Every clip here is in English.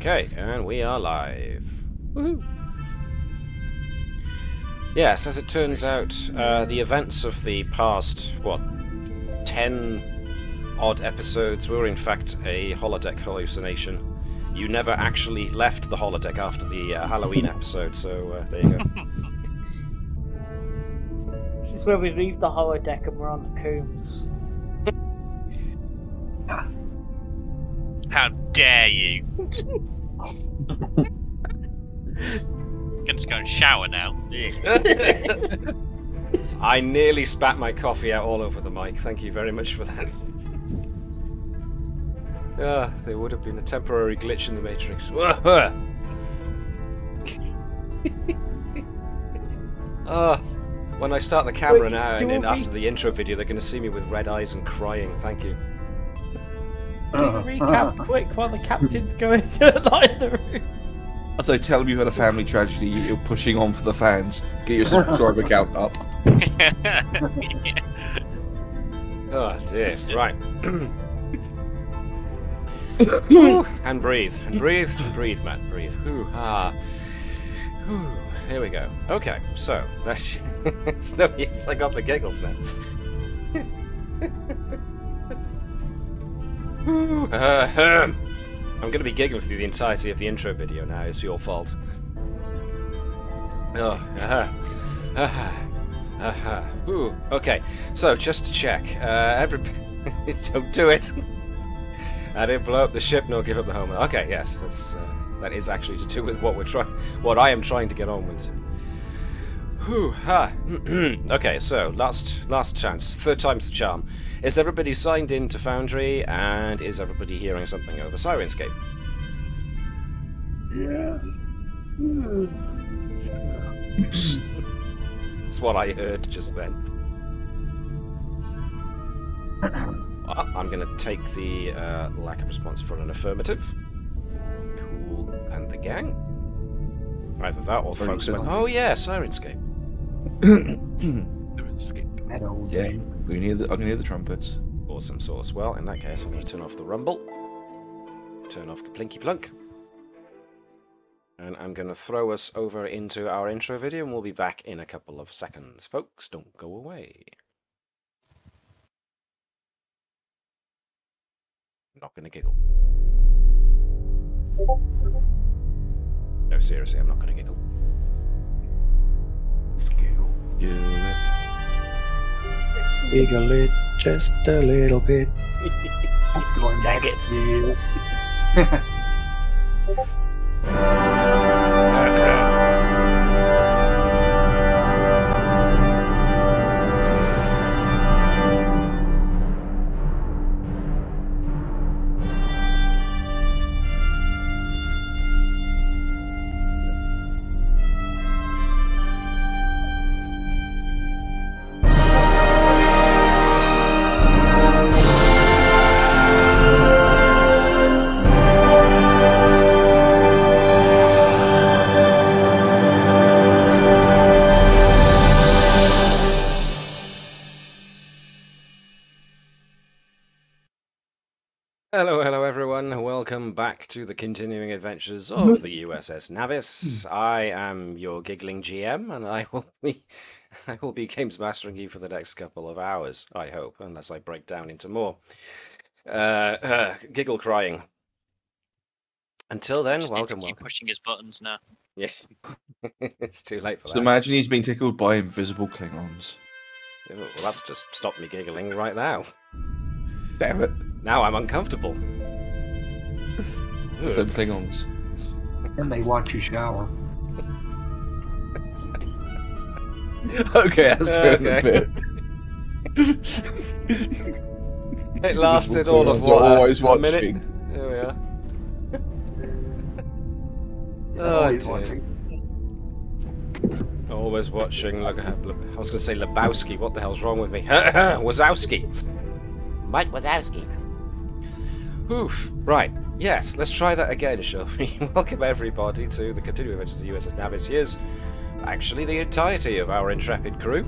Okay, and we are live. Woohoo! Yes, as it turns out, the events of the past, 10 odd episodes were in fact a holodeck hallucination. You never actually left the holodeck after the Halloween episode, so there you go. This is where we leave the holodeck and we're on the Coombs. How dare you! I'm gonna just go and shower now. I nearly spat my coffee out all over the mic. Thank you very much for that. There would have been a temporary glitch in the Matrix. When I start the camera now and then after the intro video, they're going to see me with red eyes and crying. Thank you. Recap quick while the captain's going to light the room. I'd say tell them you've had a family tragedy, you're pushing on for the fans. Get your subscriber count up. Oh dear, right. And breathe, and breathe, and breathe, Matt, breathe. Here we go. Okay, so, that's... it's no use, I got the giggles now. I'm going to be giggling through the entirety of the intro video now. It's your fault. Okay, so just to check, don't do it. I didn't blow up the ship nor give up the home. Okay, yes, that is actually to do with what I am trying to get on with. Okay, so last chance, third time's the charm. Is everybody signed in to Foundry, and is everybody hearing something over Sirenscape? Yeah. That's what I heard just then. Well, I'm going to take the lack of response for an affirmative. Cool, and the gang. Either that or folks went, oh yeah, Sirenscape. Yeah, I can hear the trumpets. Awesome sauce. Well, in that case, I'm going to turn off the rumble, turn off the plinky plunk, and I'm going to throw us over into our intro video, and we'll be back in a couple of seconds. Folks, don't go away. I'm not going to giggle. No, seriously, I'm not going to giggle. Let's giggle. Do it. Wiggle it just a little bit. Dang it! Hello everyone, welcome back to the continuing adventures of the USS Navis. I am your giggling GM, and I will be games mastering you for the next couple of hours, I hope, unless I break down into more giggle crying. Until then, welcome. Keep pushing his buttons now. Yes, it's too late for that. So imagine he's being tickled by invisible Klingons. Oh, well, that's just stopped me giggling right now. Damn it. Now I'm uncomfortable. Some Klingons. And they watch you shower. Okay, that's good. Okay. It lasted all of what? Always a minute. watching. There we are. Always dear. watching. Always watching. Look, I was going to say Lebowski. What the hell's wrong with me? Wazowski. Mike Wazowski. Oof. Right. Yes, let's try that again, shall we? Welcome everybody to the continuing adventures of the USS Navis. Here's actually the entirety of our intrepid crew.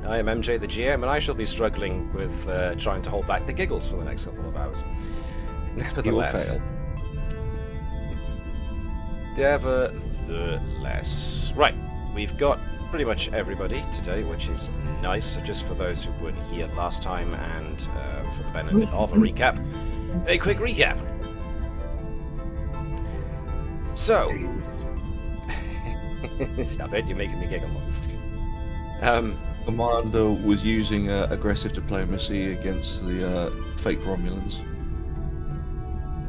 I am MJ the GM, and I shall be struggling with trying to hold back the giggles for the next couple of hours. Nevertheless, Nevertheless. Right, we've got pretty much everybody today, which is nice. So just for those who weren't here last time and for the benefit of a recap, a quick recap. So, stop it, you're making me giggle. Commander was using aggressive diplomacy against the fake Romulans.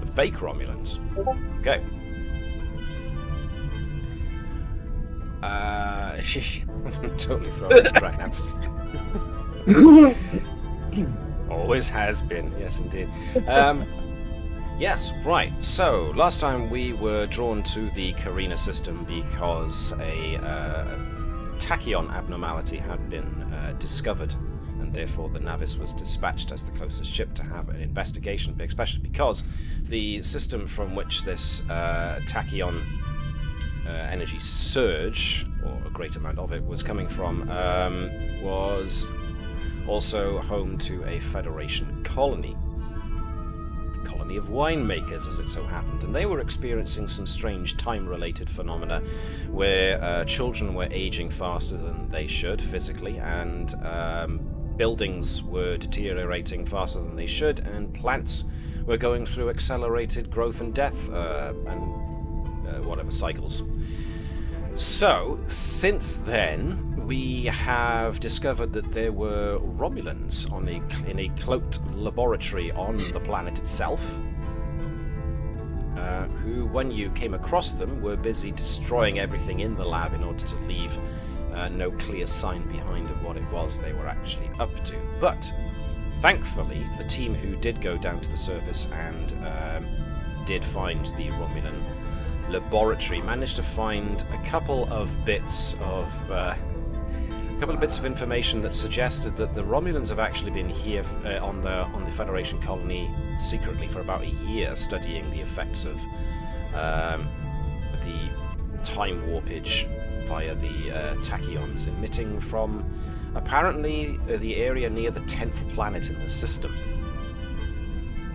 The fake Romulans? Okay. I'm totally thrown off track now. Always has been, yes indeed. Yes, right. So, last time we were drawn to the Carina system because a tachyon abnormality had been discovered, and therefore the Navis was dispatched as the closest ship to have an investigation, especially because the system from which this tachyon energy surge, or a great amount of it, was coming from, was also home to a Federation colony. Of winemakers, as it so happened, and they were experiencing some strange time-related phenomena where children were aging faster than they should physically, and buildings were deteriorating faster than they should, and plants were going through accelerated growth and death and whatever cycles. So, since then, we have discovered that there were Romulans in a cloaked laboratory on the planet itself, who, when you came across them, were busy destroying everything in the lab in order to leave no clear sign behind of what it was they were actually up to. But, thankfully, the team who did go down to the surface and did find the Romulan laboratory managed to find a couple of bits of information that suggested that the Romulans have actually been here on the Federation colony secretly for about a year, studying the effects of the time warpage via the tachyons emitting from apparently the area near the 10th planet in the system.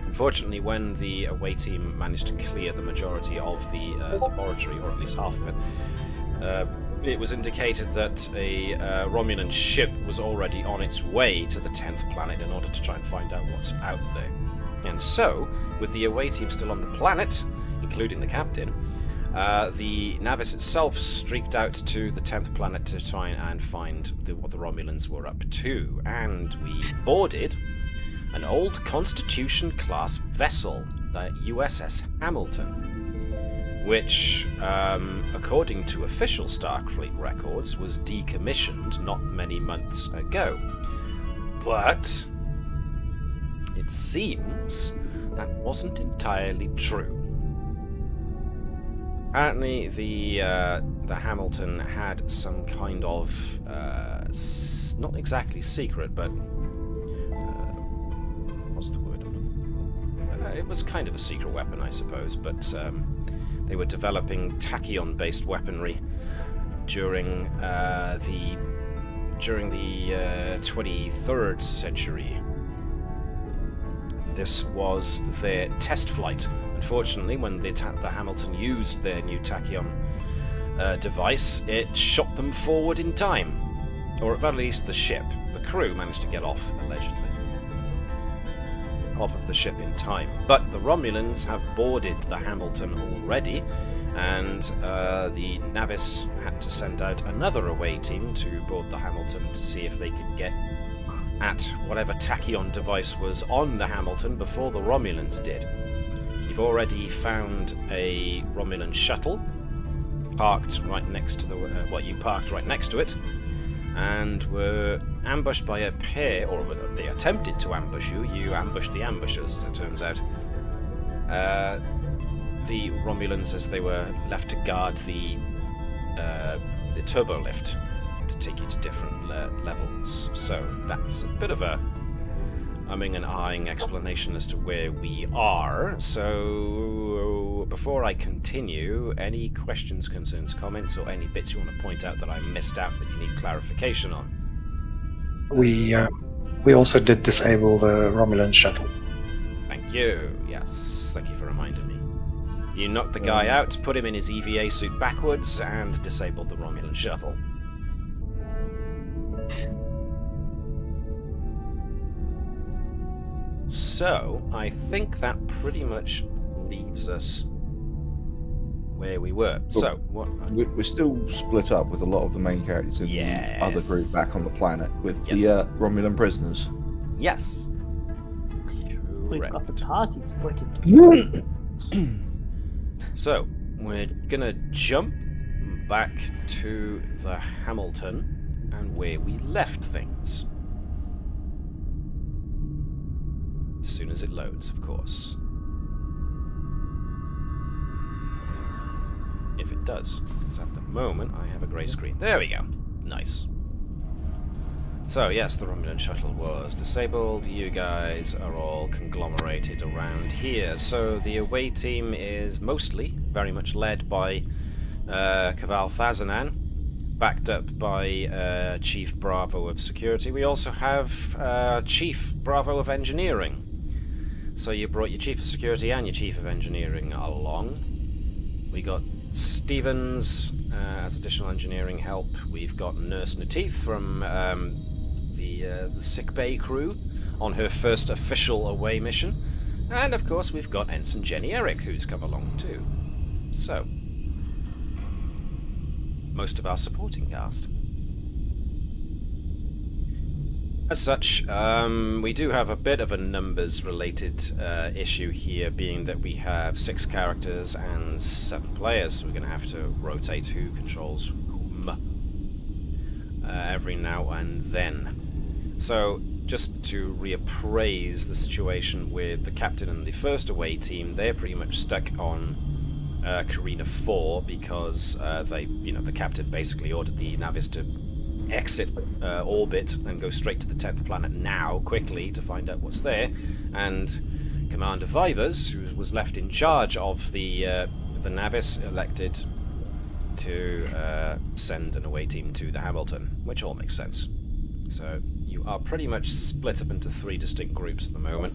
Unfortunately, when the away team managed to clear the majority of the laboratory, or at least half of it, it was indicated that a Romulan ship was already on its way to the 10th planet in order to try and find out what's out there. And so, with the away team still on the planet, including the captain, the Navis itself streaked out to the 10th planet to try and find what the Romulans were up to. And we boarded an old Constitution-class vessel, the USS Hamilton, which, according to official Starfleet records, was decommissioned not many months ago. But it seems that wasn't entirely true. Apparently, the Hamilton had some kind of, not exactly secret, but what's the word? It was kind of a secret weapon, I suppose, but they were developing tachyon-based weaponry during the 23rd century. This was their test flight. Unfortunately, when the Hamilton used their new tachyon device, it shot them forward in time, or at least the ship. The crew managed to get off, allegedly, off of the ship in time. But the Romulans have boarded the Hamilton already, and the Navis had to send out another away team to board the Hamilton to see if they could get at whatever tachyon device was on the Hamilton before the Romulans did. You've already found a Romulan shuttle parked right next to the you parked right next to it, and were ambushed by a pair, or they attempted to ambush you. You ambushed the ambushers, as it turns out. The Romulans, as they were left to guard the turbo lift to take you to different levels. So that's a bit of a umming and ahhing explanation as to where we are. So before I continue, any questions, concerns, comments, or any bits you want to point out that I missed out that you need clarification on? We also did disable the Romulan shuttle. Thank you. Yes, thank you for reminding me. You knocked the guy out, put him in his EVA suit backwards, and disabled the Romulan shuttle. So, I think that pretty much leaves us where we were. So, what? We're still split up with a lot of the main characters in the other group back on the planet with the Romulan prisoners. Yes. We've got the party split. So, we're gonna jump back to the Hamilton and where we left things. As soon as it loads, of course. If it does, because at the moment I have a grey screen. There we go. Nice. So, yes, the Romulan shuttle was disabled. You guys are all conglomerated around here. So, the away team is mostly very much led by Keval Fazanan, backed up by Chief Bravo of Security. We also have Chief Bravo of Engineering. So, you brought your Chief of Security and your Chief of Engineering along. We got Stevens as additional engineering help. We've got Nurse Nateeth from the sick bay crew on her first official away mission, and of course we've got Ensign Jenny Eric, who's come along too. So, most of our supporting cast. As such, we do have a bit of a numbers-related issue here, being that we have 6 characters and 7 players, so we're going to have to rotate who controls whom every now and then. So, just to reappraise the situation with the captain and the first away team, they're pretty much stuck on Carina IV because the captain basically ordered the Navis to exit orbit and go straight to the 10th planet now, quickly, to find out what's there. And Commander Vibers, who was left in charge of the Navis, elected to send an away team to the Hamilton, which all makes sense. So you are pretty much split up into 3 distinct groups at the moment.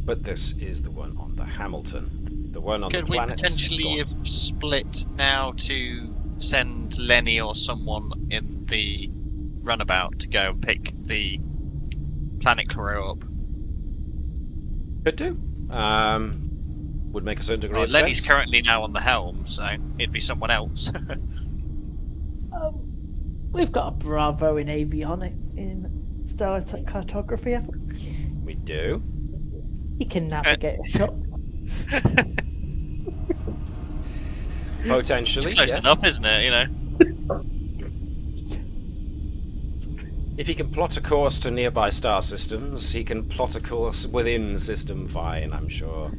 But this is the one on the Hamilton. The one on the planet. Could we potentially have split now to send Lenny or someone in the runabout to go and pick the planet crew up? Could do. Would make a certain degree of Lenny's sense. currently now on the helm, so it'd be someone else. We've got a Bravo in avionic in stellar cartography, haven't we? We do. He can navigate a shop. Potentially, It's close yes. enough, isn't it? You know. If he can plot a course to nearby star systems, he can plot a course within System Fine, I'm sure.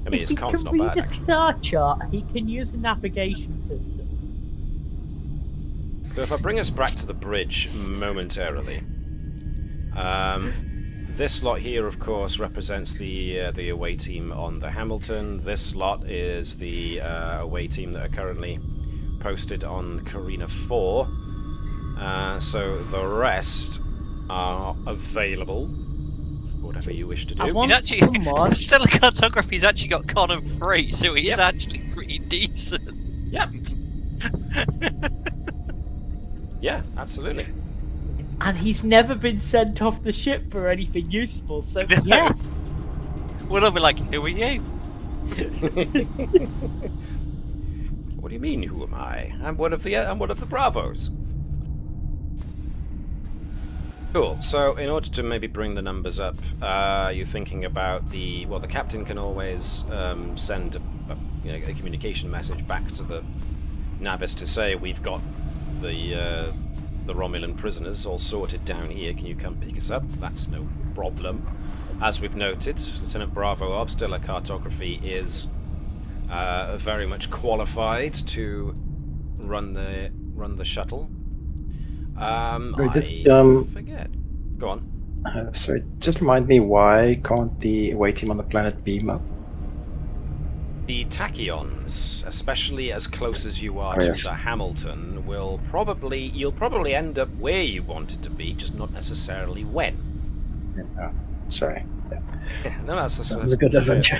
I mean, his com's not bad, If he can read a actually. star chart, he can use a navigation system. So if I bring us back to the bridge momentarily, this lot here, of course, represents the away team on the Hamilton. This lot is the away team that are currently posted on Carina IV. So the rest are available, whatever you wish to do. He's actually stellar cartography's actually got Connor III, so he is actually pretty decent. Yep. Yeah, absolutely. And he's never been sent off the ship for anything useful, so No. yeah. Well, I'll be like, who are you? What do you mean, who am I? I'm one of the Bravos. Cool. So, in order to maybe bring the numbers up, you're thinking about the captain can always send a communication message back to the Navis to say we've got the Romulan prisoners all sorted down here. Can you come pick us up? That's no problem. As we've noted, Lieutenant Bravo of Stellar Cartography is very much qualified to run the shuttle. I forget. Go on. So just remind me, why can't the away team on the planet beam up? The tachyons, especially as close as you are Oh, to yes. the Hamilton, you'll probably end up where you want it to be, just not necessarily when. Sorry. Yeah. Yeah, no, that's a good adventure.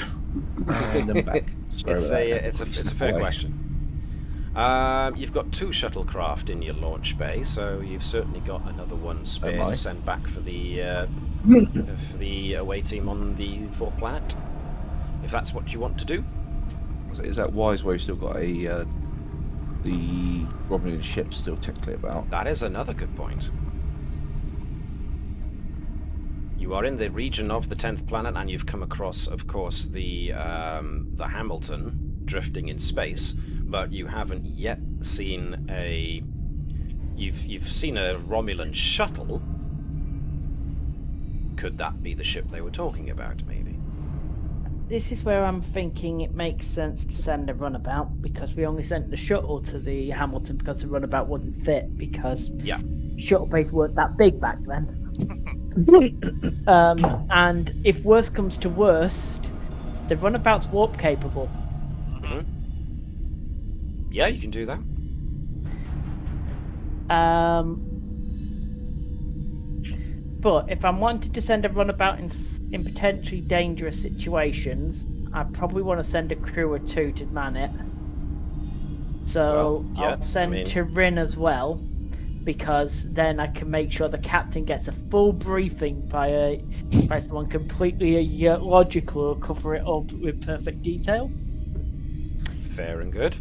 And I'm back. It's a fair question. You've got 2 shuttlecraft in your launch bay, so you've certainly got another one spare to send back for the away team on the 4th planet, if that's what you want to do. Is that wise where you've still got the Romulan ship still technically about? That is another good point. You are in the region of the 10th planet, and you've come across, of course, the Hamilton drifting in space, but you haven't yet seen a... You've seen a Romulan shuttle. Could that be the ship they were talking about, maybe? This is where I'm thinking it makes sense to send a runabout, because we only sent the shuttle to the Hamilton because the runabout wouldn't fit, because shuttle bays weren't that big back then. And if worst comes to worst, the runabout's warp capable. Mm-hmm. Yeah, you can do that. But if I'm wanting to send a runabout in potentially dangerous situations, I probably want to send a crew or 2 to man it. So I'll send Tyrin as well, because then I can make sure the captain gets a full briefing by someone completely logical who'll cover it up with perfect detail. Fair and good.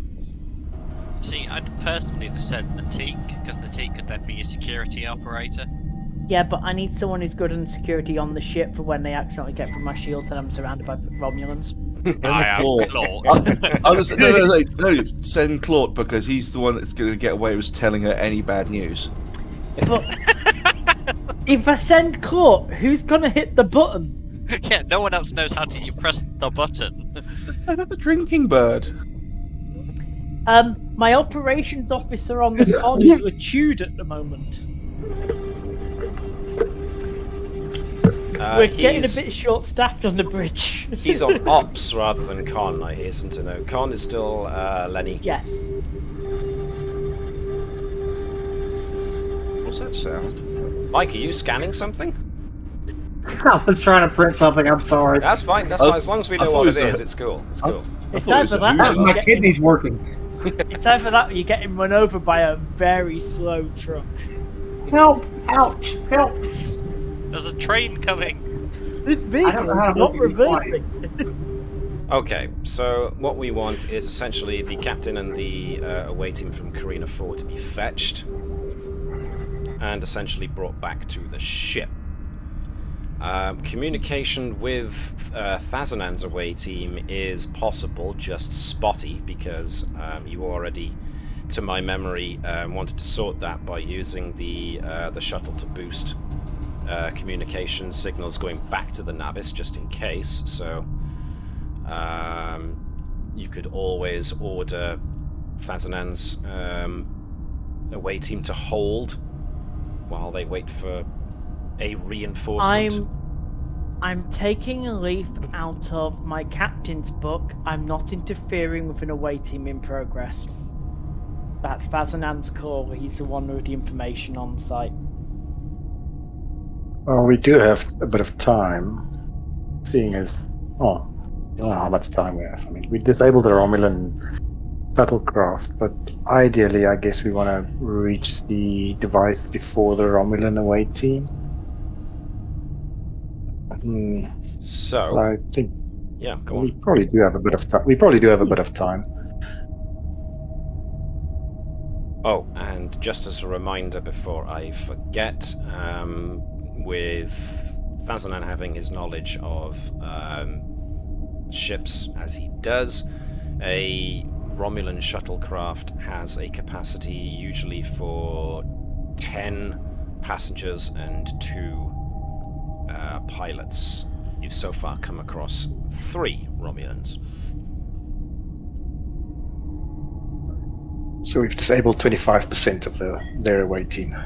See, I'd personally send Natik, because Natik could then be a security operator. Yeah, but I need someone who's good in security on the ship for when they accidentally get through my shield and I'm surrounded by Romulans. I am Claude. No, send Claude, because he's the one that's going to get away with telling her any bad news. But if I send Claude, who's going to hit the button? Yeah, no one else knows how to press the button. Another drinking bird. My operations officer on the comms are chewed at the moment. We're getting a bit short-staffed on the bridge. He's on ops rather than con, I hasten to know. Con is still Lenny. Yes. What's that sound? Mike, are you scanning something? I was trying to print something, I'm sorry. That's fine, that's fine. As long as we know what it is, it's cool. It's cool. It's either that or my kidney's working. It's either that or you're getting run over by a very slow truck. Help! Ouch! Help! There's a train coming. This vehicle is not reversing. Okay, so what we want is essentially the captain and the away team from Carina IV to be fetched and essentially brought back to the ship. Communication with Thazanan's away team is possible, just spotty, because you already, to my memory, wanted to sort that by using the shuttle to boost communication signals going back to the Navis, just in case. So you could always order Thazanan's away team to hold while they wait for a reinforcement. I'm taking a leaf out of my captain's book. I'm not interfering with an away team in progress. That's Thazanan's call. He's the one with the information on site. Well, we do have a bit of time, seeing as... Oh, I don't know how much time we have. I mean, we disabled the Romulan battlecraft, but ideally, I guess we want to reach the device before the Romulan away team. So... I think... Yeah, go on. We probably do have a bit of time. We probably do have a bit of time. Oh, and just as a reminder before I forget, with Thazanan having his knowledge of ships as he does, a Romulan shuttlecraft has a capacity usually for 10 passengers and 2 pilots. You've so far come across 3 Romulans. So we've disabled 25% of their away team.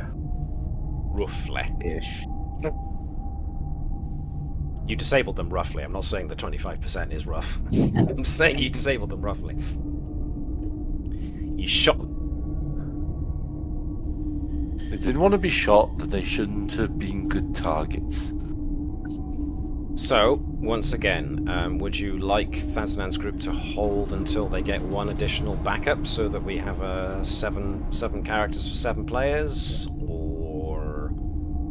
Roughly. Ish. You disabled them roughly. I'm not saying the 25% is rough. I'm saying you disabled them roughly. You shot them. If they didn't want to be shot, then they shouldn't have been good targets. So, once again, would you like Thazanan's group to hold until they get one additional backup so that we have seven characters for 7 players? Or...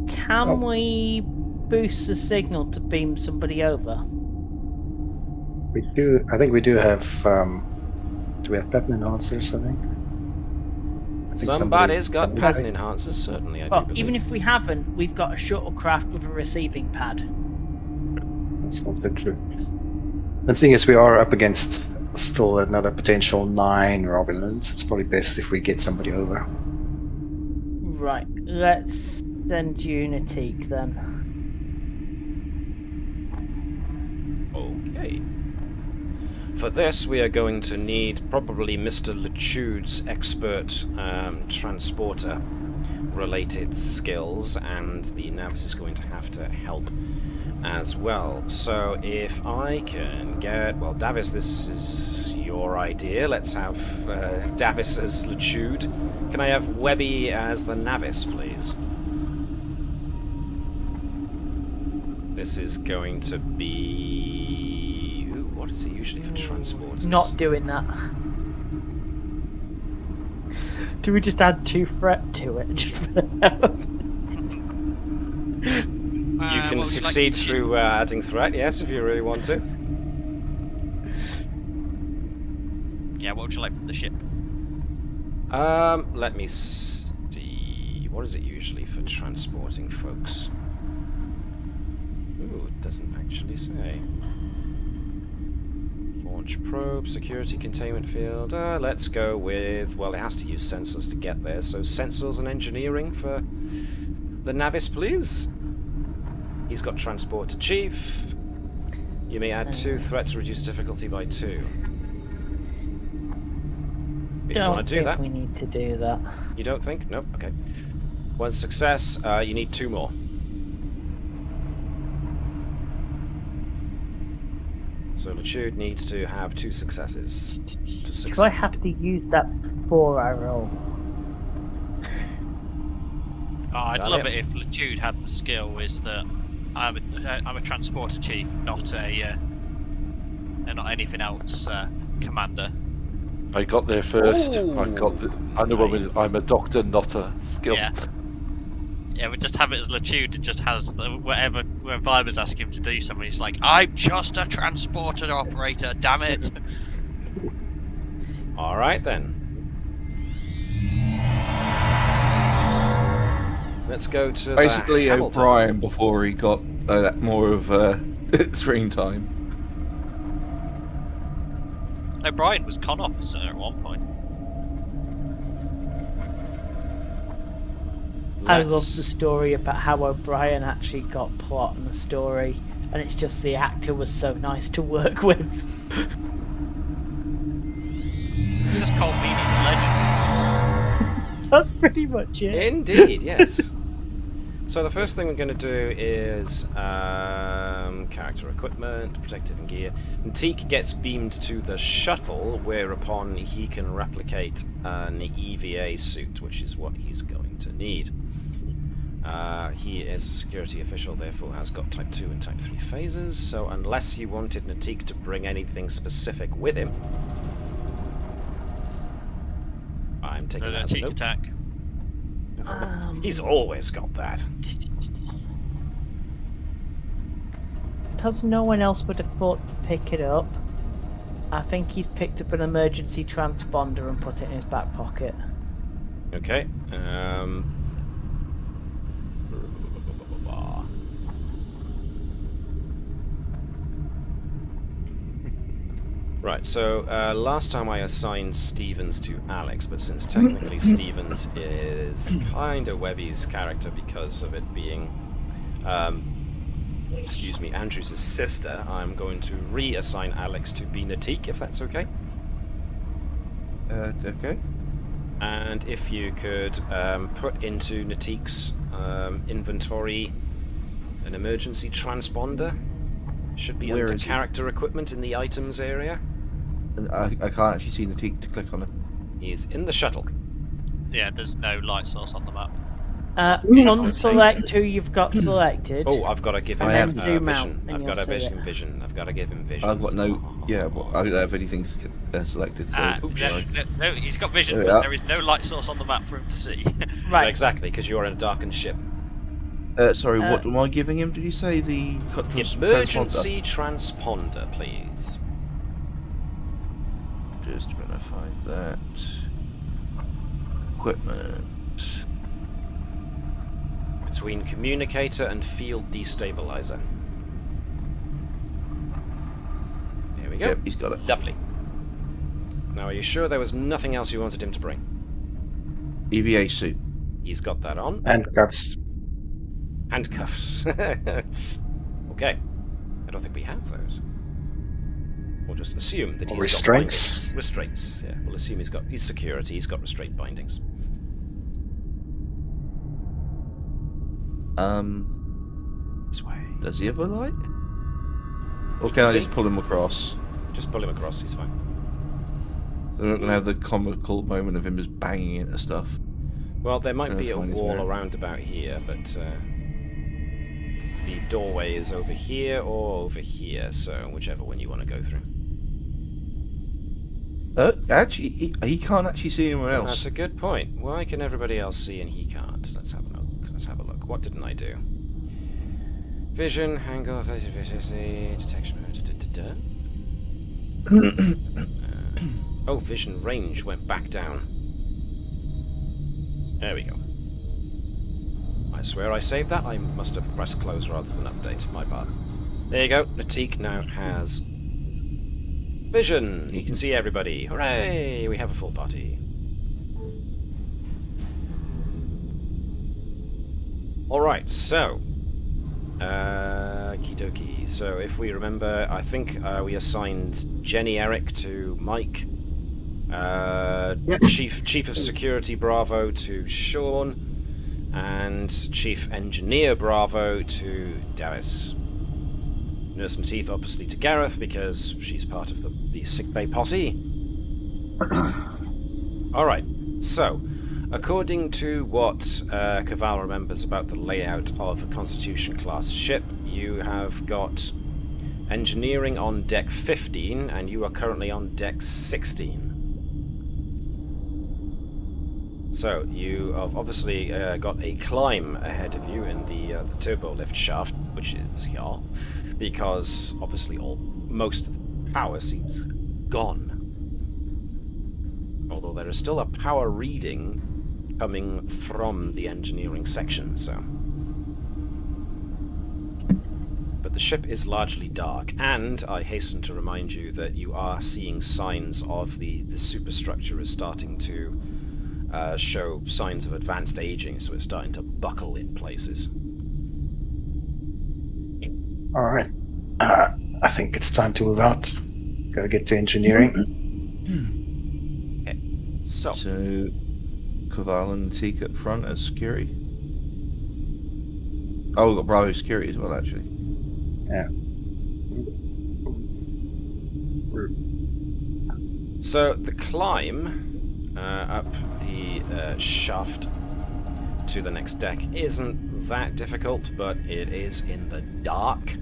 Can we boost the signal to beam somebody over? We do. I think we do have. Do we have pattern enhancers? I think. Somebody's got pattern enhancers, certainly, I do believe. Even if we haven't, we've got a shuttlecraft with a receiving pad. That's also true. And seeing as we are up against still another potential 9 Romulans, it's probably best if we get somebody over. Right, let's send Unitique then. Okay. For this, we are going to need probably Mr. Lechude's expert transporter-related skills, and the Navis is going to have to help as well. So if I can get... Well, Davis, this is your idea. Let's have Davis as Lechude. Can I have Webby as the Navis, please? This is going to be... What is it usually for transporters? Not doing that. Do we just add 2 threat to it? Just for the hell of it? You can succeed through adding threat, yes, if you really want to. Yeah, what would you like from the ship? Let me see. What is it usually for transporting folks? Ooh, it doesn't actually say. Launch probe, security containment field. Let's go with... Well, it has to use sensors to get there, so sensors and engineering for the Navis, please. He's got transport to chief. You may add 2 threats, reduce difficulty by 2. If you want to do that. We need to do that. You don't think? Nope. Okay. 1 success. You need 2 more. So Lechude needs to have 2 successes to succeed. Do I have to use that before I roll? Oh, I'd love it if Lechude had the skill. Is that I'm a transporter chief, not anything else, Commander. I got there first. Ooh, I know nice. I'm a doctor, not a skill. Yeah, we just have it as Lechude. It just has whatever when Viber's asking him to do something. He's like, I'm just a transporter operator. Damn it! All right then. Let's go to basically the Hamilton. O'Brien before he got more of screen time. O'Brien was con officer at one point. I love the story about how O'Brien actually got plot and the story, and it's just the actor was so nice to work with. It's just called Meanies and Legend. That's pretty much it. Indeed, yes. So the first thing we're going to do is character equipment, protective and gear. Antique gets beamed to the shuttle, whereupon he can replicate an EVA suit, which is what he's going to need. He is a security official, therefore has got Type 2 and Type 3 phases, so unless you wanted Natik to bring anything specific with him, I'm taking that as a nope. Attack. He's always got that. Because no one else would have thought to pick it up, I think he's picked up an emergency transponder and put it in his back pocket. Okay. Right, so last time I assigned Stevens to Alex, but since technically Stevens is kind of Webby's character because of it being, excuse me, Andrew's sister, I'm going to reassign Alex to be Natik, if that's okay. Okay. And if you could put into Natik's inventory an emergency transponder. Should be under character equipment in the items area. I can't actually see Natik to click on it. He's in the shuttle. Yeah, there's no light source on the map. Unselect who you've got selected. Oh, I've got to give him And then zoom out vision. and I've got to you'll see vision. it. Vision. I've got to give him vision. I've got no. Yeah, well, I don't have anything selected. So No, he's got vision, There we but are. there is no light source on the map for him to see. Right. Exactly, because you're in a darkened ship. sorry, what am I giving him? Did you say the Emergency transponder, please. Just gonna find that. Equipment. Between communicator and field destabilizer. Here we go. Yep, he's got it. Lovely. Now, are you sure there was nothing else you wanted him to bring? EVA suit. He's got that on. Handcuffs. Handcuffs. Okay. I don't think we have those. We'll just assume that he's Restraints. got bindings. Restraints, yeah. We'll assume he's security, he's got restraint bindings. This way. Does he have a light? Or You can I see? just pull him across? Just pull him across, he's fine. So we're not gonna have the comical moment of him just banging into stuff. Well, there might be a Find his wall mirror. around about here, but the doorway is over here or over here, so whichever one you want to go through. Actually, he can't actually see anywhere else. That's a good point. Why can everybody else see and he can't? Let's have a look. Let's have a look. What didn't I do? Vision, angle, efficiency, detection. Oh, vision range went back down. There we go. I swear I saved that. I must have pressed close rather than update. My bad. There you go. Natik now has vision. He can see everybody. Hooray! We have a full party. Alright, so Kidoki. So if we remember, I think we assigned Jenny Eric to Mike, Chief of Security Bravo to Sean, and Chief Engineer Bravo to Dallas. Nurse and Teeth obviously to Gareth because she's part of the sickbay posse. Alright, so according to what Keval remembers about the layout of a Constitution-class ship, you have got engineering on deck 15, and you are currently on deck 16. So, you have obviously got a climb ahead of you in the turbo lift shaft, which is here, because obviously most of the power seems gone. Although there is still a power reading coming from the engineering section, so. But the ship is largely dark, and I hasten to remind you that you are seeing signs of the superstructure is starting to show signs of advanced aging, so it's starting to buckle in places. Alright. I think it's time to move out. Gotta get to engineering. Okay. So Keval and Teak at front as security. Oh, we've got Bravo security as well, actually. Yeah. So the climb up the shaft to the next deck isn't that difficult, but it is in the dark.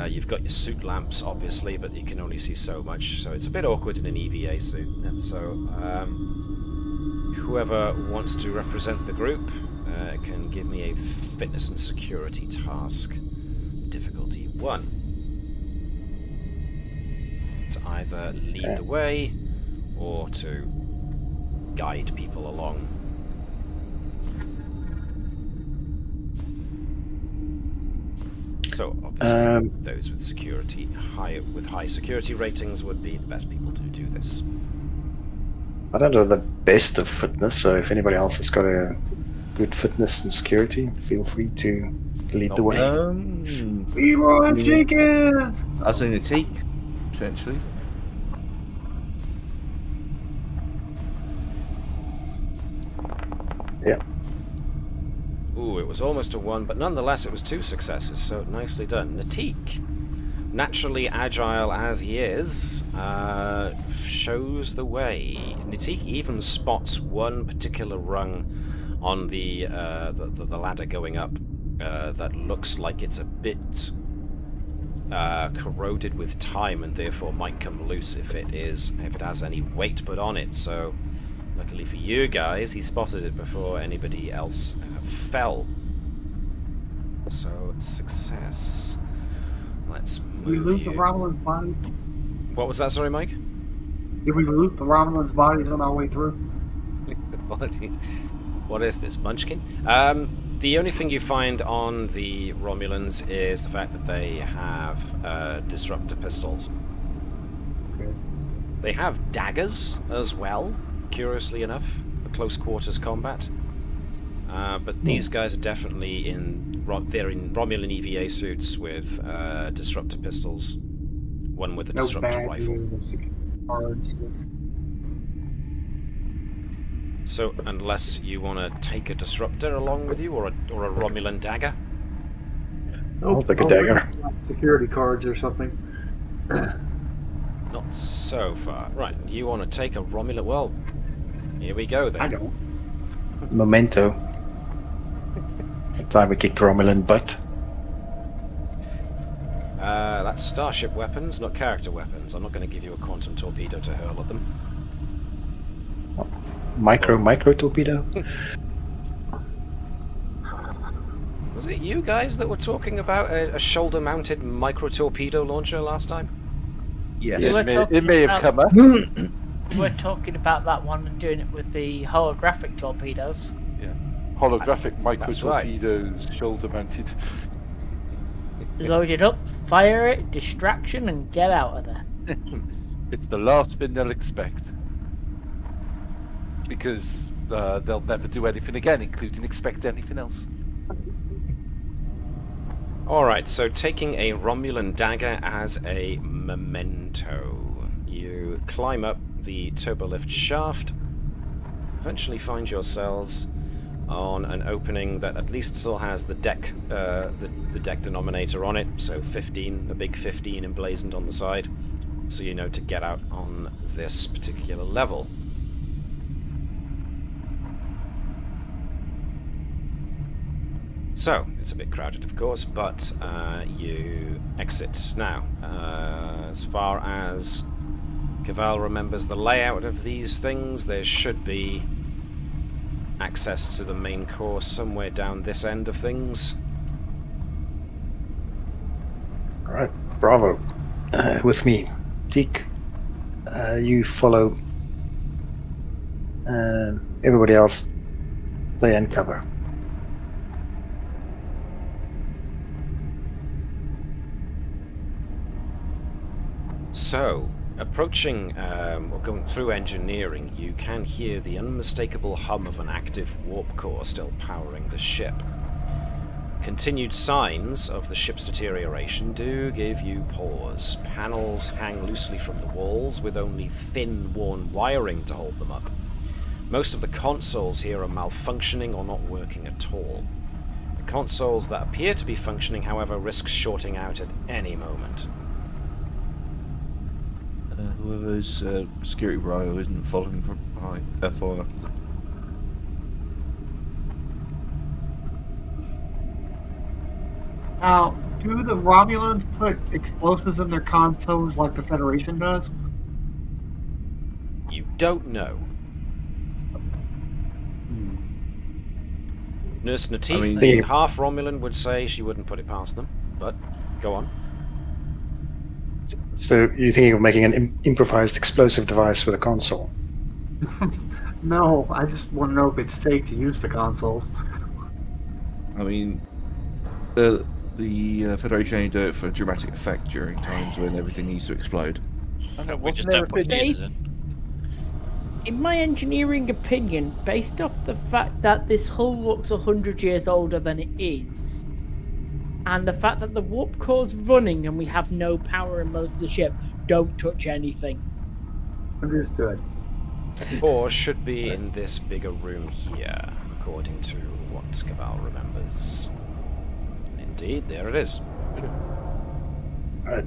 You've got your suit lamps, obviously, but you can only see so much, so it's a bit awkward in an EVA suit. And so, whoever wants to represent the group can give me a fitness and security task. Difficulty 1. To either lead the way or to guide people along. So obviously, those with high security ratings would be the best people to do this. I don't know the best of fitness, so if anybody else has got a good fitness and security, feel free to lead the way. We want chicken! I was saying a Teak, potentially. Yeah. Ooh, it was almost a 1, but nonetheless it was 2 successes, so nicely done. Natik, naturally agile as he is, shows the way. Natik even spots one particular rung on the ladder going up that looks like it's a bit corroded with time and therefore might come loose if it has any weight put on it. So luckily for you guys, he spotted it before anybody else fell. So success. Let's move we loot you. the Romulans' bodies? What was that? Sorry, Mike? Did we loot the Romulans' bodies on our way through? What is this, Munchkin? The only thing you find on the Romulans is the fact that they have disruptor pistols. Okay. They have daggers as well, curiously enough, for close quarters combat. But these guys are definitely they're in Romulan EVA suits with disruptor pistols. One with a disruptor rifle. So, unless you want to take a disruptor along with you, or a Romulan dagger? I'll take a dagger. Security cards or something. Not so far. Right, you want to take a Romulan... Well, here we go then. I don't. Memento. The time we kicked Romulan butt. That's starship weapons, not character weapons. I'm not going to give you a quantum torpedo to hurl at them. Micro torpedo? Was it you guys that were talking about a shoulder-mounted micro-torpedo launcher last time? Yes, it may have come up. We're talking about that one and doing it with the holographic torpedoes. Yeah, holographic micro That's right. torpedoes, shoulder-mounted. Load it up, fire it, distraction, and get out of there. It's the last thing they'll expect. Because they'll never do anything again, including expect anything else. Alright, so taking a Romulan dagger as a memento. You climb up the turbolift shaft, eventually find yourselves on an opening that at least still has the deck the deck denominator on it, so 15, a big 15 emblazoned on the side, so you know to get out on this particular level. So, it's a bit crowded of course, but you exit. Now, as far as Keval remembers the layout of these things, there should be access to the main core somewhere down this end of things. Alright, bravo. With me. Teak, you follow. Everybody else, stay and cover. So, approaching, or going through engineering, you can hear the unmistakable hum of an active warp core still powering the ship. Continued signs of the ship's deterioration do give you pause. Panels hang loosely from the walls with only thin, worn wiring to hold them up. Most of the consoles here are malfunctioning or not working at all. The consoles that appear to be functioning, however, risk shorting out at any moment. Whoever's security brio isn't following from behind F4. Now, do the Romulans put explosives in their consoles like the Federation does? You don't know. Nurse Natif, being half Romulan, would say she wouldn't put it past them, but go on. So you're thinking of making an improvised explosive device with a console? No, I just want to know if it's safe to use the consoles. I mean, the Federation only do it for dramatic effect during times when everything needs to explode. We just don't put fuses in. In my engineering opinion, based off the fact that this hull looks 100 years older than it is, and the fact that the warp core's running and we have no power in most of the ship, don't touch anything. Understood. Or should be in this bigger room here, according to what Keval remembers. Indeed, there it is. Alright.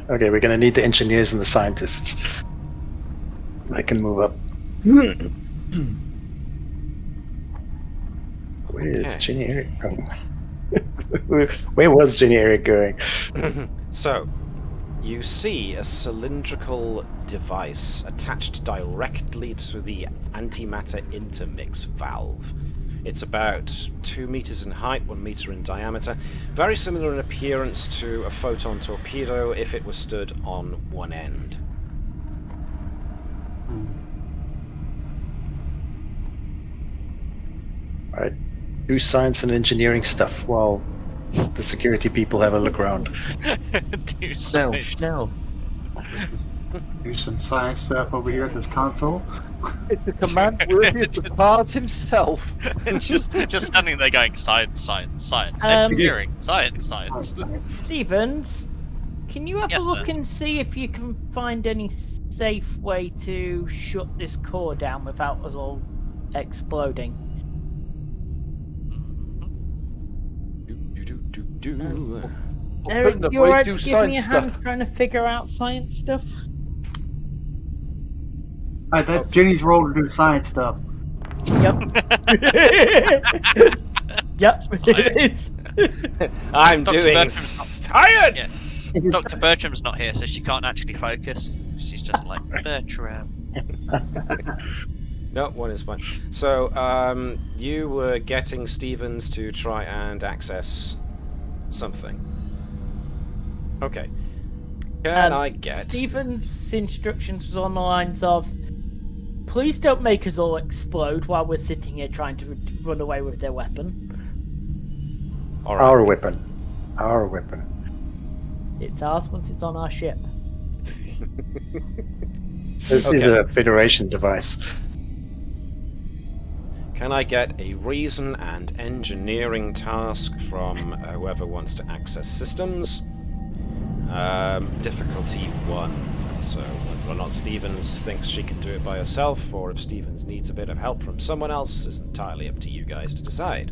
Okay, we're gonna need the engineers and the scientists. I can move up. Where's Jenny Eric going? Where was Jenny Eric going? So, you see a cylindrical device attached directly to the antimatter intermix valve. It's about 2 meters in height, 1 meter in diameter. Very similar in appearance to a photon torpedo if it was stood on one end. Alright. Do science and engineering stuff while the security people have a look around. Do science. No. Do some science stuff over here at this console. It's the command worthy of the Bard himself. just standing there going, science, science, science, engineering, science, science. Stevens, can you have Yes, a look sir. and see if you can find any safe way to shut this core down without us all exploding? Eric, you alright to give me a hand trying to figure out science stuff? Alright, that's Jenny's role to do science stuff. Yep. Yep, it is. I'm Dr. doing Bertram's science! Dr. Bertram's not here, so she can't actually focus. She's just like, Bertram. No, one is fine. So, you were getting Stevens to try and access something. Okay. Can I get... Stevens' instructions was on the lines of, please don't make us all explode while we're sitting here trying to run away with their weapon. All right. Our weapon. Our weapon. It's ours once it's on our ship. This is Okay. a Federation device. Can I get a reason and engineering task from whoever wants to access systems? Difficulty 1. So whether or not Stevens thinks she can do it by herself, or if Stevens needs a bit of help from someone else, is entirely up to you guys to decide.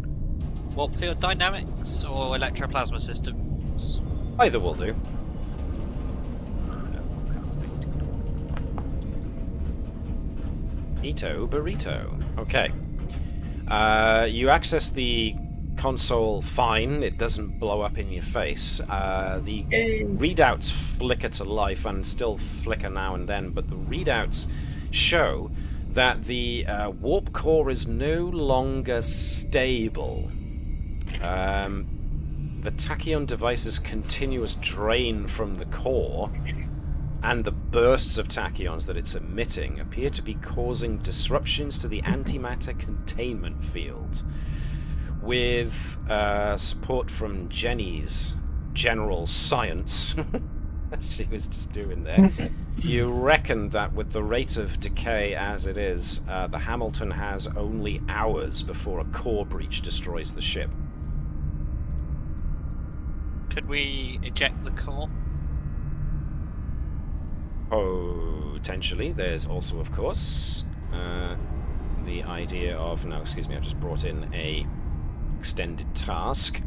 Warp field dynamics or electroplasma systems? Either will do. Ito burrito. Okay. You access the console fine. It doesn't blow up in your face. The readouts flicker to life and still flicker now and then, but the readouts show that the warp core is no longer stable. The tachyon device's continuous drain from the core and the bursts of tachyons that it's emitting appear to be causing disruptions to the antimatter containment field. With support from Jenny's general science, she was just doing there, you reckon that with the rate of decay as it is, the Hamilton has only hours before a core breach destroys the ship. Could we eject the core? Potentially. There's also, of course, the idea of... No, excuse me, I've just brought in a extended task.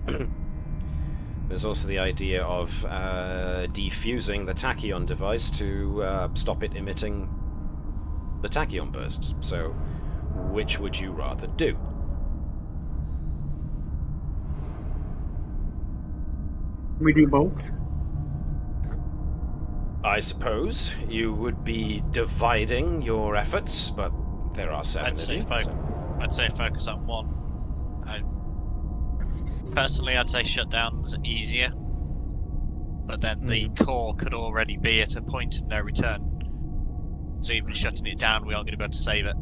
There's also the idea of defusing the tachyon device to stop it emitting the tachyon bursts. So, which would you rather do? We do both. I suppose you would be dividing your efforts, but there are 7 I'd of say you. I'd say focus on one. Personally, I'd say shutdown's easier, but then the core could already be at a point of no return. So even shutting it down, we aren't going to be able to save it.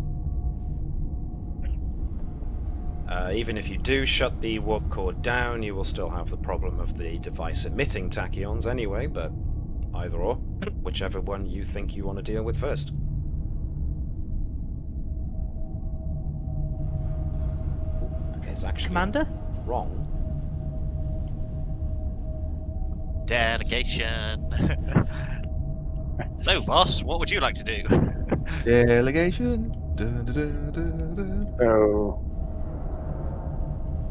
Even if you do shut the warp core down, you will still have the problem of the device emitting tachyons anyway, but either or, whichever one you think you want to deal with first. It's actually Commander? wrong. Delegation. So, boss, what would you like to do? Delegation. Dun, dun, dun, dun, dun. So,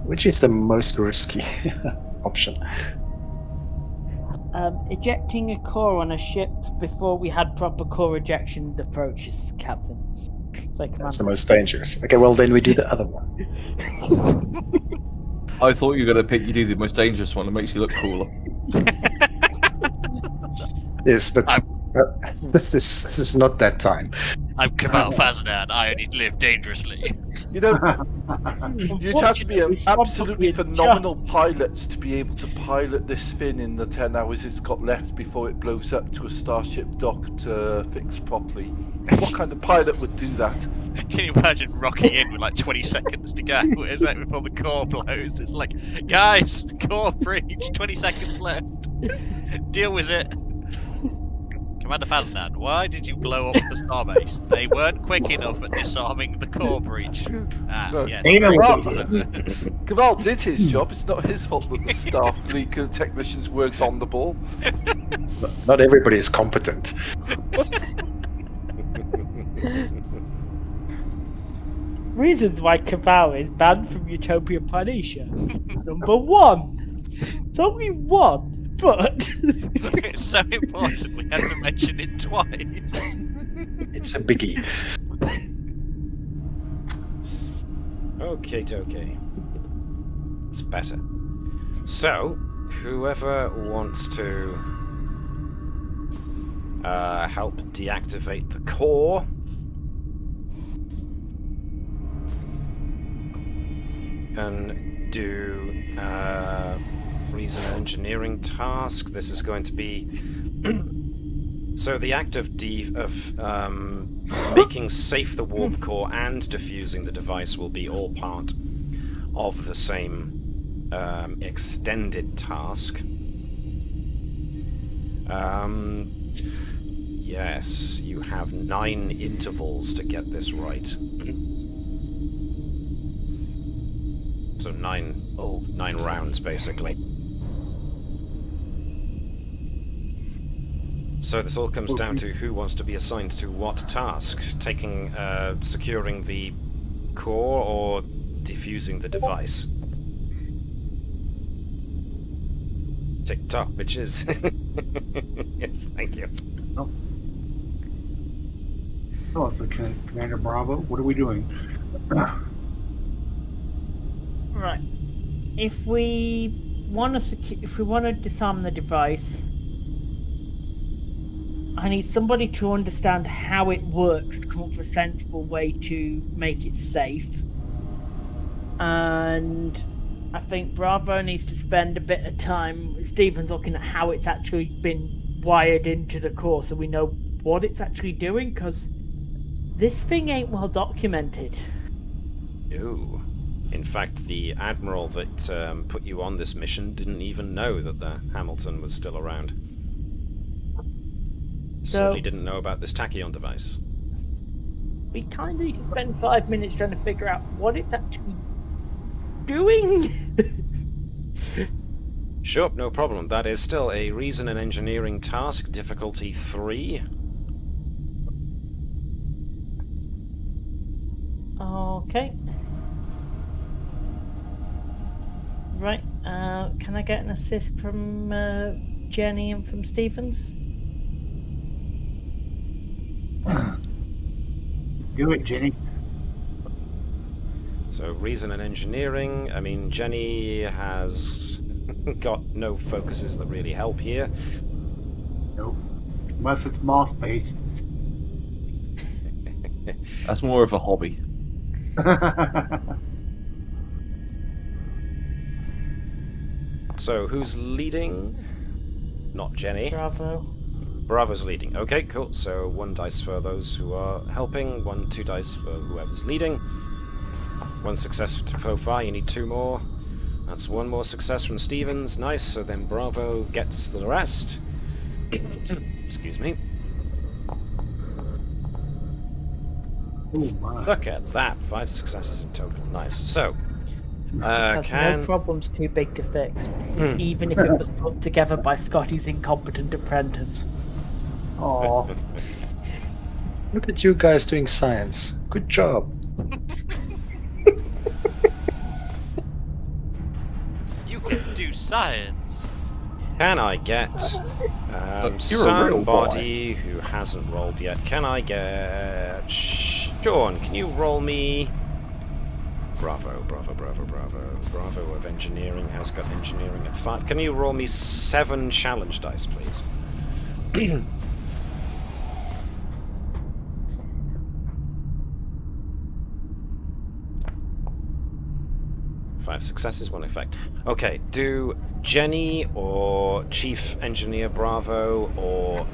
which is the most risky option? Ejecting a core on a ship before we had proper core ejection approaches, Captain. Say That's the Commander. most dangerous. Okay, well then we do the other one. I thought you were going to pick. You do the most dangerous one. It makes you look cooler. Yes, but this is not that time. I'm Keval Fazanan. I only live dangerously. You know, you'd have to be an Unfortunately, someone absolutely put me in phenomenal pilot to be able to pilot this thing in the 10 hours it's got left before it blows up to a starship dock to fix properly. What kind of pilot would do that? Can you imagine rocking in with like 20 seconds to go? Is that before the core blows? It's like, guys, core breach, 20 seconds left. Deal with it. Commander Fazanan, why did you blow up the starbase? They weren't quick enough at disarming the core breach. Ah, No. yes. Keval did his job. It's not his fault that the Starfleet technicians weren't on the ball. Not everybody is competent. Reasons why Keval is banned from Utopia Planitia. Number 1. It's only one, but It's so important we had to mention it twice. It's a biggie. Okay. It's better. So, whoever wants to help deactivate the core, can do reason engineering task. This is going to be so the act of making safe the warp core and defusing the device will be all part of the same extended task. Yes, you have 9 intervals to get this right. So 9 rounds, basically. So this all comes down to who wants to be assigned to what task, securing the core or defusing the device. Tick-tock, bitches. Yes, thank you. Oh, it's okay. Commander Bravo, what are we doing? right. If we want to disarm the device, I need somebody to understand how it works to come up with a sensible way to make it safe. And I think Bravo needs to spend a bit of time with Stevens looking at how it's actually been wired into the core so we know what it's actually doing, because this thing ain't well documented. No. In fact, the admiral that put you on this mission didn't even know that the Hamilton was still around. Certainly didn't know about this tachyon device. We kind of spend 5 minutes trying to figure out what it's actually doing. Sure, no problem. That is still a reason and engineering task, difficulty 3. Okay. Right, can I get an assist from Jenny and from Stevens? Do it, Jenny. So, reason and engineering. I mean, Jenny has got no focuses that really help here. Nope. Unless it's moss based. That's more of a hobby. So, who's leading? Not Jenny. Bravo. Bravo's leading. Okay, cool. So 1 dice for those who are helping, 2 dice for whoever's leading. 1 success so far, you need 2 more. That's 1 more success from Stevens. Nice, so then Bravo gets the rest. Excuse me. Oh my. Look at that, 5 successes in total. Nice. So, Has no problems too big to fix, even if it was put together by Scotty's incompetent apprentice. Oh, look at you guys doing science. Good job. You can do science. Can I get You're a real somebody who hasn't rolled yet? Can I get... Sure. Sean, can you roll me... Bravo, bravo, bravo, bravo. Bravo of engineering has got engineering at 5. Can you roll me 7 challenge dice, please? 5 successes, 1 effect. Okay, do Jenny or Chief Engineer Bravo or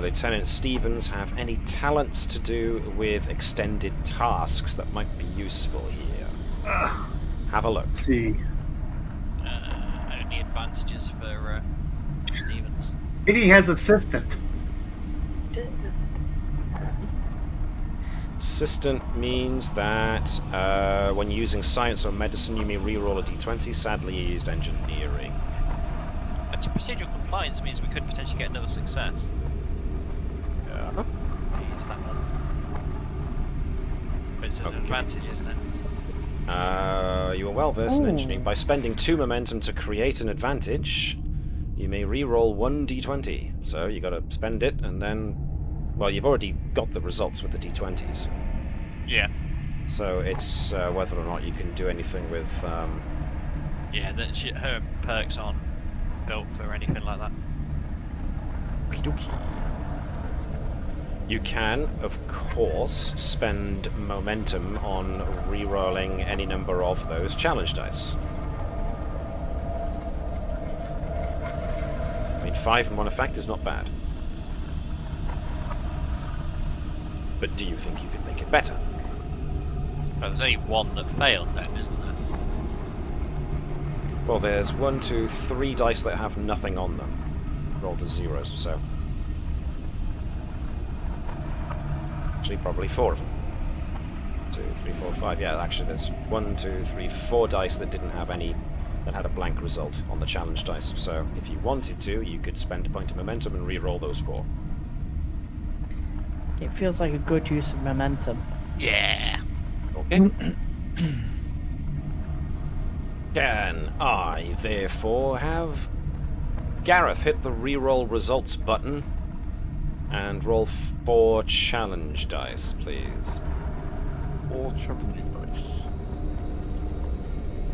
Lieutenant Stevens have any talents to do with extended tasks that might be useful here? Have a look. Let's see. Only advantages for Stevens. He has assistant. Assistant means that when using science or medicine, you may reroll a d20. Sadly, you used engineering. Actually, procedural compliance means we could potentially get another success. Yeah. Use that one. But it's an advantage, isn't it? You are well versed in engineering. By spending 2 momentum to create an advantage, you may reroll 1 d20. So you got to spend it, and then, well, you've already got the results with the d20s. Yeah. So it's whether or not you can do anything with. Yeah, that her perks aren't built for anything like that. Okie-dokie. You can, of course, spend momentum on re-rolling any number of those challenge dice. I mean, 5 and 1 effect is not bad. But do you think you could make it better? Well, there's only one that failed then, isn't there? Well, there's 1, 2, 3 dice that have nothing on them. Rolled as zeros or so. Actually, probably 4 of them. 2, 3, 4, 5. Yeah, actually, there's 1, 2, 3, 4 dice that didn't have any, that had a blank result on the challenge dice. So, if you wanted to, you could spend a point of momentum and re-roll those 4. It feels like a good use of momentum. Yeah. Okay. Can I, therefore, have Gareth hit the re-roll results button and roll 4 challenge dice, please? All challenge dice.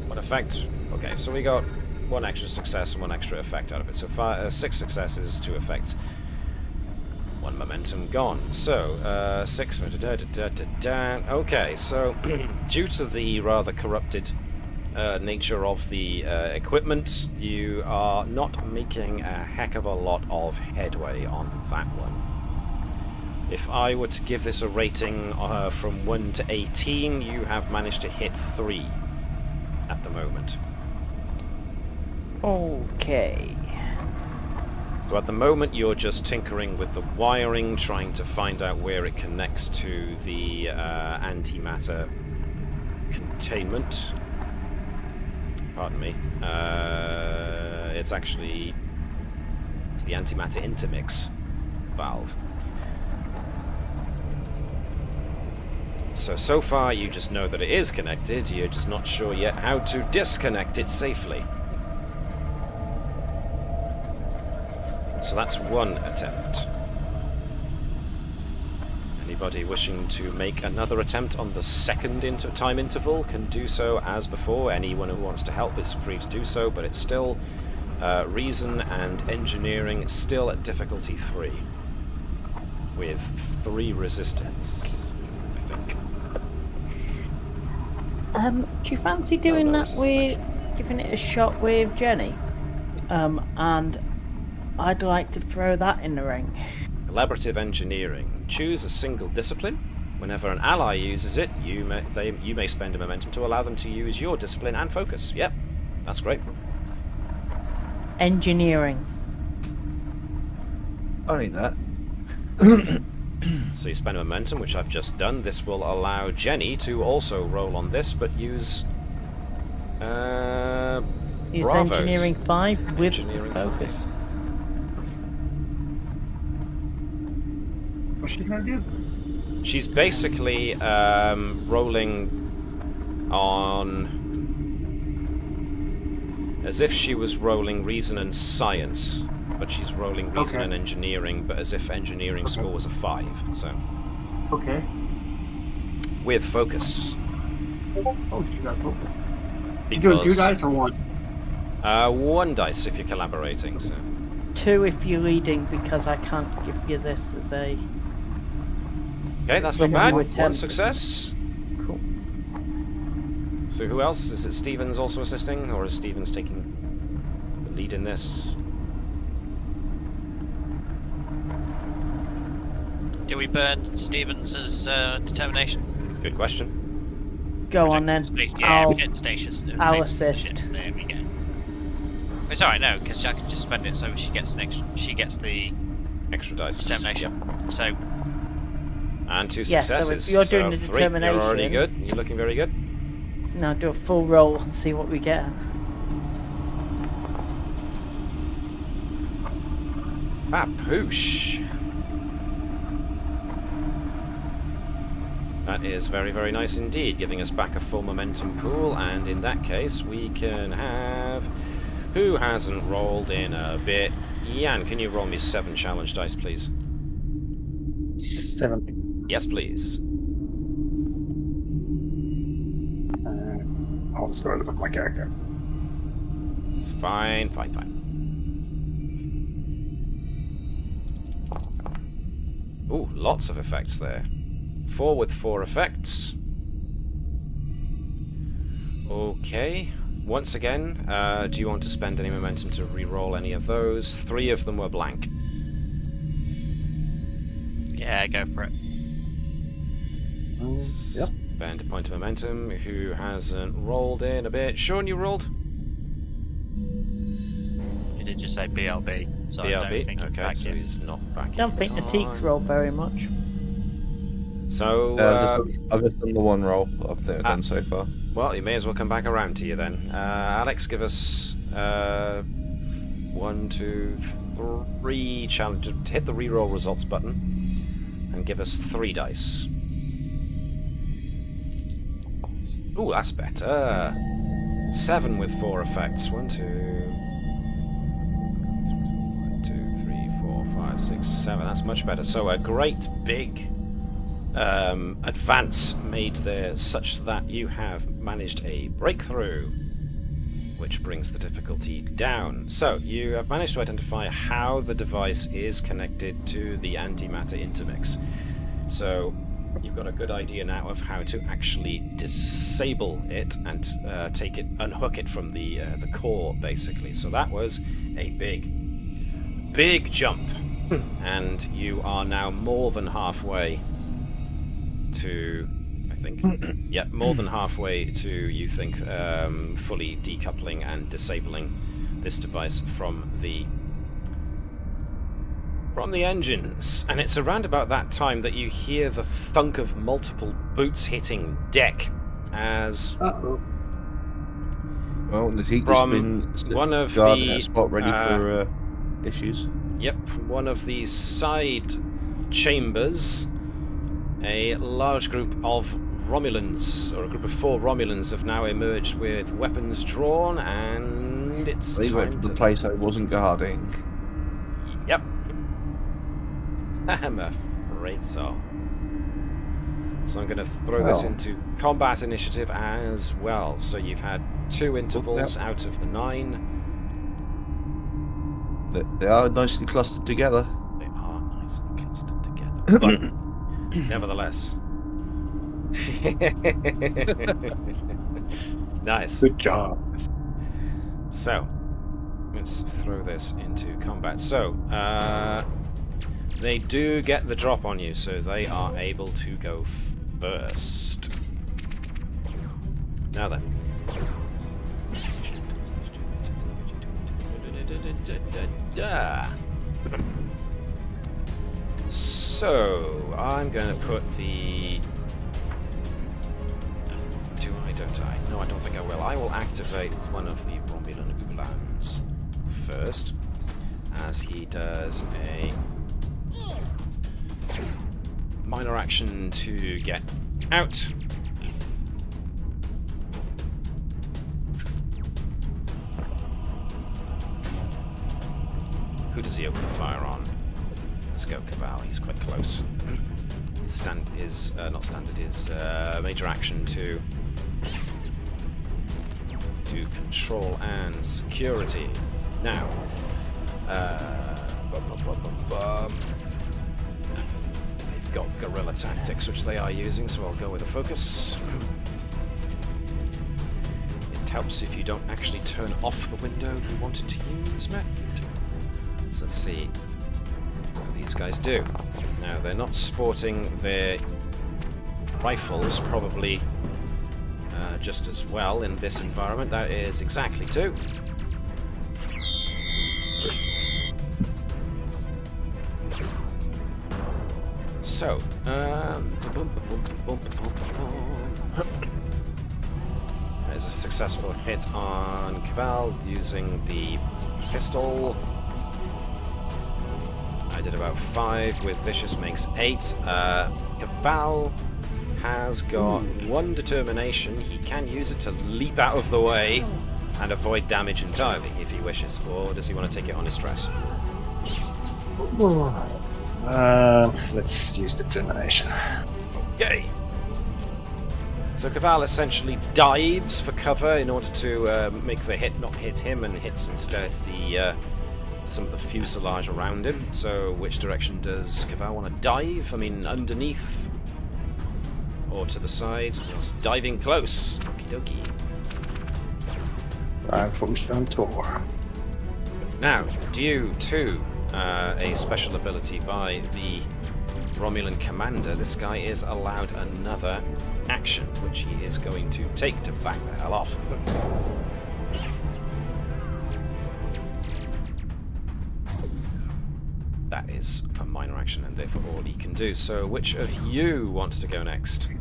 What effect? Okay, so we got 1 extra success and 1 extra effect out of it. So 6 successes, 2 effects. 1 momentum gone. So, 6... Okay, so due to the rather corrupted nature of the equipment, you are not making a heck of a lot of headway on that one. If I were to give this a rating from 1 to 18, you have managed to hit 3 at the moment. Okay. So at the moment you're just tinkering with the wiring, trying to find out where it connects to the antimatter containment. Pardon me. It's actually to the antimatter intermix valve. So far you just know that it is connected, you're just not sure yet how to disconnect it safely. So that's 1 attempt. Anybody wishing to make another attempt on the second time interval can do so as before. Anyone who wants to help is free to do so, but it's still reason and engineering still at difficulty 3. With 3 resistance, I think. Do you fancy doing that with giving it a shot with Jenny? And I'd like to throw that in the ring. Collaborative engineering. Choose a single discipline. Whenever an ally uses it, you may spend a momentum to allow them to use your discipline and focus. Yep, that's great. Engineering. I need that. So you spend momentum, which I've just done. This will allow Jenny to also roll on this, but use Bravos. Engineering 5 with Engineering focus. 5. What's she gonna do? She's basically rolling on as if she was rolling reason and science, but she's rolling reason and engineering, but as if engineering score was a 5. So. Okay. with focus. Oh, she got focus. You doing 2 dice or 1? 1 dice if you're collaborating. So 2 if you're leading, because I can't give you this as a... okay, that's not When bad. you 1 attempt. success. Cool. So who else? Is it Stevens also assisting, or is Stevens taking the lead in this? Do we burn Stevens' determination? Good question. Go on then. Yeah, we get status. I'll assist. There we go. It's alright, no, because I can just spend it so she gets the Extra dice. determination. Yep. So And 2 Yeah, so if successes. you're doing the 3. You're already determination- good. You're looking very good. Now do a full roll and see what we get. Papoosh. That is very, very nice indeed, giving us back a full momentum pool, and in that case we can have... who hasn't rolled in a bit? Jan, can you roll me 7 challenge dice, please? 7. Yes, please. I'll just start with my character. It's fine, fine, fine. Ooh, lots of effects there. 4 with 4 effects. Okay. Once again, do you want to spend any momentum to re-roll any of those? 3 of them were blank. yeah, go for it. Yep. Spend a point of momentum. Who hasn't rolled in a bit? Sean, you rolled? You did just say BLB, so I don't BRB? think he's Okay, back so yet. he's not back I don't think the teeth roll very much. So, I've just done the 1 roll I've done so far. well, you may as well come back around to you then. Alex, give us 1, 2, 3 challenge. Hit the reroll results button and give us 3 dice. Ooh, that's better. 7 with 4 effects. 1, 2, 3, 4, 5, 6, 7. That's much better. So a great big advance made there, such that you have managed a breakthrough, which brings the difficulty down. So you have managed to identify how the device is connected to the antimatter intermix. So you've got a good idea now of how to actually disable it and take it, unhook it from the core, basically. So that was a big jump, and you are now more than halfway to, I think, yeah, more than halfway to, you think, fully decoupling and disabling this device from the engines. And it's around about that time that you hear the thunk of multiple boots hitting deck as Uh-oh. Well, the heat from has been one of guarding the that spot ready for issues. Yep, from one of the side chambers, a large group of Romulans, or a group of 4 Romulans, have now emerged with weapons drawn, and it's They went time to to... the place I wasn't guarding. Yep. I'm afraid so. So I'm going to throw this into combat initiative as well. So you've had 2 intervals out of the 9. They are nicely clustered together. They are nice and clustered together. But nevertheless. Nice. Good job. So, let's throw this into combat. So, they do get the drop on you, so they are able to go first. Now then. So, I'm going to put the... don't I? No, I don't think I will. I will activate one of the Romulan Ulans first, as he does a minor action to get out. Who does he open the fire on? Let's go, Keval. He's quite close. major action to do control and security. Now, they've got guerrilla tactics, which they are using, so I'll go with a focus. It helps if you don't actually turn off the window you wanted to use, Matt. So let's see what these guys do. Now, they're not sporting their rifles, probably just as well in this environment. That is exactly 2. So, there's a successful hit on Keval using the pistol. I did about 5 with Vicious, makes 8. Keval has got 1 determination. He can use it to leap out of the way and avoid damage entirely if he wishes, or does he want to take it on his stress? Let's use determination. Okay. So Keval essentially dives for cover in order to make the hit not hit him, and hits instead the some of the fuselage around him. So which direction does Keval want to dive? I mean, underneath or to the side? Just diving close. Okie dokie. Functioning tour. Now, due to a special ability by the Romulan commander, this guy is allowed another action, which he is going to take to back the hell off. That is a minor action, and therefore all he can do. So, which of you wants to go next?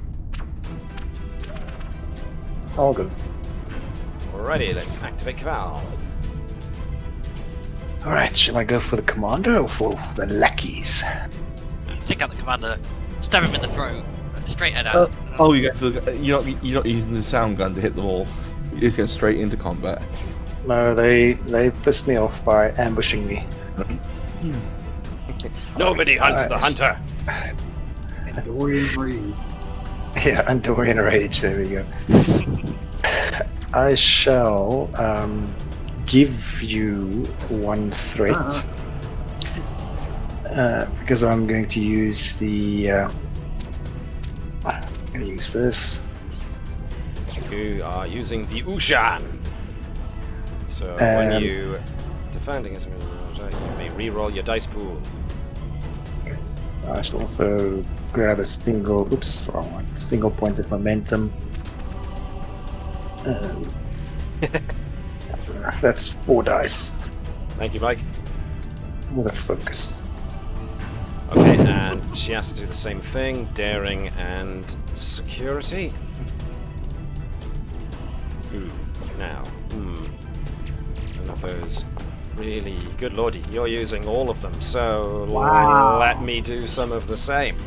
All good. Alrighty, let's activate Keval. Alright, shall I go for the commander or for the lackeys? Take out the commander, stab him in the throat, straight head out. Oh, you're not using the sound gun to hit them all. You're just going straight into combat. No, they pissed me off by ambushing me. Nobody hunts the hunter. Dorian Reed. Yeah, Andorian Rage, there we go. I shall give you 1 threat. Because I'm going to use the... I'm going to use this. You are using the Ushan. So when you defending as you may re-roll your dice pool. I shall also grab a single, oops, wrong one, single point of momentum. That's 4 dice. Thank you, Mike. With a focus. Okay, and she has to do the same thing, daring and security. Ooh, now, none of those. Really, good lordy, you're using all of them, so let me do some of the same.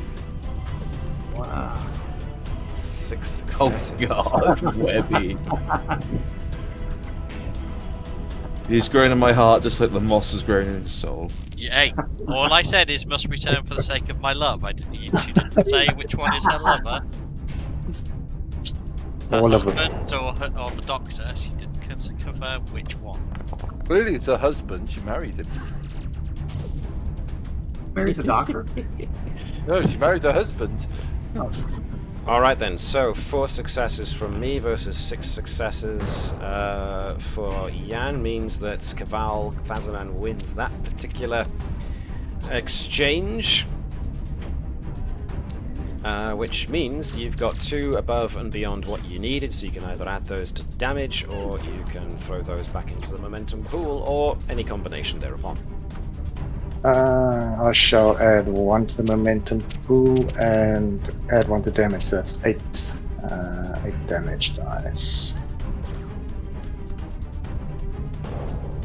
Wow. 6 successes. Oh god, Webby. He's grown in my heart just like the moss has grown in his soul. Yeah, hey, all I said is must return for the sake of my love. She didn't say which one is her lover. Her All of them. husband or the doctor. She didn't confirm which one. Clearly it's her husband, she married him. Married the doctor. No, she married her husband. No. Alright then, so 4 successes from me versus 6 successes for Yan means that Keval Thazanan wins that particular exchange. Which means you've got 2 above and beyond what you needed, so you can either add those to damage, or you can throw those back into the momentum pool, or any combination thereupon. I shall add 1 to the momentum pool and add 1 to damage. That's 8. 8 damage dice.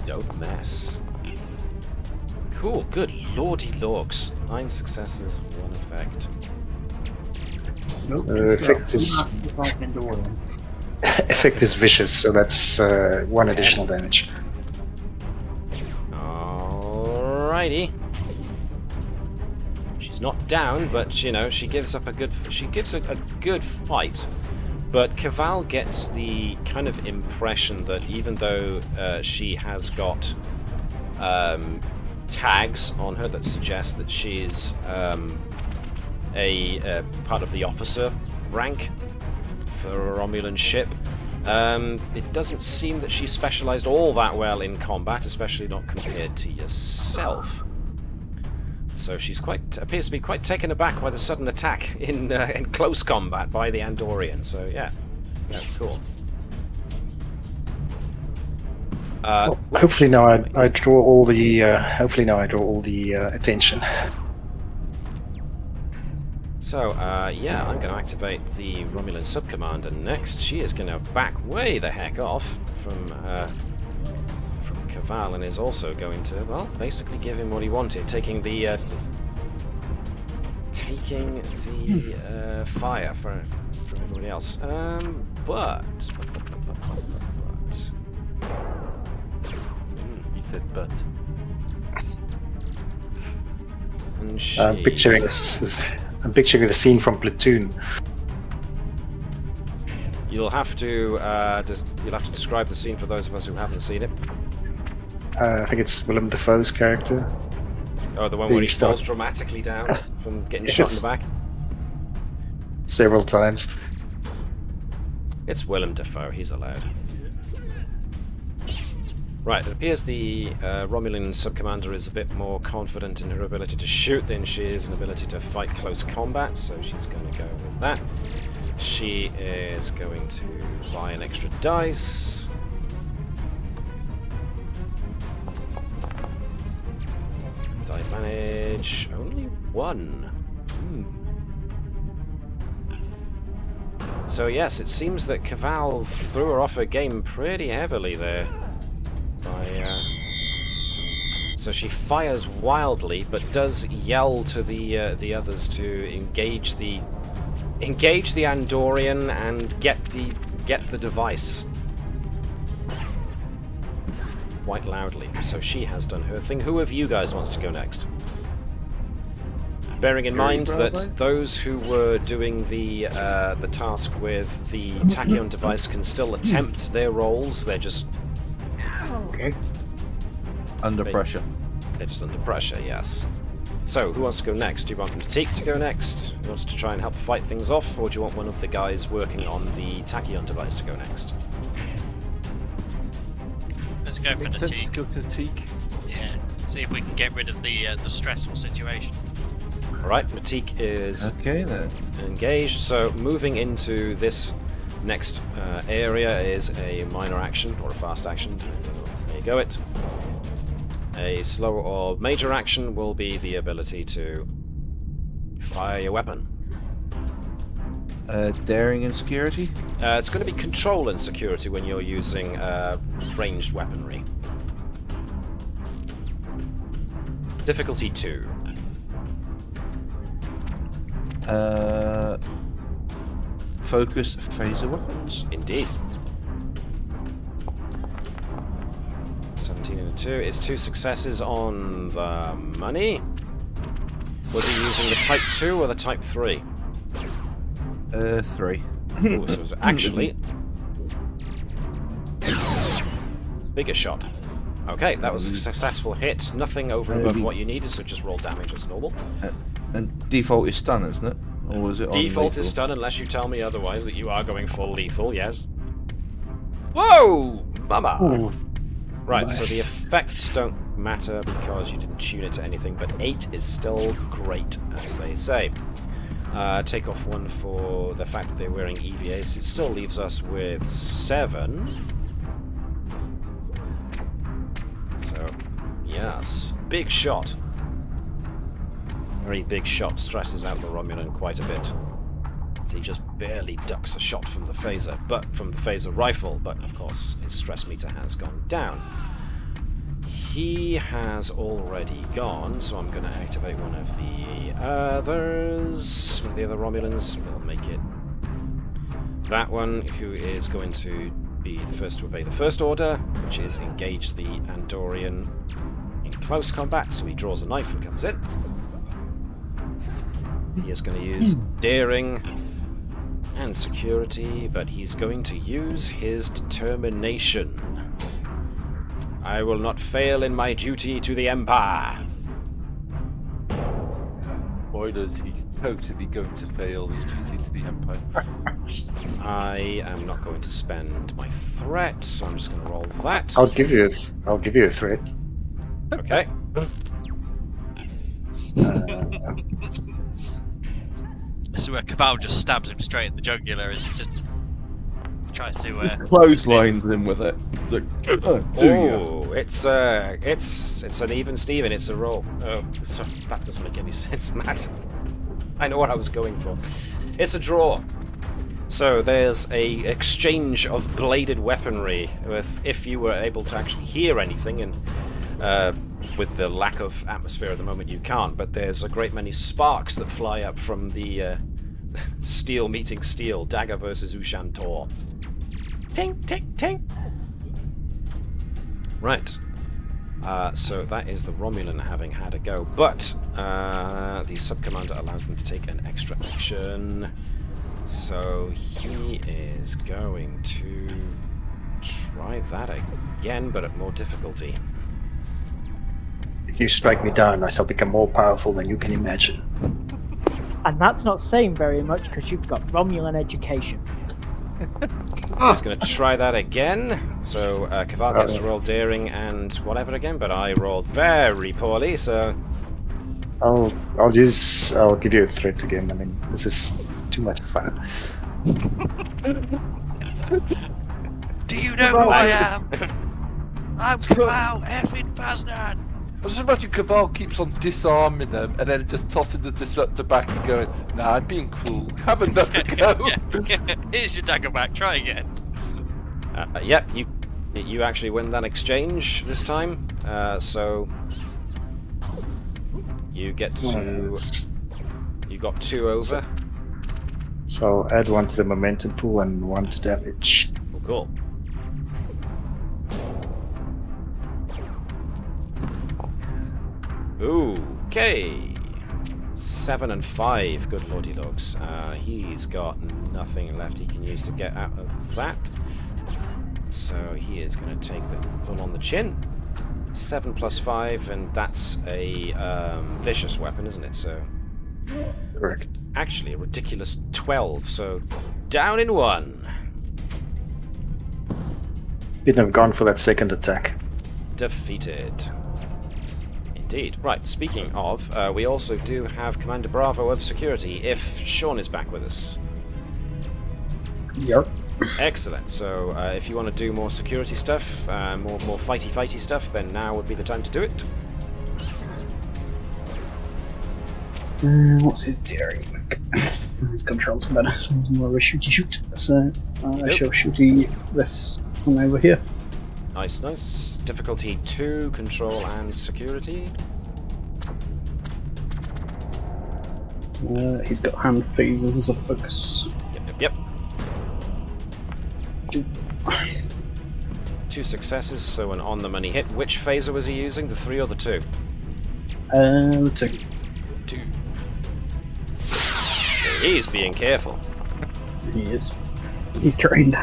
Dope mess. Cool, good lordy lorks. 9 successes, 1 effect. Nope. Effect is effect is vicious, so that's 1 additional damage. Alrighty. She's She's not down, but you know, she gives a good fight. But Keval gets the kind of impression that even though she has got tags on her that suggest that she's a part of the officer rank for a Romulan ship, it doesn't seem that she's specialised all that well in combat, especially not compared to yourself. So she's appears to be quite taken aback by the sudden attack in close combat by the Andorian. So yeah, cool. Well, hopefully now I draw all the attention. So yeah, I'm going to activate the Romulan subcommander next. She is going to back way the heck off from Keval, and is also going to, well, basically give him what he wanted, taking the fire from everybody else. But He said but. And she... I'm picturing the scene from Platoon. You'll have to describe the scene for those of us who haven't seen it. I think it's Willem Dafoe's character. Oh, the one where he falls dramatically down from getting shot in the back? Several times. It's Willem Dafoe, he's allowed. Right, it appears the Romulan subcommander is a bit more confident in her ability to shoot than she is in ability to fight close combat, so she's going to go with that. She is going to buy an extra dice. Die advantage, only 1. So yes, it seems that Keval threw her off her game pretty heavily there. So she fires wildly, but does yell to the others to engage the Andorian and get the device quite loudly. So she has done her thing. Who of you guys wants to go next? Bearing in mind that those who were doing the task with the tachyon device can still attempt their rolls. They're just under pressure. They're just under pressure, yes. So, who wants to go next? Do you want Matik to go next? Who wants to try and help fight things off, or do you want one of the guys working on the tachyon device to go next? Let's go for Natik. Let's go to Natik. Yeah, see if we can get rid of the stressful situation. Alright, Matik is okay then. Engaged, so moving into this next area is a minor action, or a fast action. There you go, A slow or major action will be the ability to fire your weapon. Daring and security? It's going to be control and security when you're using ranged weaponry. Difficulty 2. Focus phaser weapons? Indeed. 17 and a 2 is 2 successes on the money. Was he using the Type 2 or the Type 3? 3. Ooh, so it was actually bigger shot. Okay, that was a successful hit. Nothing over and above what you needed, so just roll damage as normal. And default is stun, isn't it? Or was it default is stun unless you tell me otherwise that you are going full lethal, yes. Whoa! Mama! Ooh, right, nice. so the effects don't matter because you didn't tune it to anything, but 8 is still great, as they say. Take off 1 for the fact that they're wearing EVA, so it still leaves us with 7. So, yes, big shot. Very big shot, stresses out the Romulan quite a bit. He just barely ducks a shot from the phaser, rifle, but of course his stress meter has gone down. He has already gone, so I'm going to activate one of the others. One of the other Romulans. We'll make it that one, who is going to be the first to obey the first order, which is engage the Andorian in close combat. So he draws a knife and comes in. He is going to use daring and security, but he's going to use his determination. I will not fail in my duty to the Empire. Spoilers, he's totally going to fail his duty to the Empire. I am not going to spend my threat, so I'm just going to roll that. I'll give you a threat. Okay. This is where Keval just stabs him straight in the jugular as he just tries to. Clotheslines him with it. It's like, do you? Oh, it's an even Steven. It's a roll. Oh, sorry, that doesn't make any sense, Matt. I know what I was going for. It's a draw. So there's a exchange of bladed weaponry. If you were able to actually hear anything, and with the lack of atmosphere at the moment, you can't. But there's a great many sparks that fly up from the steel meeting steel. Dagger versus Ushantor. Tink, tink, tink. Right. So that is the Romulan having had a go, but the sub-commander allows them to take an extra action. So he is going to try that again, but at more difficulty. If you strike me down, I shall become more powerful than you can imagine. And that's not saying very much because you've got Romulan education. So he's going to try that again. So Keval gets to roll daring and whatever again, but I rolled very poorly, so... I'll give you a threat again. I mean, this is too much fun. Do you know who I am? I'm Keval effing Faznan. I just imagine Keval keeps on disarming them and then just tossing the disruptor back and going, "Nah, I'm being cruel. Have another go." Here's your dagger back. Try again. Yep, you actually win that exchange this time. So you get to... You got 2 over. So add 1 to the momentum pool and 1 to damage. Cool. Okay. 7 and 5. Good lordy logs. He's got nothing left he can use to get out of that. So he is going to take the full on the chin. 7 plus 5, and that's a vicious weapon, isn't it? So Correct. actually a ridiculous 12. So down in 1. Couldn't have gone for that second attack. Defeated. Indeed. Right, speaking of, we also do have Commander Bravo of Security, if Sean is back with us. Yep. Excellent. So, if you want to do more security stuff, more fighty stuff, then now would be the time to do it. What's his daring? His controls better, so it's more of a shooty shoot. So I shall shooty this one over here. Nice, nice. Difficulty 2, control and security. He's got hand phases as a focus. Yep. 2 successes, so an on-the-money hit. Which phaser was he using, the 3 or the 2? 2. 2. So he's being careful. He is. He's trained.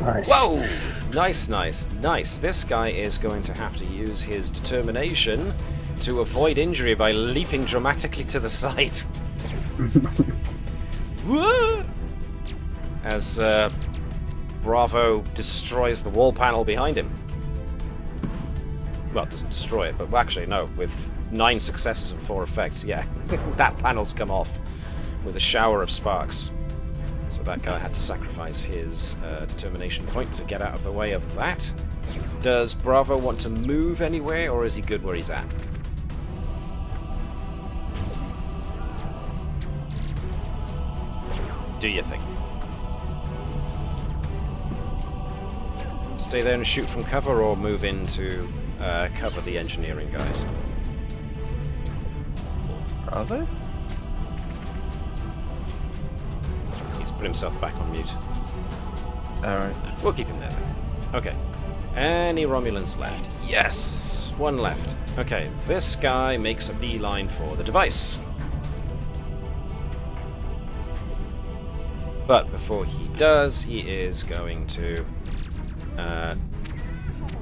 Nice. Whoa! Nice, nice, nice. This guy is going to have to use his determination to avoid injury by leaping dramatically to the side. As Bravo destroys the wall panel behind him. Well, it doesn't destroy it, but actually, no. With 9 successes and 4 effects, yeah. That panel's come off with a shower of sparks. So that guy had to sacrifice his determination point to get out of the way of that. Does Bravo want to move anywhere, or is he good where he's at? Do you think? Stay there and shoot from cover, or move in to cover the engineering guys? Are they? He's put himself back on mute. Alright. We'll keep him there then. Okay. Any Romulans left? Yes! 1 left. Okay, this guy makes a beeline for the device. But before he does, he is going to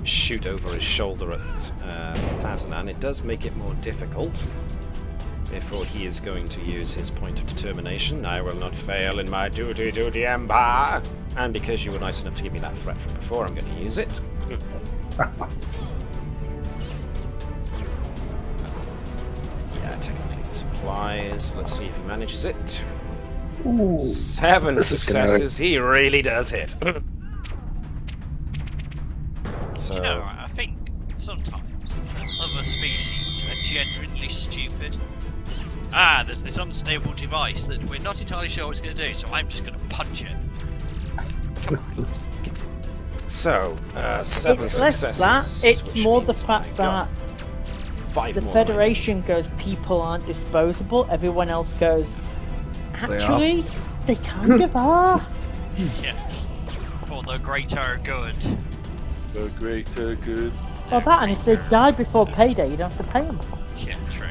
shoot over his shoulder at Thazanan. It does make it more difficult. Therefore, he is going to use his point of determination. I will not fail in my duty to the Empire. And because you were nice enough to give me that threat from before, I'm going to use it. Yeah, technically this applies. Let's see if he manages it. Ooh, 7 successes. He really does hit. So, Do you know, I think sometimes other species are genuinely stupid. There's this unstable device that we're not entirely sure what it's going to do, so I'm just going to punch it. so 7 It's less successes. that, it's which more the means fact I got that 5 the more. Federation goes, people aren't disposable. Everyone else goes, actually, they kind of are. Yeah. For the greater good. The greater good. Well, that, and if they die before payday, you don't have to pay them. Yeah, true.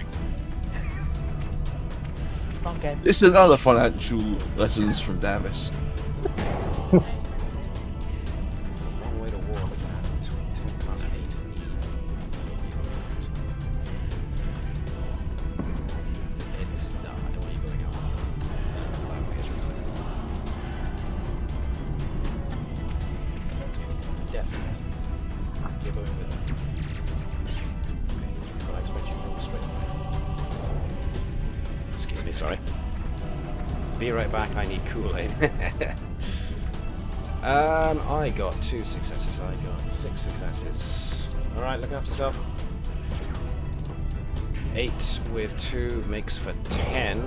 Wrong game. This is another financial lessons from Navis. It's a long way to war with that. Between 10 past 8 in the evening. It's no, I don't want you going on. Definitely. You're going with it. Okay, but I expect you to go straight away. Excuse me, sorry. Be right back, I need Kool-Aid. I got 2 successes, I got 6 successes. Alright, look after yourself. 8 with 2 makes for 10.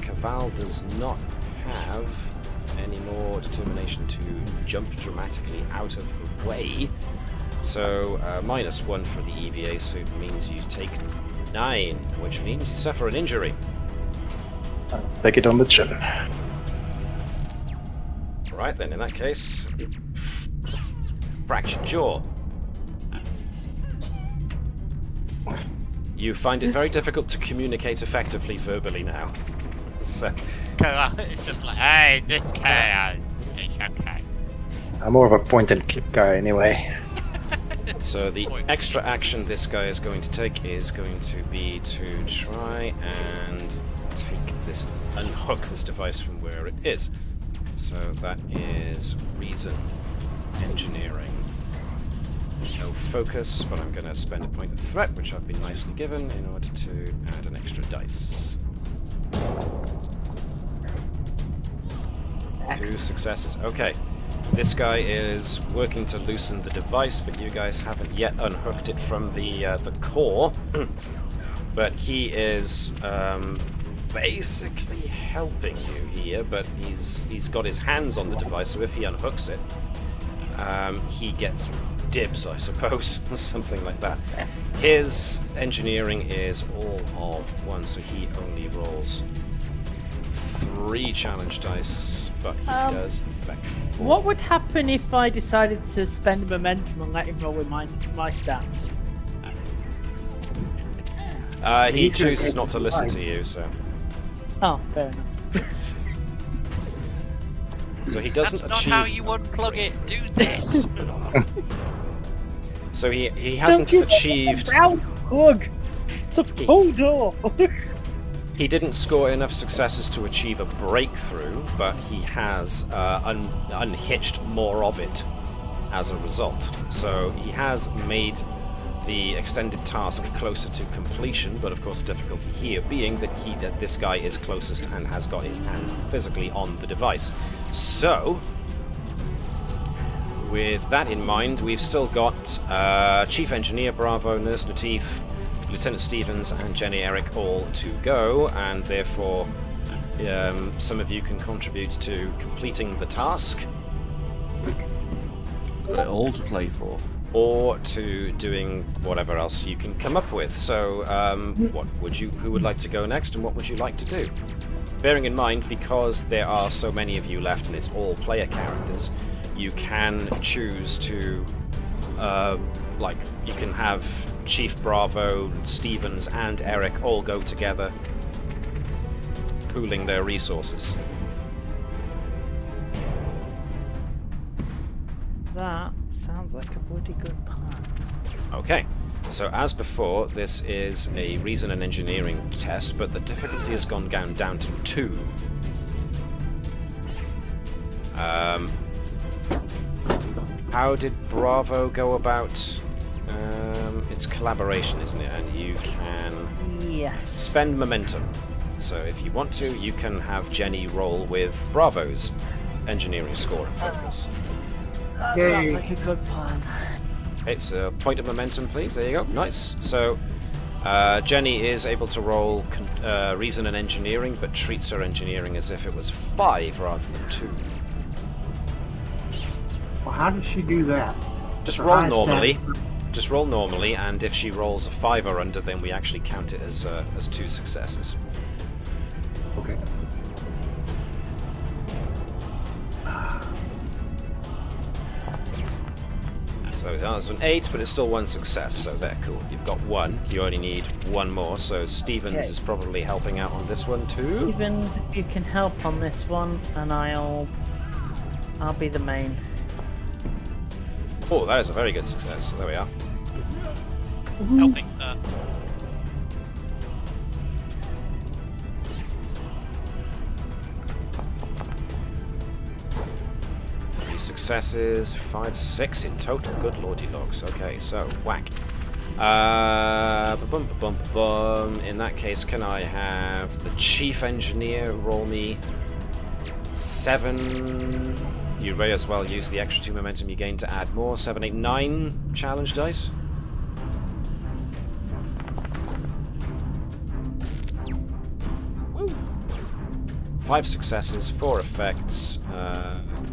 Keval does not have any more determination to jump dramatically out of the way. So, -1 for the EVA suit means you take 9, which means you suffer an injury. Take it on the chin. Right then, in that case, fractured jaw. You find it very difficult to communicate effectively verbally now. So, It's just like, hey, this guy, it's okay. I'm more of a point and click guy anyway. so the extra action this guy is going to take is going to be to try and unhook this device from where it is. So that is reason, engineering. No focus, but I'm going to spend a point of threat, which I've been nicely given, in order to add an extra dice. 2 successes. Okay. This guy is working to loosen the device, but you guys haven't yet unhooked it from the core. But he is basically helping you here, but he's got his hands on the device, so if he unhooks it, he gets dibs, I suppose, something like that. His engineering is all of 1, so he only rolls 3 challenge dice, but he does affect. What would happen if I decided to spend momentum and let him roll with my stats? He chooses not to listen to you, so. Oh, fair enough. So he doesn't That's achieve. not how you unplug it. Do this. So he hasn't achieved. Plug. It's a pull door. He didn't score enough successes to achieve a breakthrough, but he has unhitched more of it as a result. So he has made the extended task closer to completion, but of course the difficulty here being that this guy is closest and has got his hands physically on the device. So, with that in mind, we've still got Chief Engineer Bravo, Nurse Nateeth, Lieutenant Stevens and Jenny Eric all to go, and therefore some of you can contribute to completing the task. All to play for. Or to doing whatever else you can come up with. So, who would like to go next, and what would you like to do? Bearing in mind, because there are so many of you left and it's all player characters, you can choose to, you can have Chief Bravo, Stevens and Eric all go together, pooling their resources. That sounds like a bloody good plan. Okay, so as before, this is a reason and engineering test, but the difficulty has gone down to 2. How did Bravo go about? It's collaboration, isn't it? And you can spend momentum. So if you want to, you can have Jenny roll with Bravo's engineering score and focus. That sounds like a good plan. Okay, so point of momentum, please. There you go. Nice. So Jenny is able to roll reason and engineering, but treats her engineering as if it was 5 rather than 2. Well, how does she do that? Just roll normally. Just roll normally, and if she rolls a 5 or under, then we actually count it as 2 successes. Okay. So that was an 8, but it's still 1 success, so they're cool. You've got 1. You only need 1 more, so Stevens is probably helping out on this one too. Stevens, if you can help on this one, and I'll be the main. Oh, that is a very good success. There we are. Helping, sir. Successes, 5, 6 in total. Good lordy logs. Okay, so whack. In that case, can I have the chief engineer roll me 7? You may as well use the extra 2 momentum you gain to add more. 7, 8, 9 challenge dice. Woo. 5 successes, 4 effects.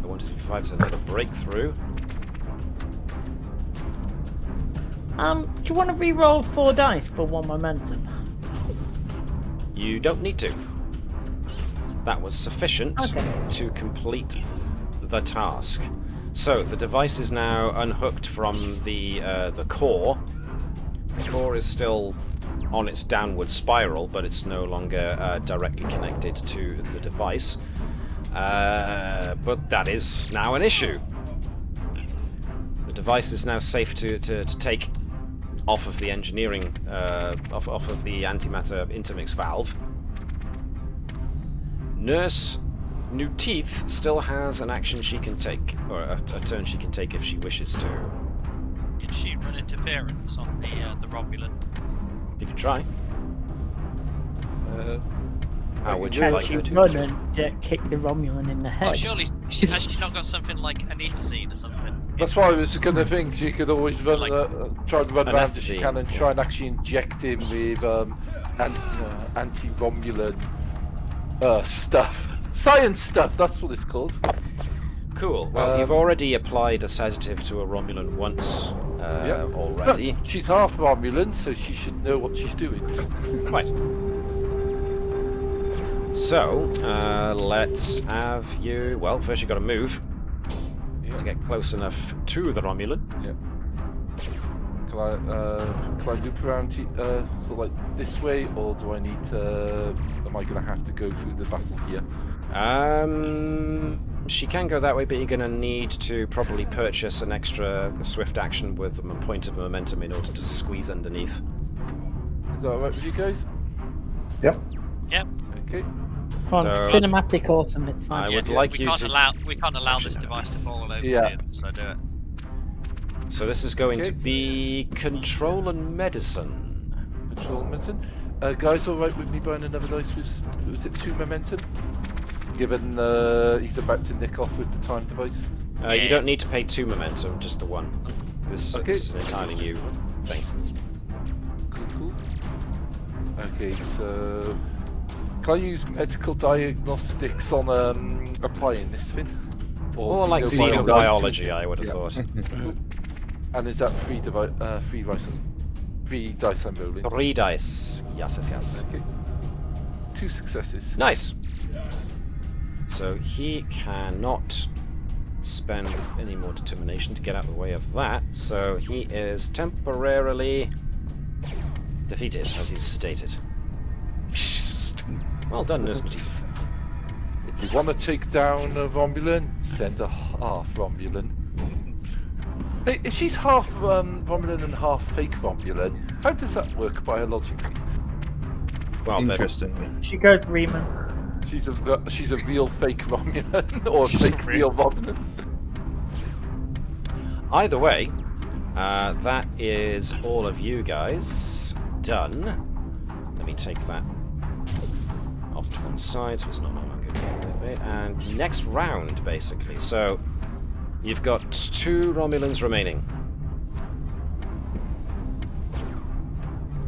1, 2, 3, 5 is another breakthrough. Do you want to re-roll 4 dice for 1 momentum? You don't need to. That was sufficient to complete the task. So the device is now unhooked from the core. The core is still on its downward spiral, but it's no longer directly connected to the device. But that is now an issue. The device is now safe to take off of the engineering, off of the antimatter intermix valve. Nurse New Teeth still has an action she can take, or a turn she can take if she wishes to. Did she run interference on the Romulan? You could try. How would you Can like she her to? run and kick the Romulan in the head? Oh, surely has she not got something like anesthetine or something? That's why I was going to think she could always run, Like- try and run around if Anesthety. she can and try and actually inject him with anti-Romulan stuff. Science stuff, that's what it's called. Cool. Well, you've already applied a sedative to a Romulan once already. But she's half Romulan, so she should know what she's doing. Right. So, let's have you... Well, first you've got to move to get close enough to the Romulan. Yeah. Can I loop around sort of like this way, or do I need to... Am I going to have to go through the battle here? She can go that way, but you're going to need to probably purchase an extra swift action with a point of momentum in order to squeeze underneath. Is that alright with you guys? Yep. Yep. Okay. Come on, So- cinematic awesome, it's fine. I would like you to... We can't allow this device to fall over Yeah. to them, so do it. So this is going to Okay. be control and medicine. Control momentum. Guys, alright with me buying another dice with... Was it 2 momentum? Given he's about to nick off with the time device. You don't need to pay 2 momentum, just the 1. This is an entirely new thing. Cool. Okay, so... Can I use medical diagnostics on applying this thing? Or like xenobiology? xenobiology, I would have thought. And is that 3 dice I'm rolling? 3 dice. Yes. Okay. 2 successes. Nice. So he cannot spend any more determination to get out of the way of that. So he is temporarily defeated, as he's stated. Well done, Nurse Teeth. If you want to take down a Romulan, send a half Romulan. If she's half Romulan and half fake Romulan, how does that work biologically? Well, Interesting. She goes Riemann. She's a real fake Romulan or a fake real Romulan. Either way, that is all of you guys done. Let me take that off to one side so it's not no longer good. And next round, basically. So you've got 2 Romulans remaining.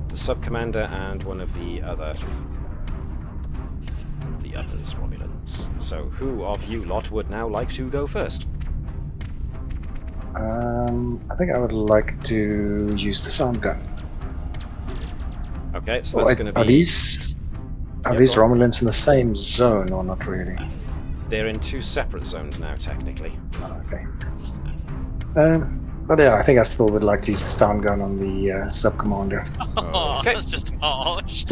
The sub-commander and one of the others Romulans. So who of you lot would now like to go first? I think I would like to use the sound gun. Okay, so that's going to be... Are these Romulans in the same zone or not really? They're in 2 separate zones now, technically. Oh, okay. But yeah, I think I still would like to use the sound gun on the sub-commander. Oh, Okay. that's just harsh.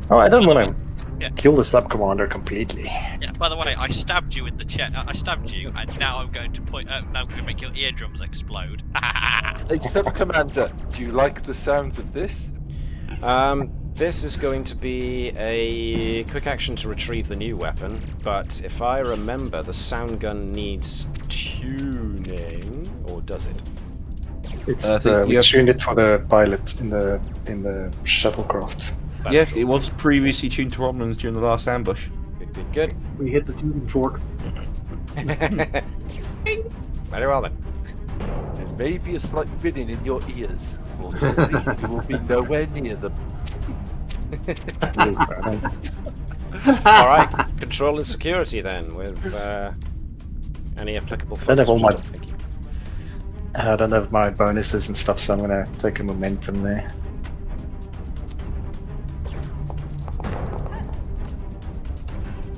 Oh, I don't want to kill the sub-commander completely. Yeah. By the way, I stabbed you in the chest. I stabbed you, and now I'm going to now I'm going to make your eardrums explode. Hey, Sub-Commander, do you like the sounds of this? This is going to be a quick action to retrieve the new weapon, but if I remember, the sound gun needs tuning, or does it? It's we tuned it for the pilot in the shuttlecraft. Yeah, it was previously tuned to Romulans during the last ambush. Good. We hit the tuning fork. Very well then. There may be a slight ringing in your ears. Fortunately, you will be nowhere near them. Alright, control and security then, with any applicable functions. I don't have my bonuses and stuff, so I'm going to take a momentum there.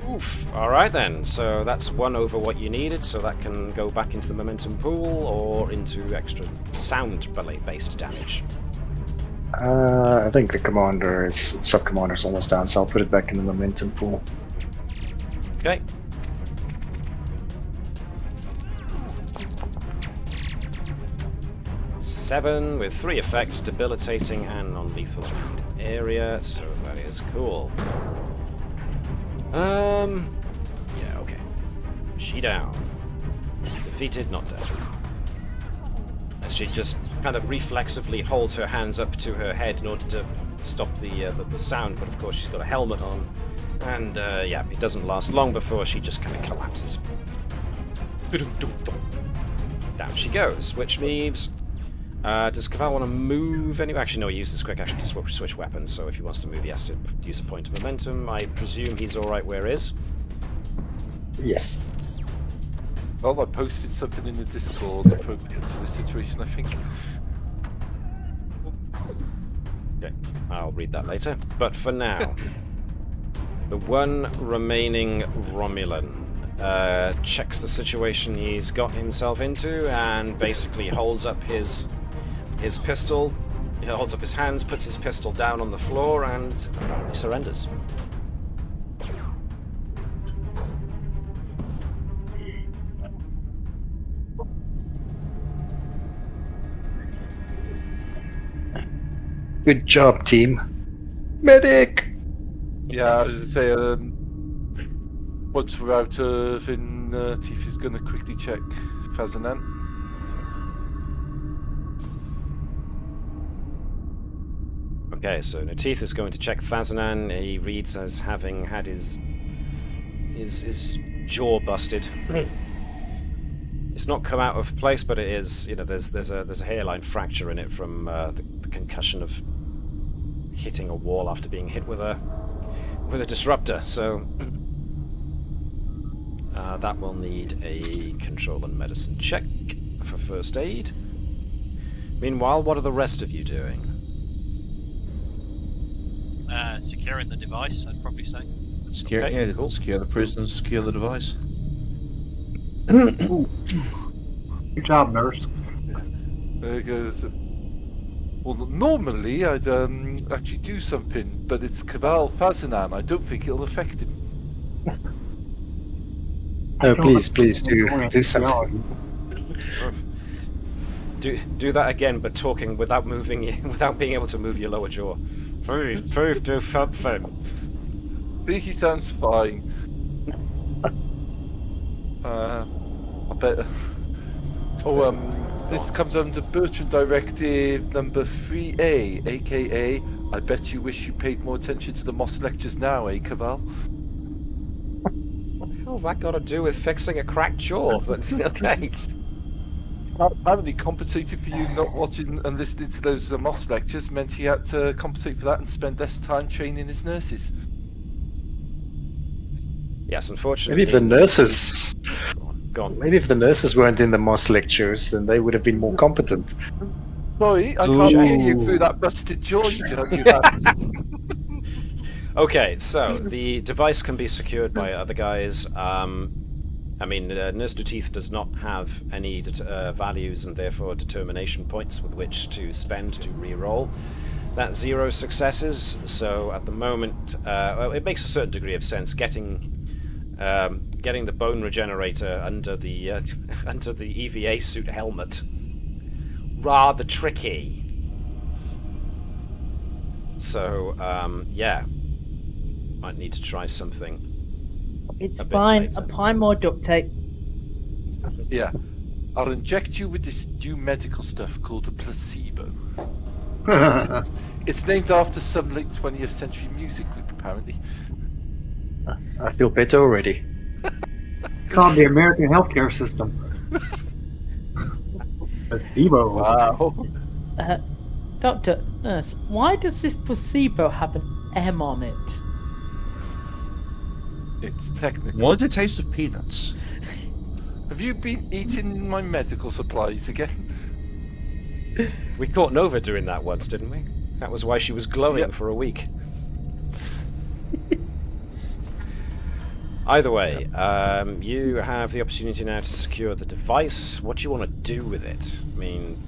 Oof. Alright then, so that's 1 over what you needed, so that can go back into the momentum pool or into extra sound-based damage. I think the sub-commander's almost down, so I'll put it back in the momentum pool. Okay. Seven with 3 effects, debilitating and non-lethal area, so that is cool. Yeah, okay. She down. Defeated, not dead. As she just kind of reflexively holds her hands up to her head in order to stop the sound, but of course she's got a helmet on, and yeah, it doesn't last long before she just kind of collapses. Down she goes, which means... does Keval want to move anywhere? Actually, no, he used this quick action to switch weapons, so if he wants to move, he has to use a point of momentum. I presume he's alright where he is. Yes. Well, I posted something in the Discord appropriate to the situation, I think. Okay, I'll read that later. But for now, the one remaining Romulan checks the situation he's got himself into and basically holds up his pistol. He holds up his hands, puts his pistol down on the floor, and apparently surrenders. Good job, team. Medic! Yeah, I was going to say, once we're out of Teeth is going to quickly check Fazanan. Okay, so Nateeth is going to check Fazanan. He reads as having had his jaw busted. It's not come out of place, but it is. You know, there's a hairline fracture in it from the concussion of hitting a wall after being hit with a disruptor. So that will need a control and medicine check for first aid. Meanwhile, what are the rest of you doing? Securing the device, I'd probably say. Secure, Okay, yeah, cool. Secure the prisoners, secure the device. Good job, nurse. There it goes. Well, normally I'd actually do something, but it's Keval Fazanan. I don't think it'll affect him. No, please do something. Do that again, but talking without moving, without being able to move your lower jaw. Please do something. See, he sounds fine. I bet. Oh, this comes under Bertram Directive number 3A, aka I bet you wish you paid more attention to the Moss lectures now, eh, Keval? What the hell's that got to do with fixing a cracked jaw? But okay. Apparently compensated for you not watching and listening to those Moss lectures meant he had to compensate for that and spend less time training his nurses. Yes, unfortunately. Maybe if the nurses... Go on. Maybe if the nurses weren't in the Moss lectures, then they would have been more competent. Sorry, I can't hear you through that busted jaw you have. Okay, so the device can be secured by other guys. I mean, Nurse Duteeth does not have any values and therefore determination points with which to spend to re-roll. That's 0 successes, so at the moment, well, it makes a certain degree of sense getting the bone regenerator under the under the EVA suit helmet. Rather tricky. So, yeah. Might need to try something. It's fine. Apply more duct tape. Yeah. I'll inject you with this new medical stuff called a placebo. It's named after some late 20th century music group, apparently. I feel better already. Called the American healthcare system. Placebo. Wow. Doctor, nurse, why does this placebo have an M on it? It's technical. Why does it taste of peanuts? Have you been eating my medical supplies again? We caught Nova doing that once, didn't we? That was why she was glowing for a week. Either way, you have the opportunity now to secure the device. What do you want to do with it? I mean,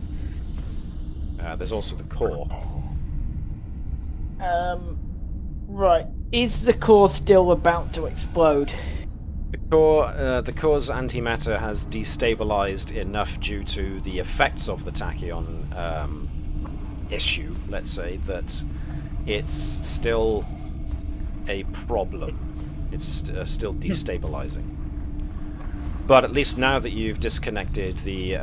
there's also the core. Right. Is the core still about to explode? The core's antimatter has destabilized enough due to the effects of the tachyon issue, let's say, that it's still a problem. It's still destabilizing. But at least now that you've disconnected the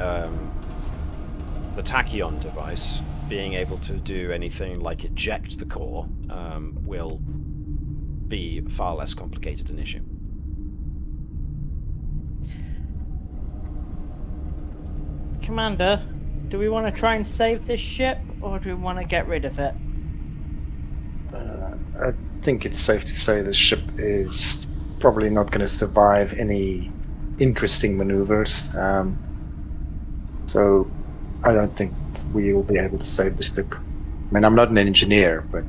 tachyon device, being able to do anything like eject the core will be far less complicated an issue. Commander, do we want to try and save this ship, or do we want to get rid of it? I think it's safe to say the ship is probably not going to survive any interesting maneuvers. So I don't think we'll be able to save the ship. I mean, I'm not an engineer, but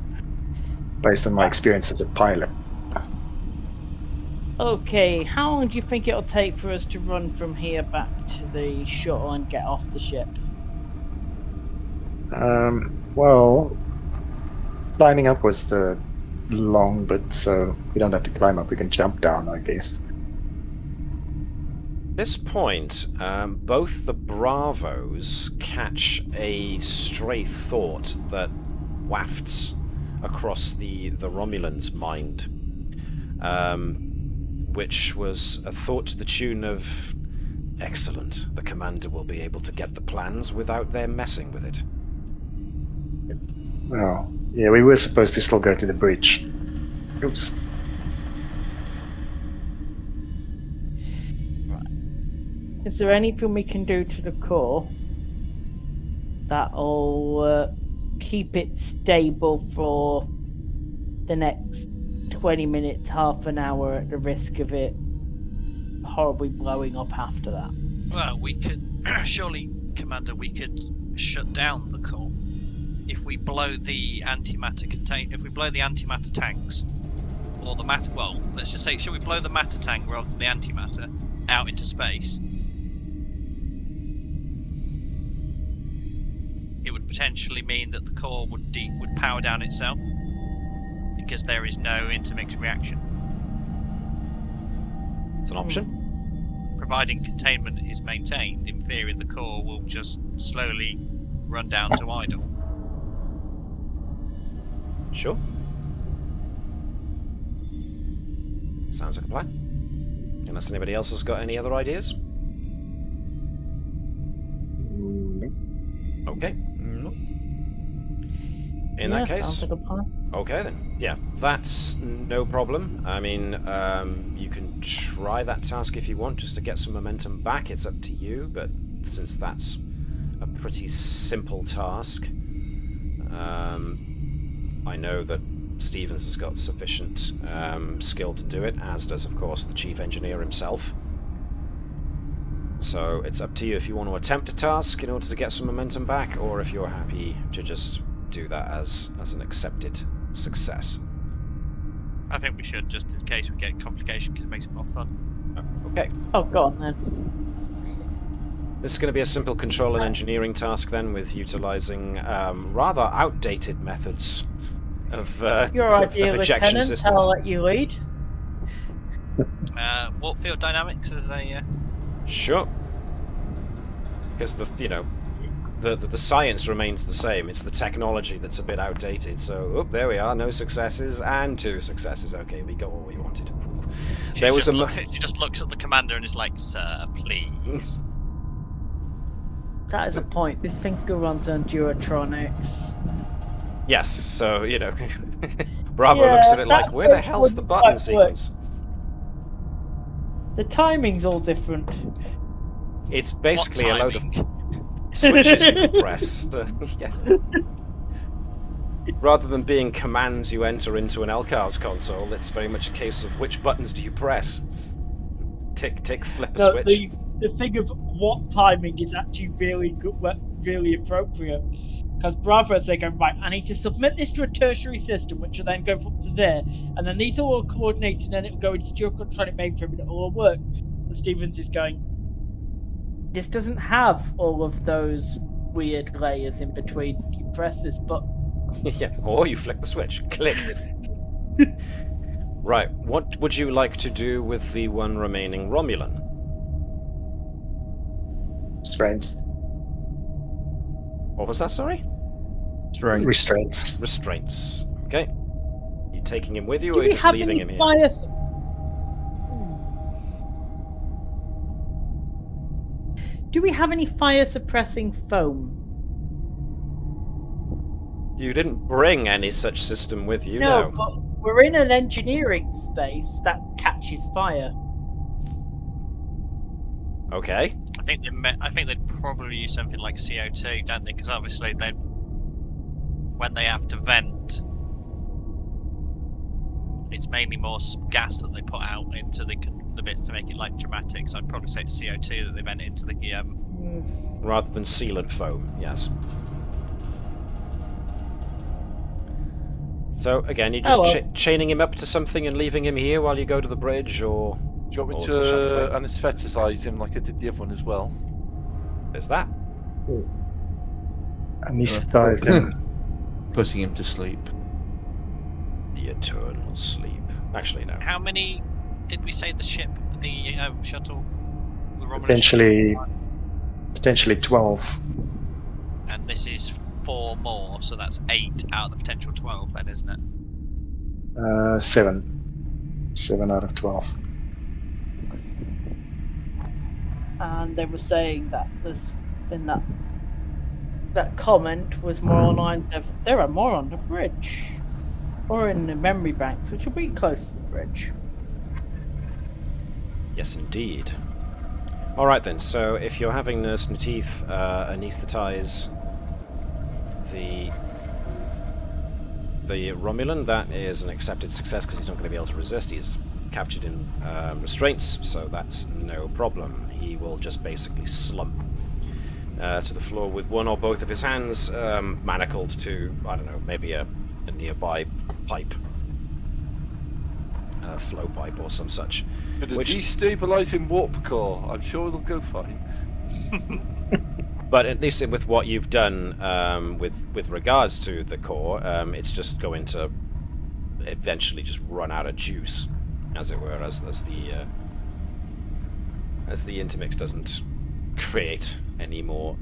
based on my experience as a pilot. Okay, how long do you think it'll take for us to run from here back to the shuttle and get off the ship? Well, climbing up was the long bit, so we don't have to climb up, we can jump down, I guess. At this point, both the Bravos catch a stray thought that wafts across the Romulans' mind, which was a thought to the tune of, "Excellent, the commander will be able to get the plans without them messing with it." Oh, yeah, we were supposed to still go to the bridge. Oops. Is there anything we can do to the core that'll keep it stable for the next 20 minutes, half an hour, at the risk of it horribly blowing up after that? Well, we could surely, Commander, we could shut down the core if we blow the antimatter if we blow the antimatter tanks, or the matter. Well, let's just say, shall we blow the matter tank rather than the antimatter out into space? It would potentially mean that the core would power down itself, because there is no intermixed reaction. It's an option. providing containment is maintained, in theory the core will just slowly run down to idle. Sure. Sounds like a plan. Unless anybody else has got any other ideas. Okay. In that case, sounds like a plan. okay then. Yeah, that's no problem. I mean, you can try that task if you want, just to get some momentum back. It's up to you, but since that's a pretty simple task, I know that Stevens has got sufficient skill to do it, as does, of course, the chief engineer himself. So it's up to you if you want to attempt a task in order to get some momentum back, or if you're happy to just do that as an accepted success. I think we should, just in case we get complication, because it makes it more fun. Okay. Oh, go on then. This is going to be a simple control and engineering task then, with utilising rather outdated methods of Your idea, ejection Lieutenant, systems. I'll let you lead. Warp field dynamics is a... Sure. Because the science remains the same. It's the technology that's a bit outdated. So, there we are. No successes and 2 successes. Okay, we got what we wanted. She just looks at the commander and is like, "Sir, please." That is a point. This thing's going to run on Duratronics. Yes. So Bravo looks at it like, where the hell's the button sequence? The timing's all different. It's basically a load of switches you can press. Yeah. Rather than being commands you enter into an LCARS console, it's very much a case of which buttons do you press. Tick, tick, flip a switch. The thing of what timing is actually really good, really appropriate. Because Bravo is going, right, I need to submit this to a tertiary system, which will then go up to there, and then these are all coordinated, and then it will go into your controlling mainframe, and it will all work. And Stevens is going, this doesn't have all of those weird layers in between. You press this button. Yeah, or you flick the switch. Click. Right, what would you like to do with the one remaining Romulan? Restraints. What was that, sorry? Restraints. Restraints. Okay. You taking him with you, or are you just leaving him here? Do we have any fire suppressing foam? You didn't bring any such system with you, No, no. but we're in an engineering space that catches fire. Okay. I think they'd probably use something like CO2, don't they? Because obviously when they have to vent, it's mainly more gas that they put out into the bits to make it like dramatic. So I'd probably say it's CO2 that they vent into the Rather than sealant foam, yes. So again, you're just chaining him up to something and leaving him here while you go to the bridge, or? Do you want me to anaesthetise him like I did the other one as well? There's that. Anaesthetise him. Putting him to sleep. The eternal sleep. Actually, no. How many did we say the shuttle? The Romulan Potentially 12. And this is 4 more, so that's 8 out of the potential 12 then, isn't it? 7. 7 out of 12. And they were saying that that comment was more on lines of there are more on the bridge, or in the memory banks, which are pretty close to the bridge. Yes, indeed. All right then. So if you're having Nurse Nateeth anaesthetize the Romulan, that is an accepted success because he's not going to be able to resist. He's captured in restraints, so that's no problem. He will just basically slump to the floor with one or both of his hands manacled to, I don't know, maybe a nearby pipe, flow pipe or some such. With a destabilising warp core, I'm sure it'll go fine. But at least with what you've done with regards to the core, it's just going to eventually just run out of juice, as it were, as as the intermix doesn't create any more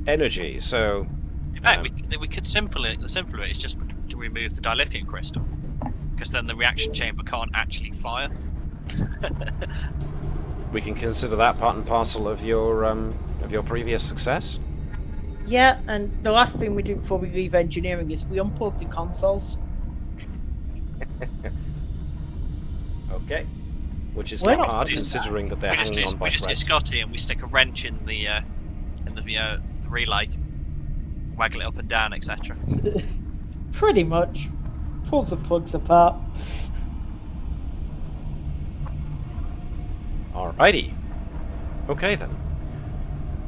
energy. So, in fact, we could the simpler bit is just to remove the dilithium crystal, because then the reaction chamber can't actually fire. We can consider that part and parcel of your previous success. Yeah, and the last thing we do before we leave engineering is we unplug the consoles. Okay. Which is We're not not hard, doing considering that they're hanging on by We just threads. do Scotty and we stick a wrench in the relay, waggle it up and down, etc. Pretty much. Pulls the plugs apart. Alrighty. Okay then.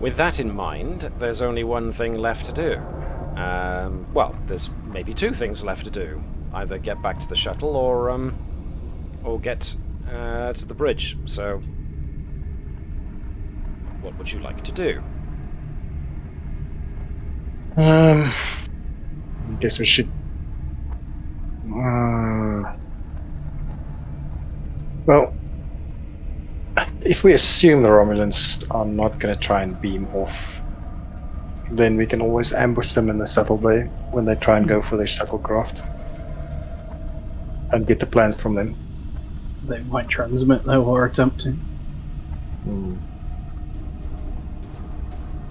With that in mind, there's only one thing left to do. Well, there's maybe two things left to do. Either get back to the shuttle or get to the bridge. So, what would you like to do? I guess we should. Well, if we assume the Romulans are not going to try and beam off, then we can always ambush them in the shuttle bay when they try and go for their shuttlecraft and get the plans from them. They might transmit though, or attempt to.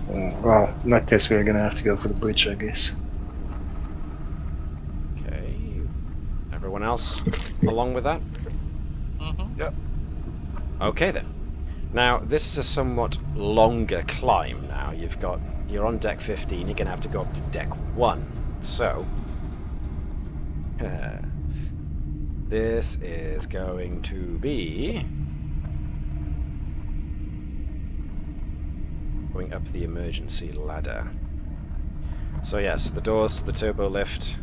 Well, in that case, we're going to have to go for the bridge, I guess. Okay. Everyone else along with that? Mm-hmm. Yep. Okay then. Now, this is a somewhat longer climb now. You're on deck 15, you're going to have to go up to deck 1. So, this is going to be going up the emergency ladder. So yes, the doors to the turbo lift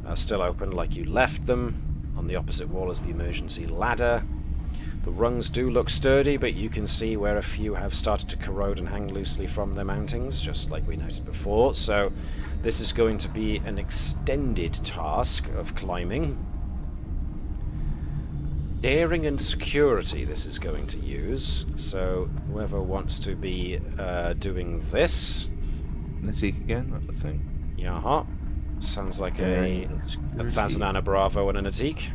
are still open like you left them. On the opposite wall is the emergency ladder. The rungs do look sturdy, but you can see where a few have started to corrode and hang loosely from their mountings, just like we noted before. So this is going to be an extended task of climbing. Daring and security this is going to use, so whoever wants to be doing this... Natik again, I think. Yaha. Sounds like a Thazanana Bravo and a Natik.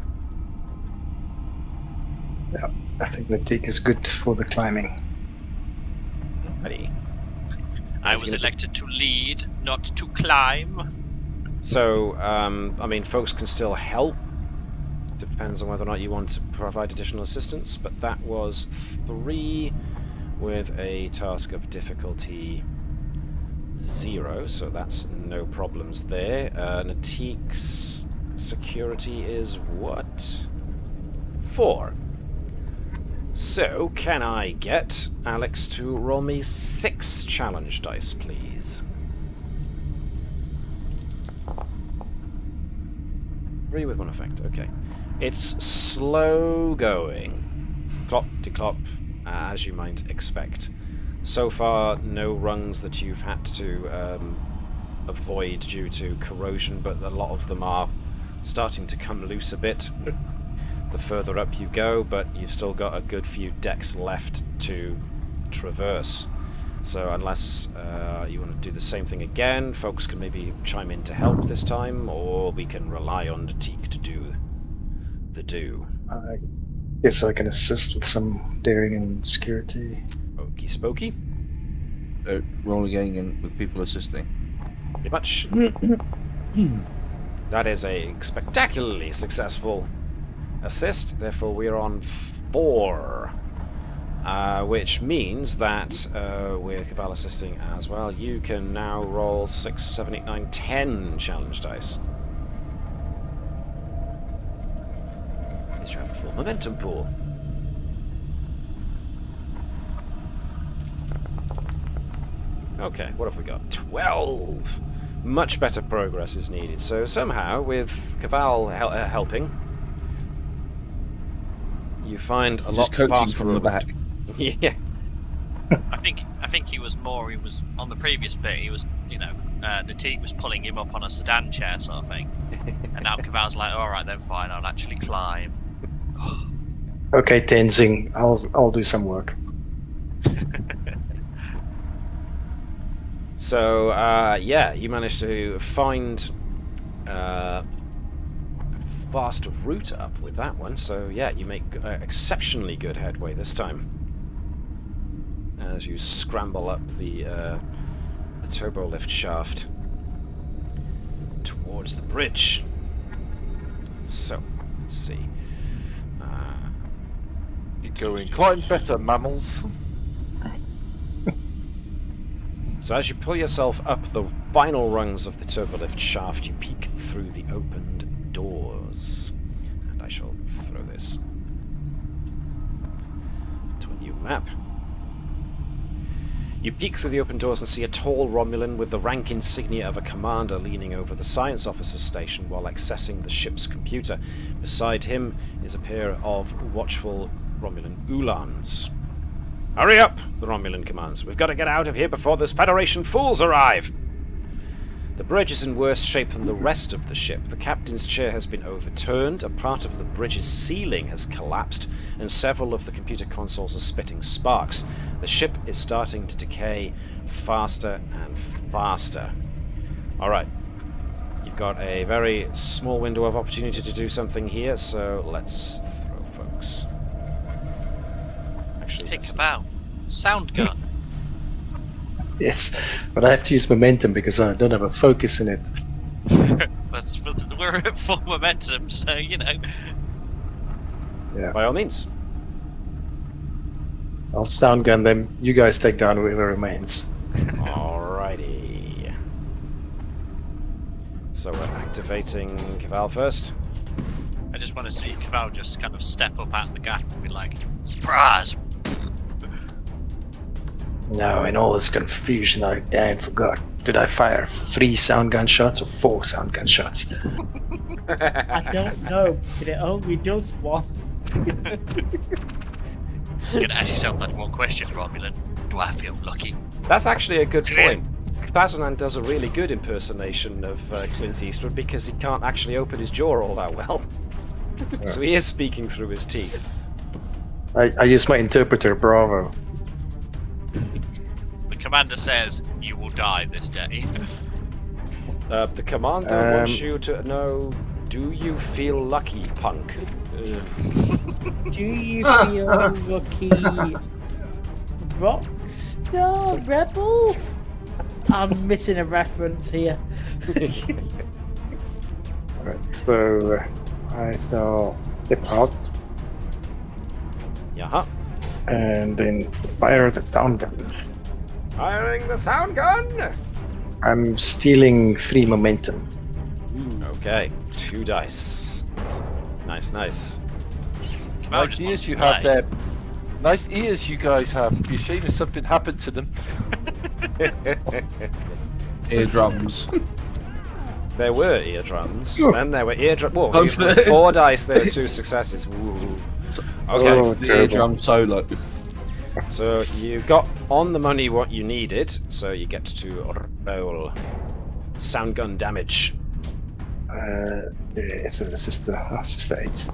Yeah, I think Natik is good for the climbing. Ready. I was elected to lead, not to climb. So, I mean, folks can still help. Depends on whether or not you want to provide additional assistance, but that was 3 with a task of difficulty 0, so that's no problems there. Natik's security is what? 4. So, can I get Alex to roll me 6 challenge dice, please? 3 with 1 effect, okay. It's slow going. Clop de clop, as you might expect. So far, no rungs that you've had to avoid due to corrosion, but a lot of them are starting to come loose a bit the further up you go, but you've still got a good few decks left to traverse. So unless you want to do the same thing again, folks can maybe chime in to help this time, or we can rely on Natik to do the do. I guess I can assist with some daring and security. Okie spooky. Roll again and with people assisting. Pretty much. That is a spectacularly successful assist, therefore we're on 4. Which means that with Keval assisting as well, you can now roll 6, 7, 8, 9, 10 challenge dice. At least you have a full momentum pool. Okay, what have we got? 12! Much better progress is needed. So somehow, with Keval helping, you find a lot faster from the back. Yeah. I think he was on the previous bit. He was, Natik was pulling him up on a sedan chair sort of thing, and now Keval's like, all right then, fine, I'll actually climb. Okay, Tenzing, I'll do some work. So, yeah, you managed to find a fast route up with that one. So, yeah, you make exceptionally good headway this time. As you scramble up the turbo lift shaft towards the bridge. So, let's see. You're going quite better, mammals. So as you pull yourself up the final rungs of the turbolift shaft, you peek through the opened doors. And I shall throw this to a new map. You peek through the open doors and see a tall Romulan with the rank insignia of a commander leaning over the science officer's station while accessing the ship's computer. Beside him is a pair of watchful Romulan Ulans. "Hurry up," the Romulan commands. "We've got to get out of here before those Federation fools arrive." The bridge is in worse shape than the rest of the ship. The captain's chair has been overturned, a part of the bridge's ceiling has collapsed, and several of the computer consoles are spitting sparks. The ship is starting to decay faster and faster. Alright. You've got a very small window of opportunity to do something here, so let's throw folks. Actually, Take a bow. Sound gun. Yes, but I have to use momentum because I don't have a focus in it. We're at full momentum, so you know. Yeah. By all means. I'll sound gun them. You guys take down whoever remains. Alrighty. So we're activating Keval first. I just want to see Keval just kind of step up out of the gap and be like, surprise! No, in all this confusion, I damn forgot. Did I fire 3 sound gun shots or 4 sound gun shots? I don't know. Did it only does one? You're gonna ask yourself that one question, Romulan. Do I feel lucky? That's actually a good point. Kazanan does a really good impersonation of Clint Eastwood because he can't actually open his jaw all that well. So he is speaking through his teeth. I use my interpreter, Bravo. The commander says, you will die this day. The commander wants you to know, do you feel lucky, punk? Do you feel lucky, Rockstar Rebel? I'm missing a reference here. Alright, so I shall step out Yaha. and then fire the sound gun. Firing the sound gun! I'm stealing 3 momentum. Okay, 2 dice. Nice, nice. Nice ears you have there. Nice ears you guys have. It'd be a shame if something happened to them. Eardrums. There were eardrums, then there were eardrums. Whoa, you got 4 dice there, 2 successes. Woo. Okay. Oh, The eardrum solo. So you got on the money what you needed, so you get to roll sound gun damage. Yeah, so it's just the 8.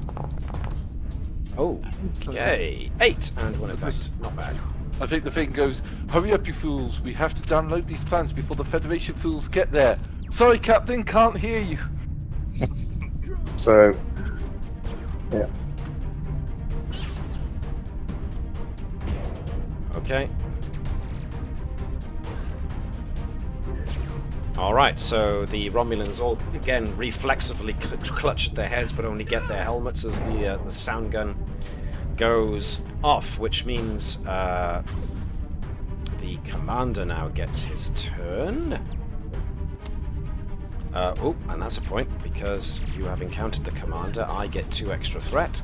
Oh, okay. 8 and 1 effect. Not bad. I think the thing goes, hurry up you fools, we have to download these plans before the Federation fools get there. Sorry Captain, can't hear you. So, yeah. Okay. Alright, so the Romulans all, again, reflexively clutch at their heads, but only get their helmets as the sound gun goes off, which means the commander now gets his turn. Oh, and that's a point, because you have encountered the commander. I get 2 extra threat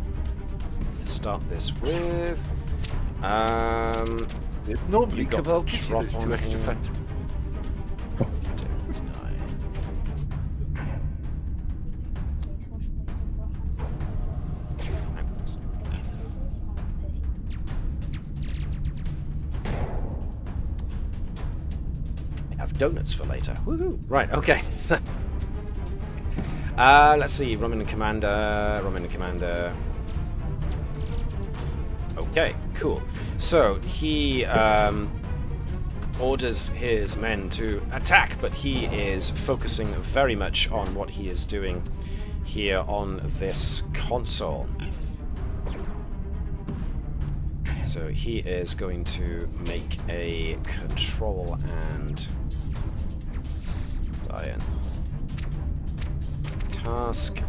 to start this with. Normally got Keval the gives you drop those on 2 extra him. factors. Let's do this guy. I have donuts for later. Woohoo! Right, okay. So, let's see. Romulan Commander. Okay, cool. So he orders his men to attack, but he is focusing very much on what he is doing here on this console. So he is going to make a control and science task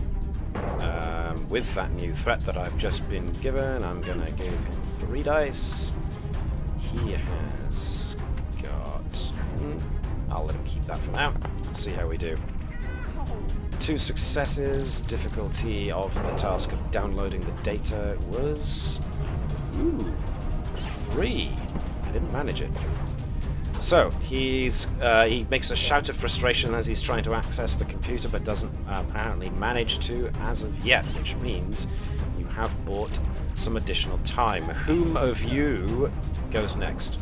with that new threat that I've just been given. I'm gonna give him 3 dice. He has got... I'll let him keep that for now. Let's see how we do. 2 successes. Difficulty of the task of downloading the data was... Ooh, 3. I didn't manage it. So, he makes a shout of frustration as he's trying to access the computer, but doesn't apparently manage to as of yet, which means you have bought some additional time. Whom of you goes next?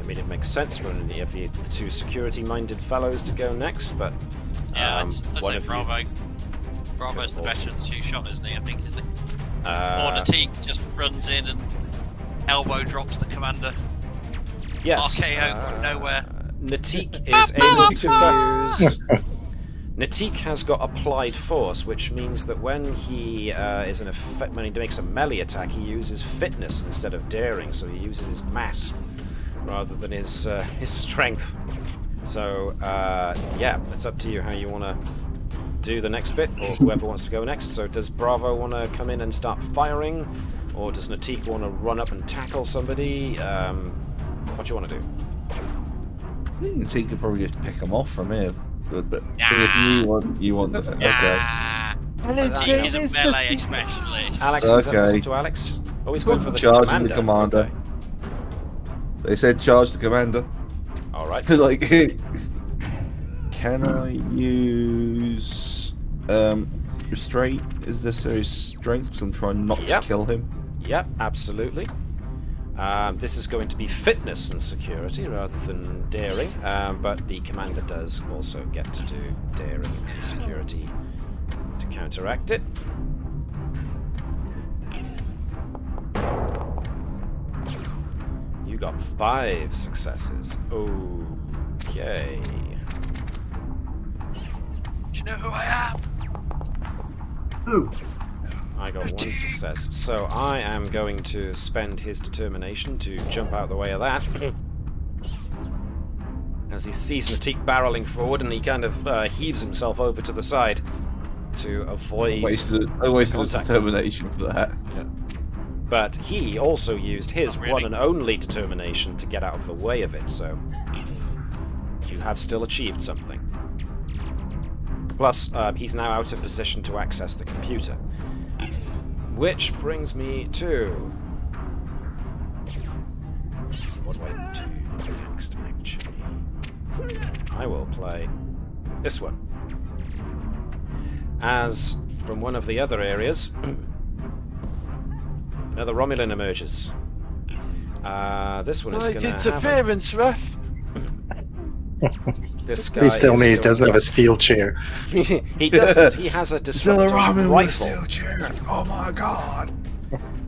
I mean, it makes sense for any of the 2 security-minded fellows to go next, but... yeah, I'd say Bravo. Bravo's the better of the 2 shot, isn't he? I think, isn't he? Or Natik just runs in and elbow drops the commander. Yes. RKO from nowhere. Natik is able to use... Natik has got applied force, which means that when he is in when he makes a melee attack, he uses fitness instead of daring, so he uses his mass rather than his strength. So yeah, it's up to you how you want to do the next bit, or whoever wants to go next. So does Bravo want to come in and start firing, or does Natik want to run up and tackle somebody? What do you want to do? I think Natik could probably just pick them off from here. But you want the thing. Natik is a melee specialist. Alex, is that to Alex? Oh, he's going for the commander. The commander. Okay. They said charge the commander. Alright. Like, can I use restraint? Is this a strength? Because I'm trying not to kill him. Yep, absolutely. This is going to be fitness and security rather than daring, but the commander does also get to do daring and security to counteract it. You got 5 successes. Okay. Do you know who I am? Who? I got 1 success, so I am going to spend his determination to jump out the way of that. As he sees Natik barreling forward, and he kind of heaves himself over to the side to avoid I wasted his determination for that. Yeah. But he also used his one and only determination to get out of the way of it, so you have still achieved something. Plus, he's now out of position to access the computer. Which brings me to... What do I do next, actually? I will play this one. As from one of the other areas, another Romulan emerges. This one is going to have... interference, ref! This guy He still doesn't have a steel chair. He doesn't. He has a disruptor rifle. Oh my god!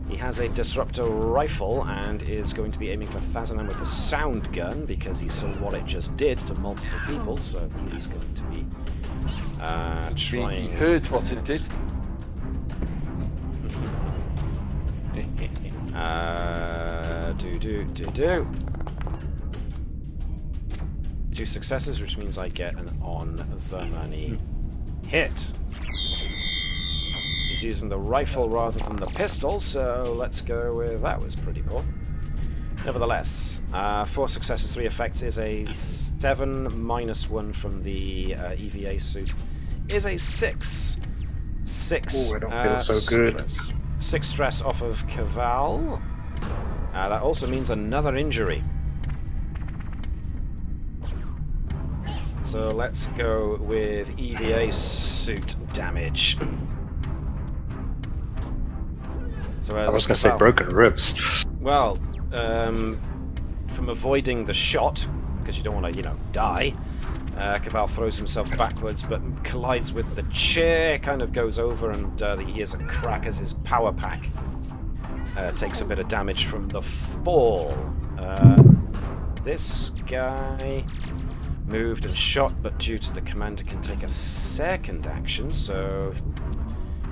He has a disruptor rifle and is going to be aiming for Thazanan with the sound gun because he saw what it just did to multiple people. So he's going to be trying. He heard what it did. Do. 2 successes, which means I get an on the money hit. He's using the rifle rather than the pistol, so let's go with that. Was pretty poor. Nevertheless, 4 successes, 3 effects is a 7 -1 from the EVA suit is a 6. 6. Oh, I don't feel so good. 6 stress off of Keval. That also means another injury. So let's go with EVA suit damage. So as I was going to say broken ribs. Well, from avoiding the shot, because you don't want to, die, Keval throws himself backwards, but collides with the chair, kind of goes over, and he hears a crack as his power pack takes a bit of damage from the fall. This guy moved and shot, but due to the commander can take a second action, so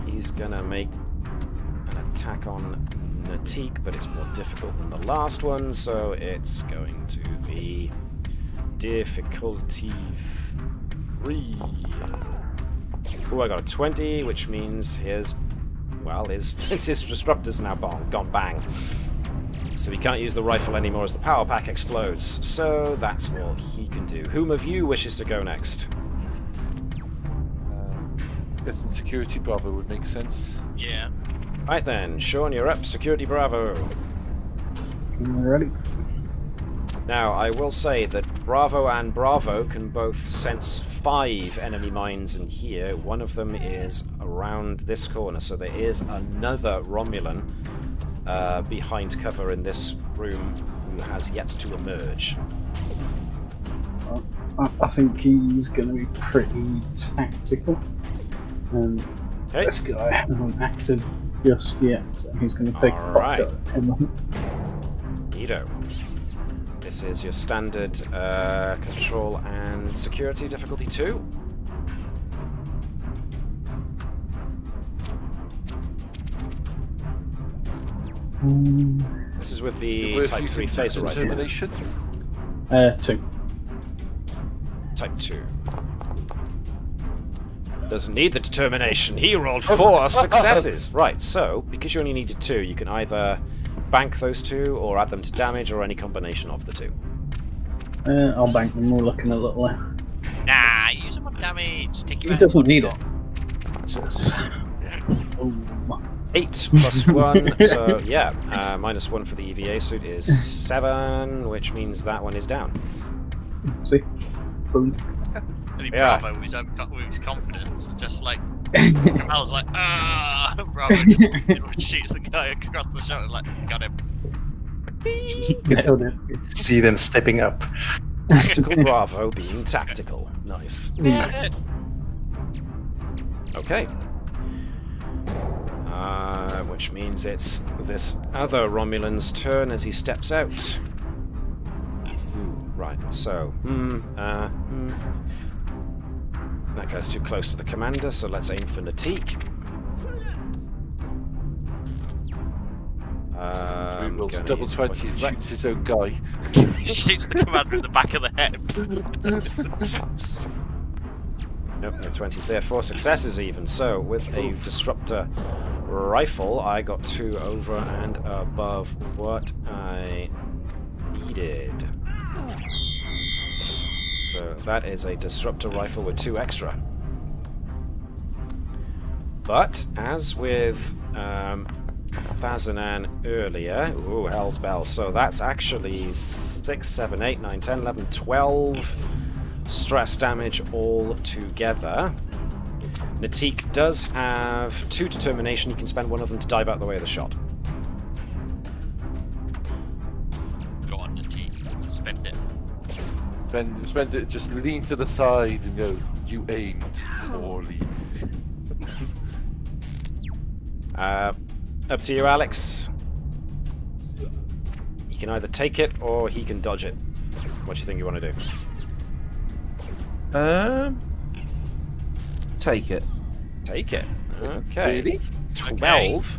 he's gonna make an attack on Natik, but it's more difficult than the last one, so it's going to be difficulty 3. Oh, I got a 20, which means his disruptor's now gone bang. So he can't use the rifle anymore as the power pack explodes. So that's all he can do. Whom of you wishes to go next? Guessing Security Bravo would make sense. Yeah. Right then, Sean, you're up. Security Bravo. Ready? Now, I will say that Bravo and Bravo can both sense 5 enemy mines in here. One of them is around this corner, so there is another Romulan behind cover in this room who has yet to emerge. I think he's going to be pretty tactical. Okay. This guy hasn't acted just yet, so he's going to take a pot shot at him. Neato. This is your standard control and security difficulty 2. This is with the Type 3 phaser rifle. 2. Type 2. Doesn't need the determination. He rolled 4 successes. Right, so, because you only needed 2, you can either bank those 2 or add them to damage or any combination of the 2. I'll bank them. We're looking a little. Nah, use them on damage. Take He doesn't need it. 8 plus 1, so yeah, minus 1 for the EVA suit is 7, which means that one is down. See? Boom. Really Bravo with his confidence, and just like Keval's like, Bravo just shoots the guy across the shoulder, like, got him. See them stepping up. Tactical Bravo being tactical. Nice. Okay. Which means it's this other Romulan's turn as he steps out. Right, so, that guy's too close to the commander, so let's aim for Natik. Double 20 and shoots his own guy. He shoots the commander in the back of the head. Nope, no 20s there. 4 successes even. So, with a disruptor rifle, I got 2 over and above what I needed. So that is a disruptor rifle with 2 extra. But, as with Fazanan earlier, ooh, hell's bells, so that's actually 6, 7, 8, 9, 10, 11, 12 stress damage all together. Natik does have 2 determination, he can spend 1 of them to dive out the way of the shot. Go on, Natik, spend it. Spend it, just lean to the side and go, you aimed poorly. Up to you, Alex. He can either take it or he can dodge it. What do you think you want to do? Take it. Take it. Okay. Really? 12.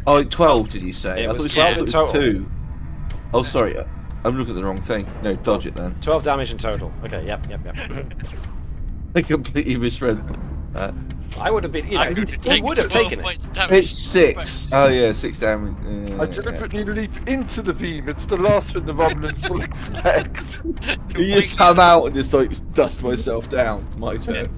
Oh, 12 did you say? It I was thought 12 in it was total. 2. Oh, sorry. I'm looking at the wrong thing. No, dodge it then. 12 damage in total. Okay, yep. I completely misread that. I would have been, he would have taken it. It's 6. Oh yeah, 6 damage. I deliberately leap into the beam. It's the last thing the Romulans will expect. You just come out and just like dust myself down. My turn.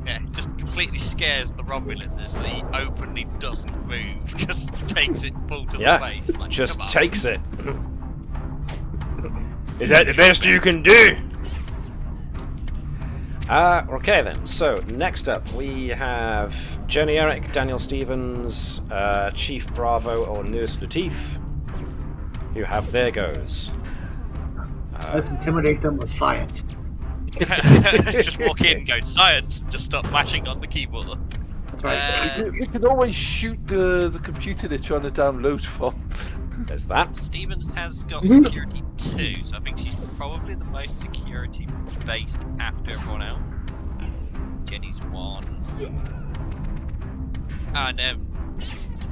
Yeah, just completely scares the Romulan as he openly doesn't move. Just takes it full to the face. Like, just takes it. Is that the best you can do? Okay then, so next up we have Jenny Eric, Daniel Stevens, Chief Bravo or Nurse Lateef, who have their goes. Let's intimidate them with science. Just walk in and go, science, just stop mashing on the keyboard. We can always shoot the computer they're trying to download from. There's that. Stevens has got security 2, so I think she's probably the most security based after everyone else. Jenny's 1. And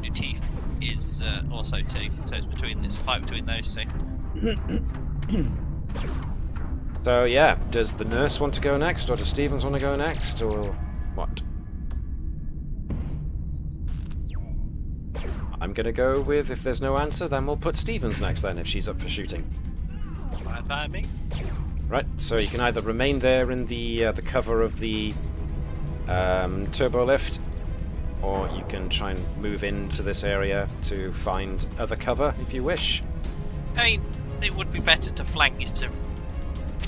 Natif is also 2, so it's between this fight between those two. So yeah, does the nurse want to go next, or does Stevens want to go next, or what? I'm gonna go with, if there's no answer, then we'll put Stevens next then, if she's up for shooting. Fine by me. Right, so you can either remain there in the cover of the turbo lift, or you can try and move into this area to find other cover if you wish. I mean, it would be better to flank is to...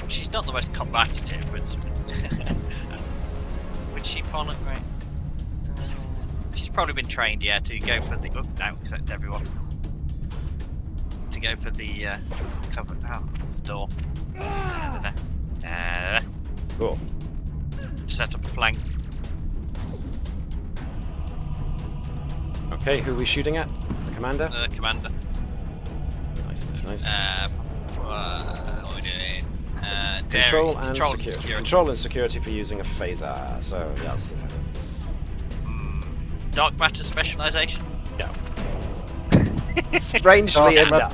She's not the most combative, but... Would she follow? Right. She's probably been trained, yeah, to go for the... Oh, no, except everyone. To go for the cover... Oh, there's a door. Cool. Set up a flank. Okay, who are we shooting at? The commander? Commander. Nice, nice, nice. What are we doing? Control and security. Control and security for using a phaser, so yes. Dark matter specialization? No. Strangely enough.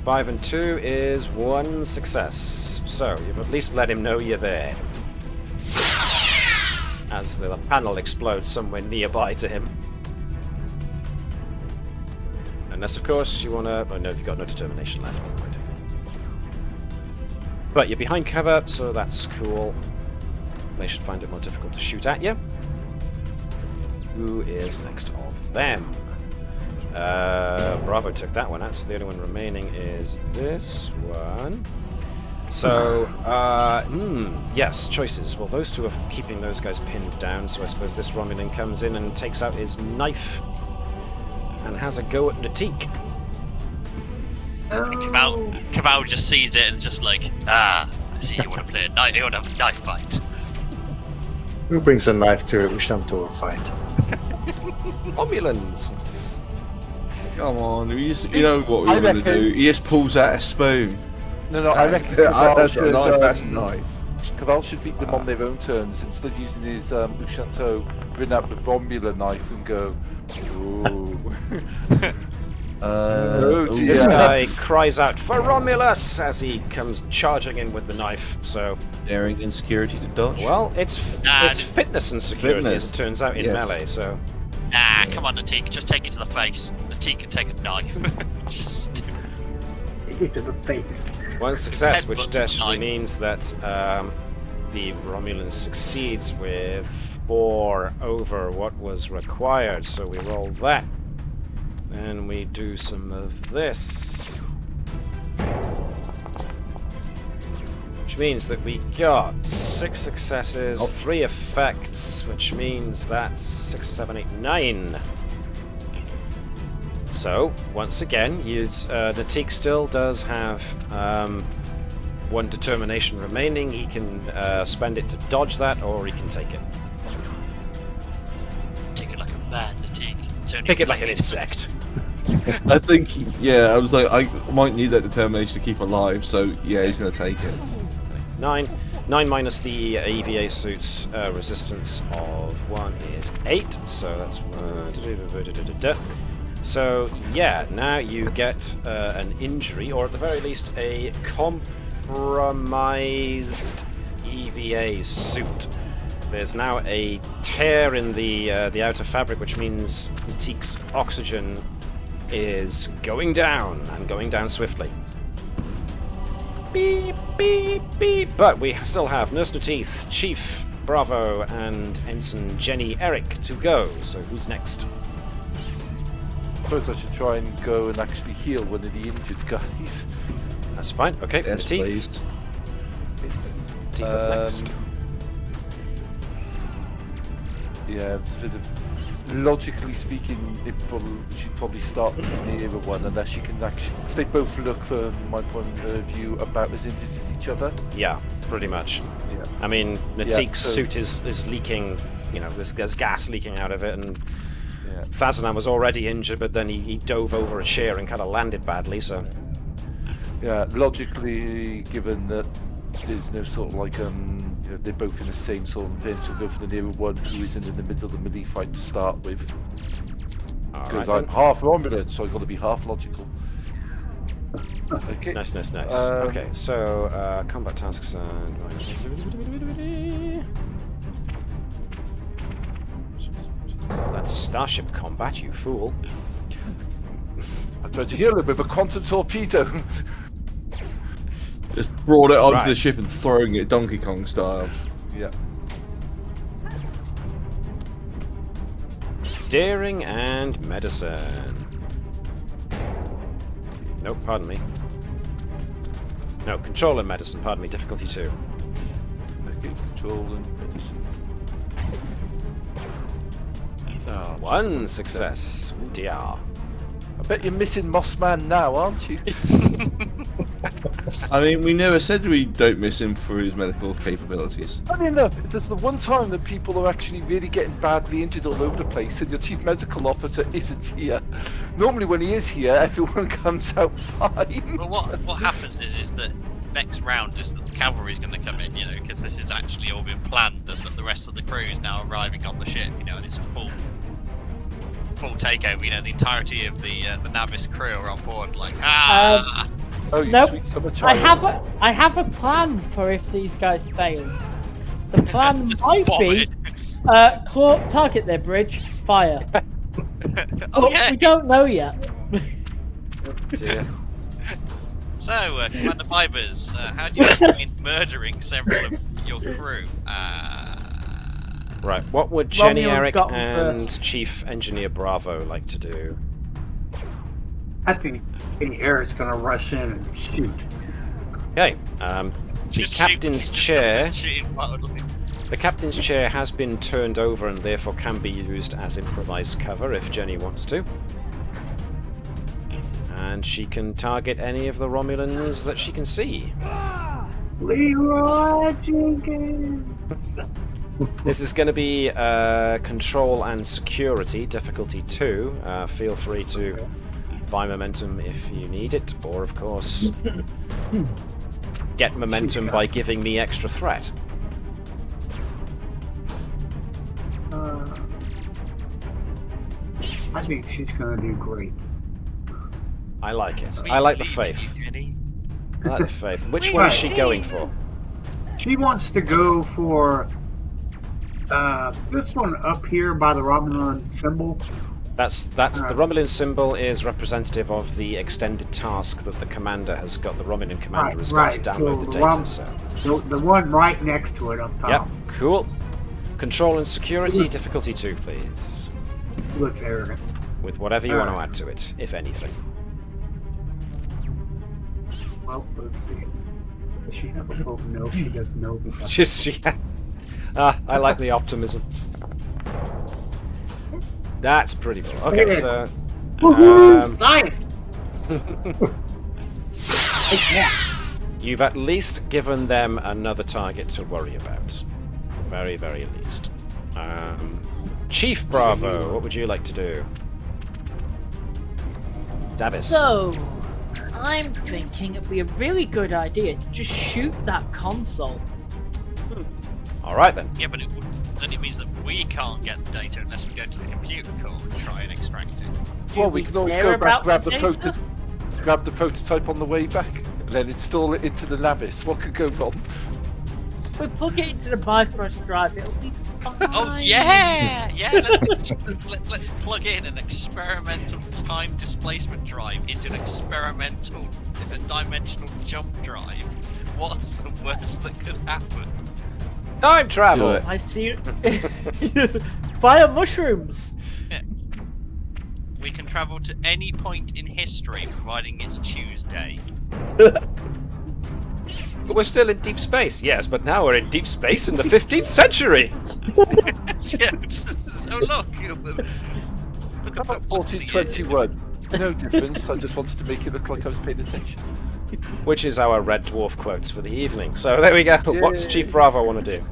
5 and 2 is 1 success. So you've at least let him know you're there. As the panel explodes somewhere nearby to him. Unless, of course, you want to... Oh, no, you've got no determination left. But you're behind cover, so that's cool. They should find it more difficult to shoot at you. Who is next of them? Bravo took that one out, so the only one remaining is this one. So, yes, choices. Well, those two are keeping those guys pinned down, so I suppose this Romulan comes in and takes out his knife and has a go at Natik. Keval just sees it and just like, I see you want to play a knife, you want to have a knife fight. Who brings a knife to it? We should to a fight. Romulans! Come on, you know what we're going to do. He just pulls out a spoon. No, I reckon that's a knife, that's a knife. Keval should beat them on their own terms. Instead of using his Chateau, bring out the Romulan knife and go, ooh. This guy cries out for Romulus as he comes charging in with the knife, so... Daring and security to dodge? Well, it's fitness and security as it turns out in melee, so... Ah, come on, Natik, just take it to the face. Natik can take a knife. Take it to the face. One success, which actually means that the Romulan succeeds with 4 over what was required, so we roll that. And we do some of this. Which means that we got 6 successes, 3 effects, which means that's 6, 7, 8, 9. So, once again, Natik still does have 1 determination remaining. He can spend it to dodge that, or he can take it. Take it like a man, Natik. Pick it like an insect. I think, yeah, I was like, I might need that determination to keep alive, so yeah, he's going to take it. 9 minus the EVA suit's resistance of 1 is 8, so that's 1. So yeah, now you get an injury, or at the very least a compromised EVA suit. There's now a tear in the outer fabric, which means Natik's oxygen is going down, and going down swiftly. Beep, beep, beep. But we still have Nurse Natif, Chief Bravo, and Ensign Jenny Eric to go. So who's next? I suppose I should try and go and actually heal one of the injured guys. That's fine. Okay, yes, Natif. Natif up next. Yeah, it's a bit of... Logically speaking, she'd probably start near one, unless you can actually... They both look, from my point of view, about as injured as each other. Yeah, pretty much. Yeah. I mean, Natik's suit is leaking. You know, there's gas leaking out of it, and Fazanan was already injured, but then he dove over a chair and kind of landed badly. So. Yeah, logically, given that there's no sort of like you know, they're both in the same sort of event, so go for the nearer one who isn't in the middle of the melee fight to start with. Because I'm half Romulan, so I've got to be half logical. Okay. Nice. Okay, so combat tasks and that's starship combat, you fool. I tried to heal it with a quantum torpedo. Just brought it onto the ship and throwing it Donkey Kong style. Yeah. Daring and medicine. Nope, pardon me. No, control and medicine, pardon me, difficulty 2. Okay, control and medicine. Oh, 1 success. Dear. I bet you're missing Mossman now, aren't you? I mean, we never said we don't miss him for his medical capabilities. Funny enough, there's the one time that people are actually really getting badly injured all over the place and your chief medical officer isn't here. Normally when he is here, everyone comes out fine. Well, what happens is that next round, just that the cavalry is going to come in, you know, because this has actually all been planned, and that the rest of the crew is now arriving on the ship, you know, and it's a full takeover. You know, the entirety of the Navis crew are on board, like Oh, you nope. sweet summer I child. have a plan for if these guys fail. The plan might be target their bridge, fire. We don't know yet. Dear. So, Commander Vibers, how do you explain murdering several of your crew? Right, what would Jenny, Romulan's Eric, got them and first. Chief Engineer Bravo like to do? I think Eric's gonna rush in and shoot. Okay, the Just captain's chair. shooting wildly. The captain's chair has been turned over and therefore can be used as improvised cover if Jenny wants to. And she can target any of the Romulans that she can see. Leroy Jenkins. This is going to be control and security, difficulty 2. Feel free to buy momentum if you need it, or of course get momentum by giving me extra threat. I think she's gonna do great. I like it. I like the faith. I like the faith. Which one is she going for? She wants to go for this one up here by the Romulan symbol. That's the Romulan symbol is representative of the extended task that the commander has got. The Romulan commander has got to download the data. So the one right next to it up top. yep, cool. Control and security, difficulty 2, please. Looks arrogant. With whatever you want to add to it, if anything. Well, let's see. Does she have a poke? No, she doesn't know. I like the optimism. That's pretty cool. Okay, so Science! you've at least given them another target to worry about. At the very, very least. Chief Bravo, what would you like to do? Davis. So, I'm thinking it'd be a really good idea to just shoot that console. Alright then. Yeah, but then it means that we can't get the data unless we go to the computer core and try and extract it. Well, we can always go back, grab the prototype on the way back, and then install it into the Navis. What could go wrong? We plug it into the Bifrost drive, it'll be fine. Oh yeah, let's plug in an experimental time displacement drive into an experimental dimensional jump drive. What's the worst that could happen? Time travel! I see. Fire mushrooms! Yeah. We can travel to any point in history, providing it's Tuesday. But we're still in deep space. Yes, but now we're in deep space in the 15th century! Oh look at How about 1421? No difference, I just wanted to make it look like I was paying attention. Which is our Red Dwarf quotes for the evening. So there we go. Yay. What does Chief Bravo want to do?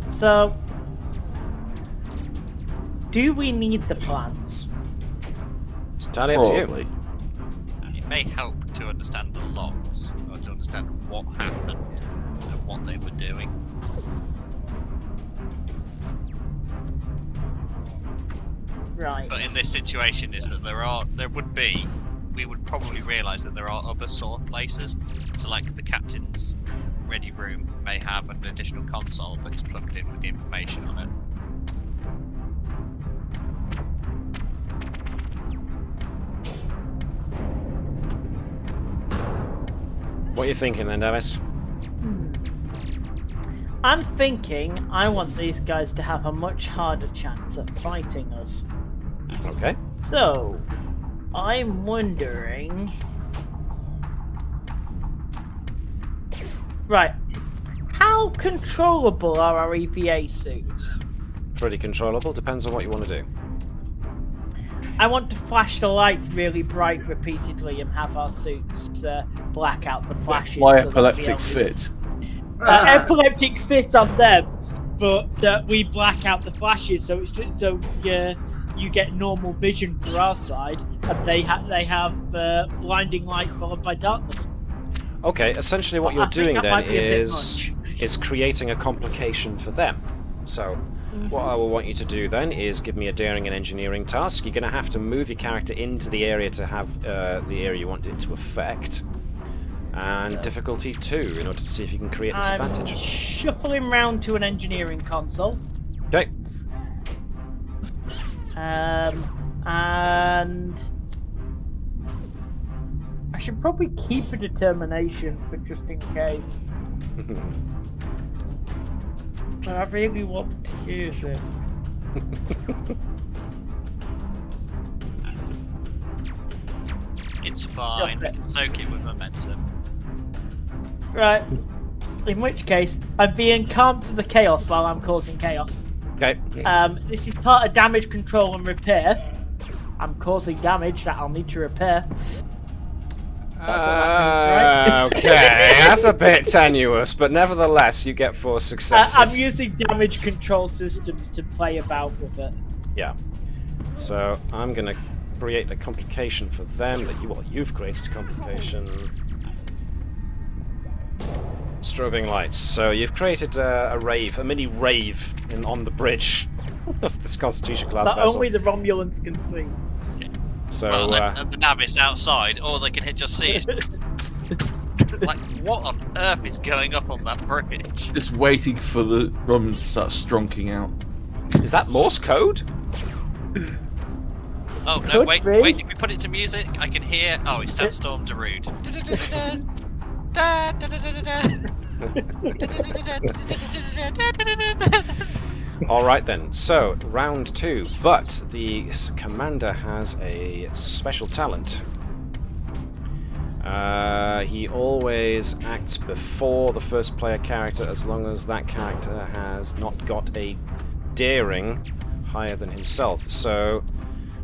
So, do we need the plans? It's entirely up to you. Probably. It may help to understand the logs, or to understand what happened and what they were doing. Right. But in this situation, is that we would probably realise that there are other sort of places. So, like the captain's ready room may have an additional console that is plugged in with the information on it. What are you thinking then, Navis? I'm thinking I want these guys to have a much harder chance at fighting us. Okay. So, I'm wondering... Right. How controllable are our EVA suits? Pretty controllable. Depends on what you want to do. I want to flash the lights really bright repeatedly and have our suits black out the flashes. My so that we epileptic fit. epileptic fit on them, but we black out the flashes, so you get normal vision for our side, and they have blinding light followed by darkness. Okay, essentially what you're doing then is creating a complication for them. So, what I will want you to do then is give me a daring and engineering task. You're going to have to move your character into the area to have the area you want it to affect. And difficulty 2 in order to see if you can create this advantage. Shuffling round to an engineering console. Okay. And I should probably keep a determination for just in case. But I really want to use it. It's fine, we can soak it with momentum. Right. In which case, I'm being calm to the chaos while I'm causing chaos. Okay. This is part of damage control and repair. I'm causing damage that I'll need to repair. Okay, that's a bit tenuous, but nevertheless, you get 4 successes. I'm using damage control systems to play about with it. Yeah. So I'm gonna create a complication for them. You've created a complication. Strobing lights. So you've created a mini rave on the bridge of this Constitution class vessel. Only the Romulans can see. So and the Navis outside, all they can just see is like, what on earth is going up on that bridge? Just waiting for the Romulans to start stronking out. Is that Morse code? Oh no! Wait! If we put it to music, I can hear. Oh, it's Sandstorm Darude. Alright then, so round 2, but the commander has a special talent. He always acts before the first player character as long as that character has not got a daring higher than himself. So,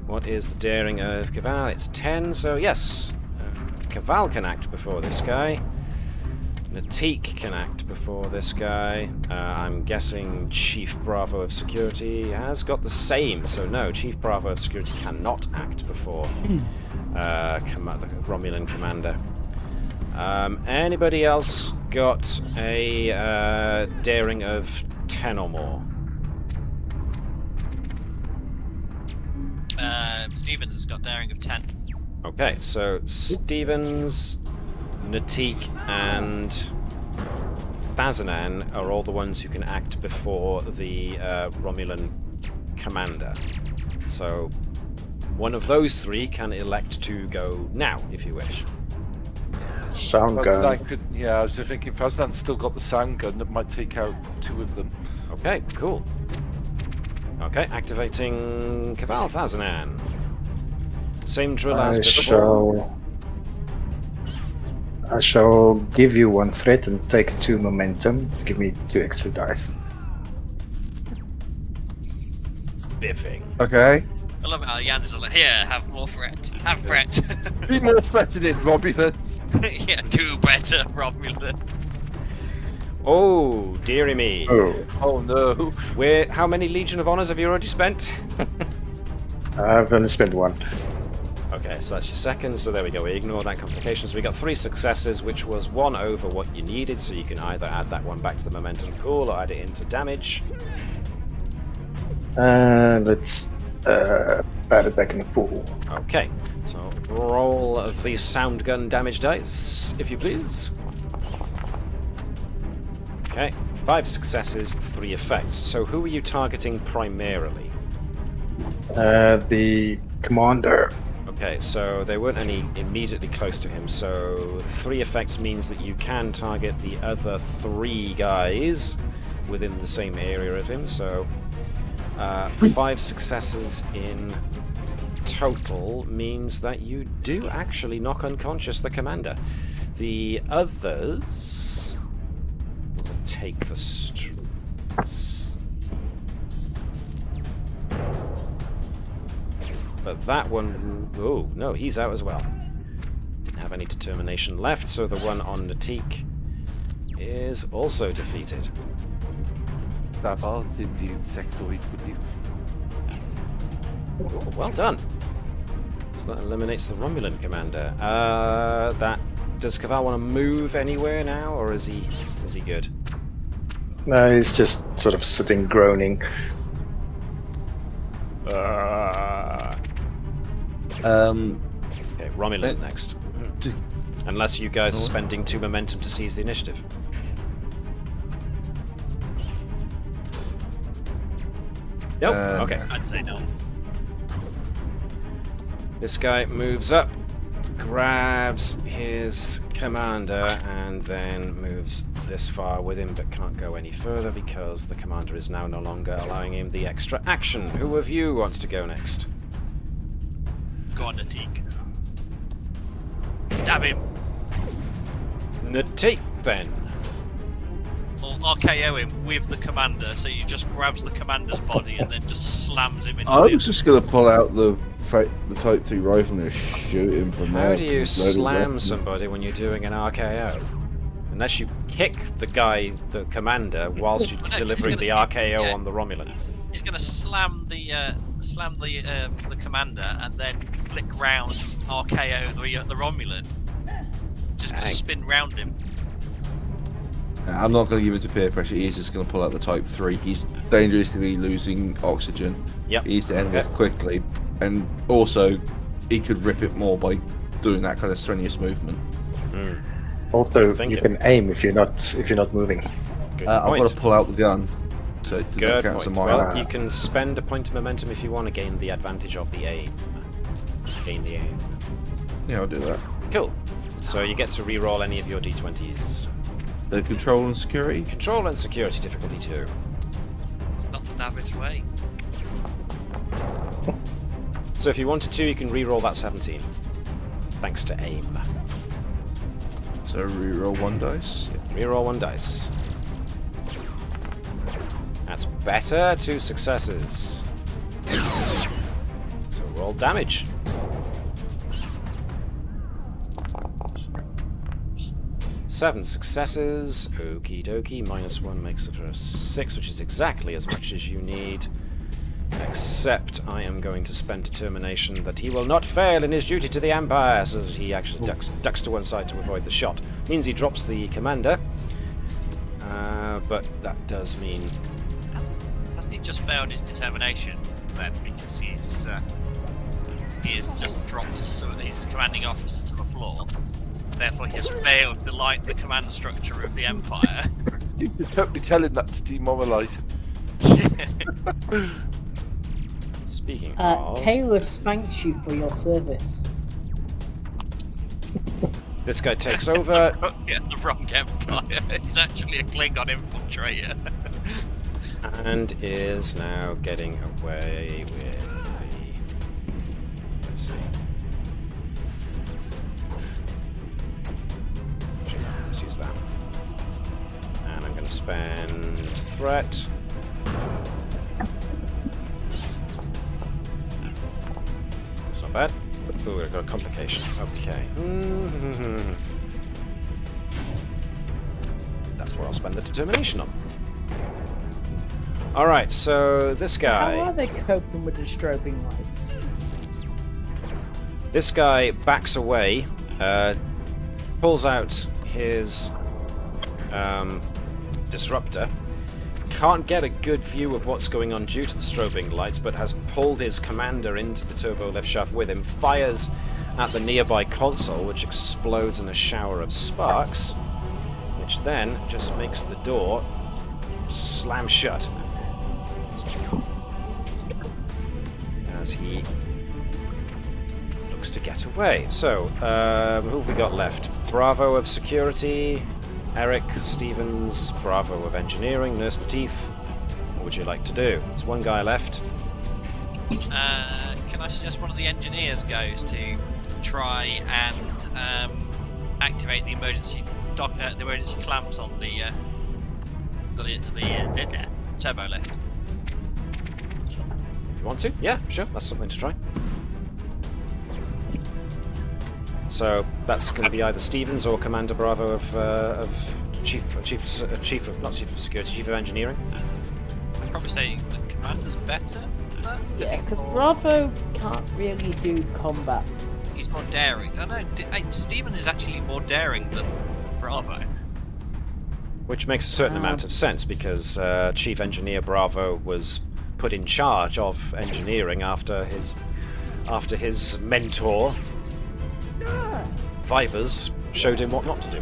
what is the daring of Keval? It's 10, so yes, Keval can act before this guy. Natik can act before this guy. I'm guessing Chief Bravo of Security has got the same, so no, Chief Bravo of Security cannot act before the Romulan commander. Anybody else got a daring of 10 or more? Stevens has got daring of 10. Okay, so Stevens, Natik and Thazanan are all the ones who can act before the Romulan commander. So one of those 3 can elect to go now, if you wish. Sound gun. I was just thinking, Fazan's still got the sound gun that might take out 2 of them. Okay, cool. Okay, activating Keval Thazanan. Same drill as before. I shall give you 1 threat and take 2 momentum to give me 2 extra dice. Spiffing. Okay. I love how Jan is like, here, have more threat. Have threat. Be more threatening, Robbie. Yeah, do better, Romulans. Oh, dearie me. Oh no. How many Legion of Honors have you already spent? I've only spent one. Okay, so that's your second, so there we go, we ignore that complication. So we got 3 successes, which was 1 over what you needed, so you can either add that one back to the momentum pool or add it into damage. Let's add it back in the pool. Okay, so roll the sound gun damage dice, if you please. Okay, 5 successes, 3 effects. So who are you targeting primarily? The commander. Okay, so there weren't any immediately close to him, so 3 effects means that you can target the other 3 guys within the same area of him, so 5 successes in total means that you do actually knock unconscious the commander. The others will take the stress. But that one, oh no, he's out as well. Didn't have any determination left, so the one on Natik is also defeated. Dabal did the insectoid with you. Oh, well done. So that eliminates the Romulan commander. Does Keval want to move anywhere now, or is he good? No, he's just sort of sitting, groaning. Okay, Romulan next. Unless you guys are spending 2 momentum to seize the initiative. Nope. Okay. I'd say no. This guy moves up, grabs his commander, and then moves this far with him, but can't go any further because the commander is now no longer allowing him the extra action. Who of you wants to go next? Go on, Natik. Stab him. Natik, then. Or RKO him with the commander, so he just grabs the commander's body and then just slams him into I the... was just going to pull out the Type 3 rifle and shoot him from there. How do you slam somebody when you're doing an RKO? Unless you kick the guy, the commander, whilst you're delivering the RKO on the Romulan. He's going to slam the commander and then flick round RKO the Romulan. Just going to spin round him. I'm not going to give him to peer pressure. He's just going to pull out the Type 3. He's dangerously losing oxygen. Yep. He needs to end it quickly, and also he could rip it more by doing that kind of strenuous movement. Also, you can aim if you're not moving. Good I've point. got to pull out the gun. So Good point. Well, you can spend a point of momentum if you want to gain the advantage of the aim. Gain the aim. Yeah, I'll do that. Cool. So you get to re-roll any of your d20s. The control and security? Control and security difficulty 2. It's not the Navis way. So if you wanted to, you can re-roll that 17. Thanks to aim. So re-roll 1 dice? Re-roll 1 dice. That's better. 2 successes. So roll damage. Seven successes. Okie dokie. -1 makes it for a 6, which is exactly as much as you need. Except I am going to spend determination that he will not fail in his duty to the Empire, so that he actually ducks to one side to avoid the shot. Means he drops the commander. But that does mean... Hasn't he just failed his determination then? Because he has just dropped his commanding officer to the floor. Therefore, he has failed the command structure of the Empire. You could totally tell him that to demoralise him. Speaking of... Taylor spanks you for your service. This guy takes over. Yeah, the wrong Empire. He's actually a Klingon infiltrator. And is now getting away with the... Let's see. Actually, no, let's use that. And I'm going to spend threat. That's not bad. Oh, we've got a complication. Okay. That's what I'll spend the determination on. Alright, so this guy... How are they coping with the strobing lights? This guy backs away, pulls out his disruptor, can't get a good view of what's going on due to the strobing lights, but has pulled his commander into the turbo lift shaft with him, fires at the nearby console, which explodes in a shower of sparks, which then just makes the door slam shut as he looks to get away. So, who have we got left? Bravo of security, Eric, Stevens, Bravo of engineering, Nurse Teeth. What would you like to do? There's one guy left. Can I suggest one of the engineers goes to try and activate the emergency clamps on the turbo lift? If you want to, yeah, sure, that's something to try. So that's going to be either Stevens or Commander Bravo of Chief of Engineering. I'd probably say the Commander's better. Yeah, because Bravo can't really do combat. He's more daring. Oh no, Stevens is actually more daring than Bravo. Which makes a certain amount of sense, because Chief Engineer Bravo was put in charge of engineering after his mentor Vipers showed him what not to do.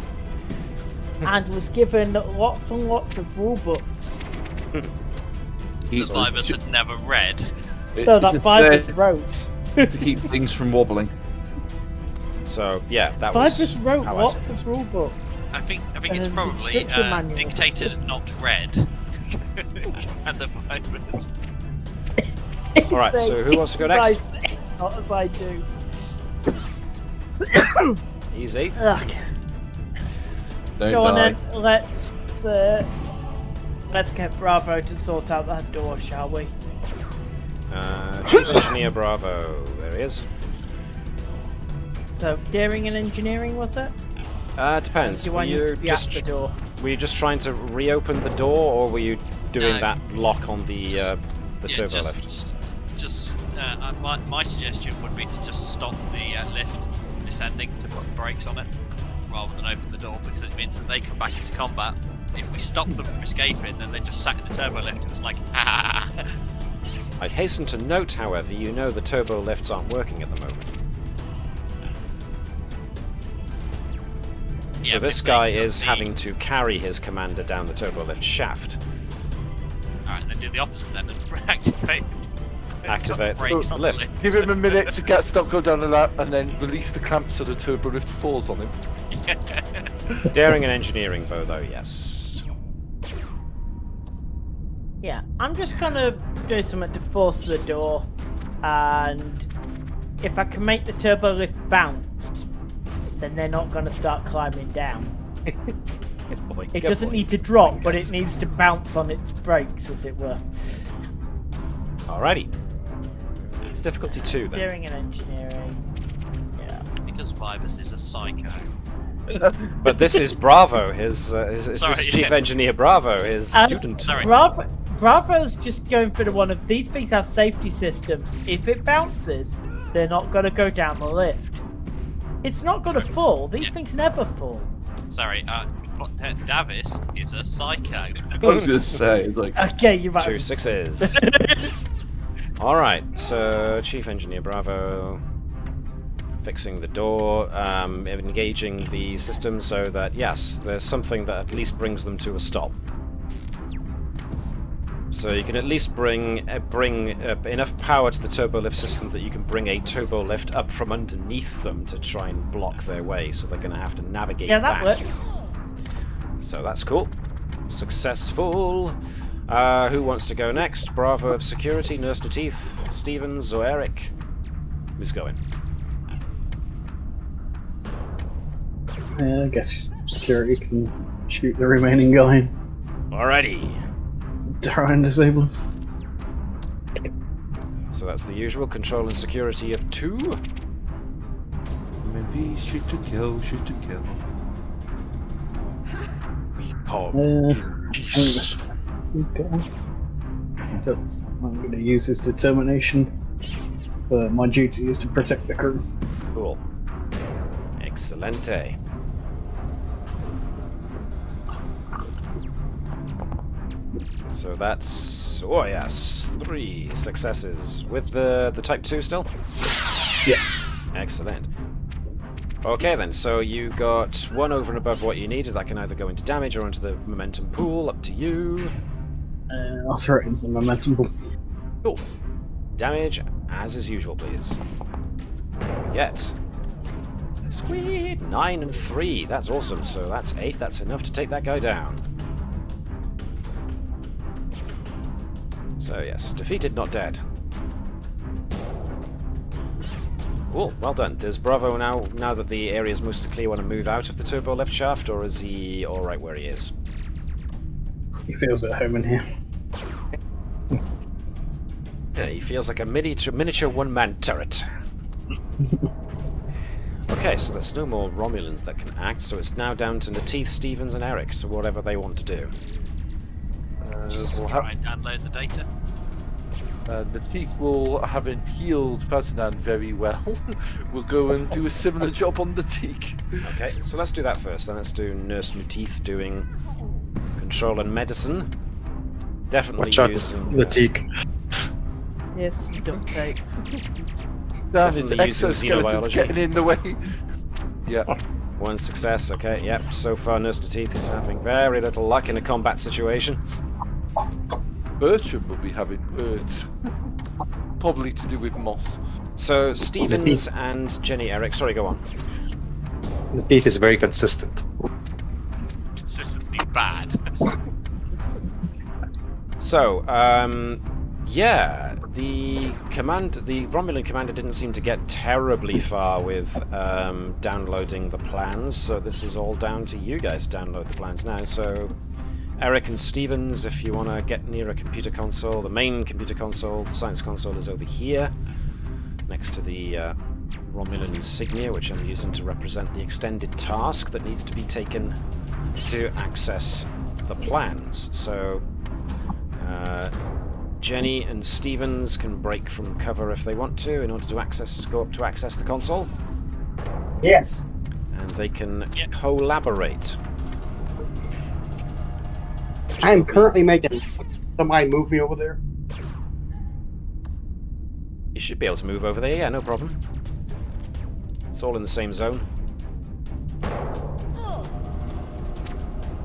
And was given lots and lots of rule books. The Vipers had never read. So that Vipers wrote. To keep things from wobbling. So yeah, that Vipers was wrote how lots of rule books. I think it's probably dictated, not read. And the Vipers. Alright, so who wants to go next? Not as I do. Easy. Go on then, let's get Bravo to sort out that door, shall we? Chief Engineer Bravo, there he is. So, daring and engineering, was it? Depends. Were you just trying to reopen the door, or were you doing that lock on the turbo lift? My suggestion would be to just stop the lift descending, to put brakes on it, rather than open the door, because it means that they come back into combat. If we stop them from escaping, then they just sat in the turbo lift and it's like, ah. I'd hasten to note, however, you know the turbo lifts aren't working at the moment. Yeah, so this guy is having to carry his commander down the turbo lift shaft. Alright, then do the opposite then and activate the brakes on the lift. Give him a minute to get stuff, go down the lap, and then release the clamps so the turbo lift falls on him. Daring and engineering, though, yes. Yeah, I'm just gonna do something to force the door, and if I can make the turbo lift bounce, then they're not gonna start climbing down. It doesn't need to drop, but it needs to bounce on its brakes, as it were. Alrighty. Difficulty 2 then. Daring and engineering. Yeah. Because Vibus is a psycho. But this is Bravo, his Chief Engineer Bravo, his student. Sorry. Bravo's just going for the one of these things have safety systems. If it bounces, they're not going to go down the lift. It's not going to fall. These things never fall. Sorry, Davis is a psycho. I was going to say, it's like... Okay, you're right. 2 6s. Alright, so Chief Engineer Bravo fixing the door, engaging the system so that, yes, there's something that at least brings them to a stop. So you can at least bring enough power to the turbo lift system that you can bring a turbo lift up from underneath them to try and block their way, so they're going to have to navigate that. Yeah, that works. So that's cool. Successful. Who wants to go next? Bravo of security, Nurse to Teeth, Stevens or Eric? Who's going? I guess security can shoot the remaining guy. Alrighty. Try and disable him. So that's the usual control and security of 2. Maybe shoot to kill, shoot to kill. We Because I'm going to use his determination, but my duty is to protect the crew. Cool. Excelente. So that's, oh yes, 3 successes with the type 2 still? Yeah. Excellent. Okay then, so you got 1 over and above what you needed. That can either go into damage or into the momentum pool, up to you. I'll throw it into the momentum pool. Cool. Damage, as is usual, please. Get. Sweet! 9 and 3, that's awesome. So that's 8, that's enough to take that guy down. So yes, defeated, not dead. Cool, well done. Does Bravo now that the area is mostly clear, want to move out of the turbo lift shaft, or is he alright where he is? He feels at home in here. Yeah, he feels like a miniature one-man turret. Okay, so there's no more Romulans that can act, so it's now down to Nateeth, Stevens, and Eric, so whatever they want to do. We'll try and download the data. The Teak will, having healed Ferdinand very well, will go and do a similar job on the Teak. Okay, so let's do that first. Then let's do Nurse Nateeth doing control and medicine. Definitely Watch out, using Latique. Yes, don't take. Damn, his Definitely using exoskeleton's xenobiology. getting in the way. Yeah. 1 success, okay, yep. So far Nurse Nateeth is having very little luck in a combat situation. Bertram will be having words. Probably to do with moss. So Stevens and Jenny Eric, sorry, go on. The beef is very consistent. Consistently bad. So, yeah, the Romulan commander didn't seem to get terribly far with downloading the plans, so this is all down to you guys to download the plans now. So Eric and Stevens, if you want to get near a computer console, the main computer console, the science console is over here, next to the Romulan insignia, which I'm using to represent the extended task that needs to be taken to access the plans. So Jenny and Stevens can break from cover if they want to in order to go up to access the console. Yes. And they can collaborate. I am currently making somebody move me over there. You should be able to move over there, yeah, no problem. It's all in the same zone.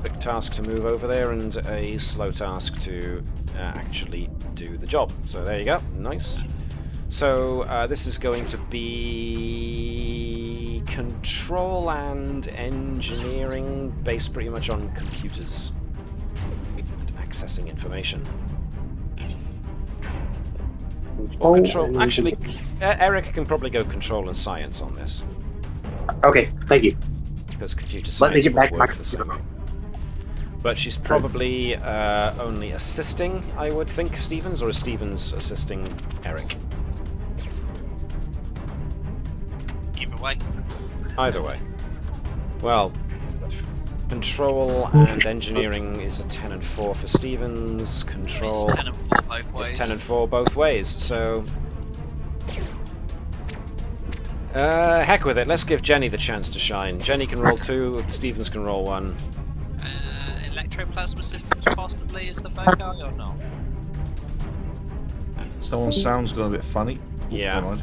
Quick task to move over there and a slow task to actually do the job. So there you go, nice. So this is going to be control and engineering based pretty much on computers and accessing information. Or control. Actually, Eric can probably go control and science on this. Okay, thank you. because computer Let me science get back will my work the same way. But she's probably only assisting, I would think, Stevens, or is Stevens assisting Eric? Either way. Either way. Well, control and engineering is a 10 and 4 for Stevens. Control It's 10 and 4 both ways. is 10 and 4 both ways, so... heck with it, let's give Jenny the chance to shine. Jenny can roll 2, Stevens can roll 1. Electroplasma systems possibly is the bad guy or not? Someone's sound's gone a bit funny. Yeah.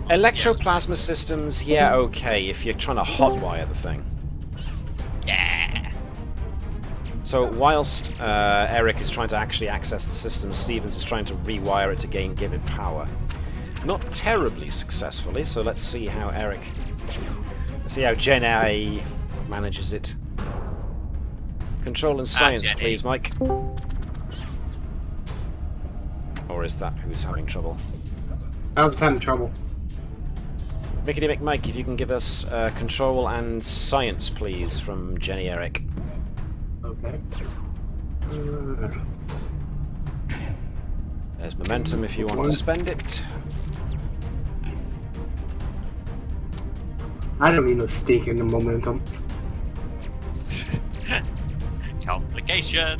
Electroplasma systems, yeah, okay, if you're trying to hotwire the thing. Yeah. So whilst Eric is trying to actually access the system, Stevens is trying to rewire it to give it power. Not terribly successfully, so let's see how Jenny manages it. Control and science, please, Mike. Or is that who's having trouble? I was having trouble. Mickety Mick Mike, if you can give us control and science, please, from Jenny Eric. Okay. There's momentum if you want to spend it. I don't need no stake in the momentum. Complication.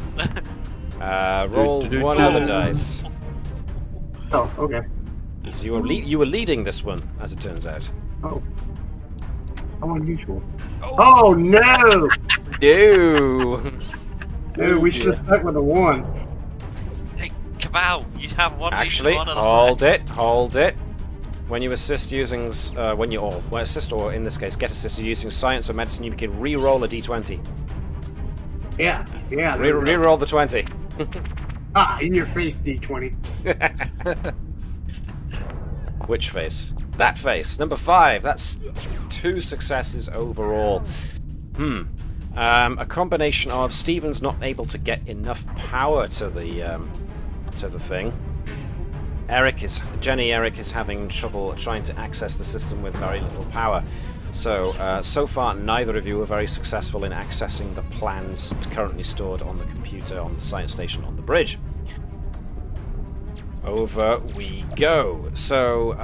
Roll one other dice. Oh, okay. 'Cause you were leading this one, as it turns out. Oh. How unusual. Oh no! Ew. Dude, we should have stuck with a 1. Hey, Keval, you have one. Actually, one hold it. When you assist using, assist, or in this case, get assisted using science or medicine, you can re-roll a d20. Yeah. Re-roll the 20. In your face, D20. Which face? That face. Number 5. That's 2 successes overall. A combination of Stephen's not able to get enough power to the thing. Eric is having trouble trying to access the system with very little power. So far, neither of you are very successful in accessing the plans currently stored on the computer on the science station on the bridge. Over we go. So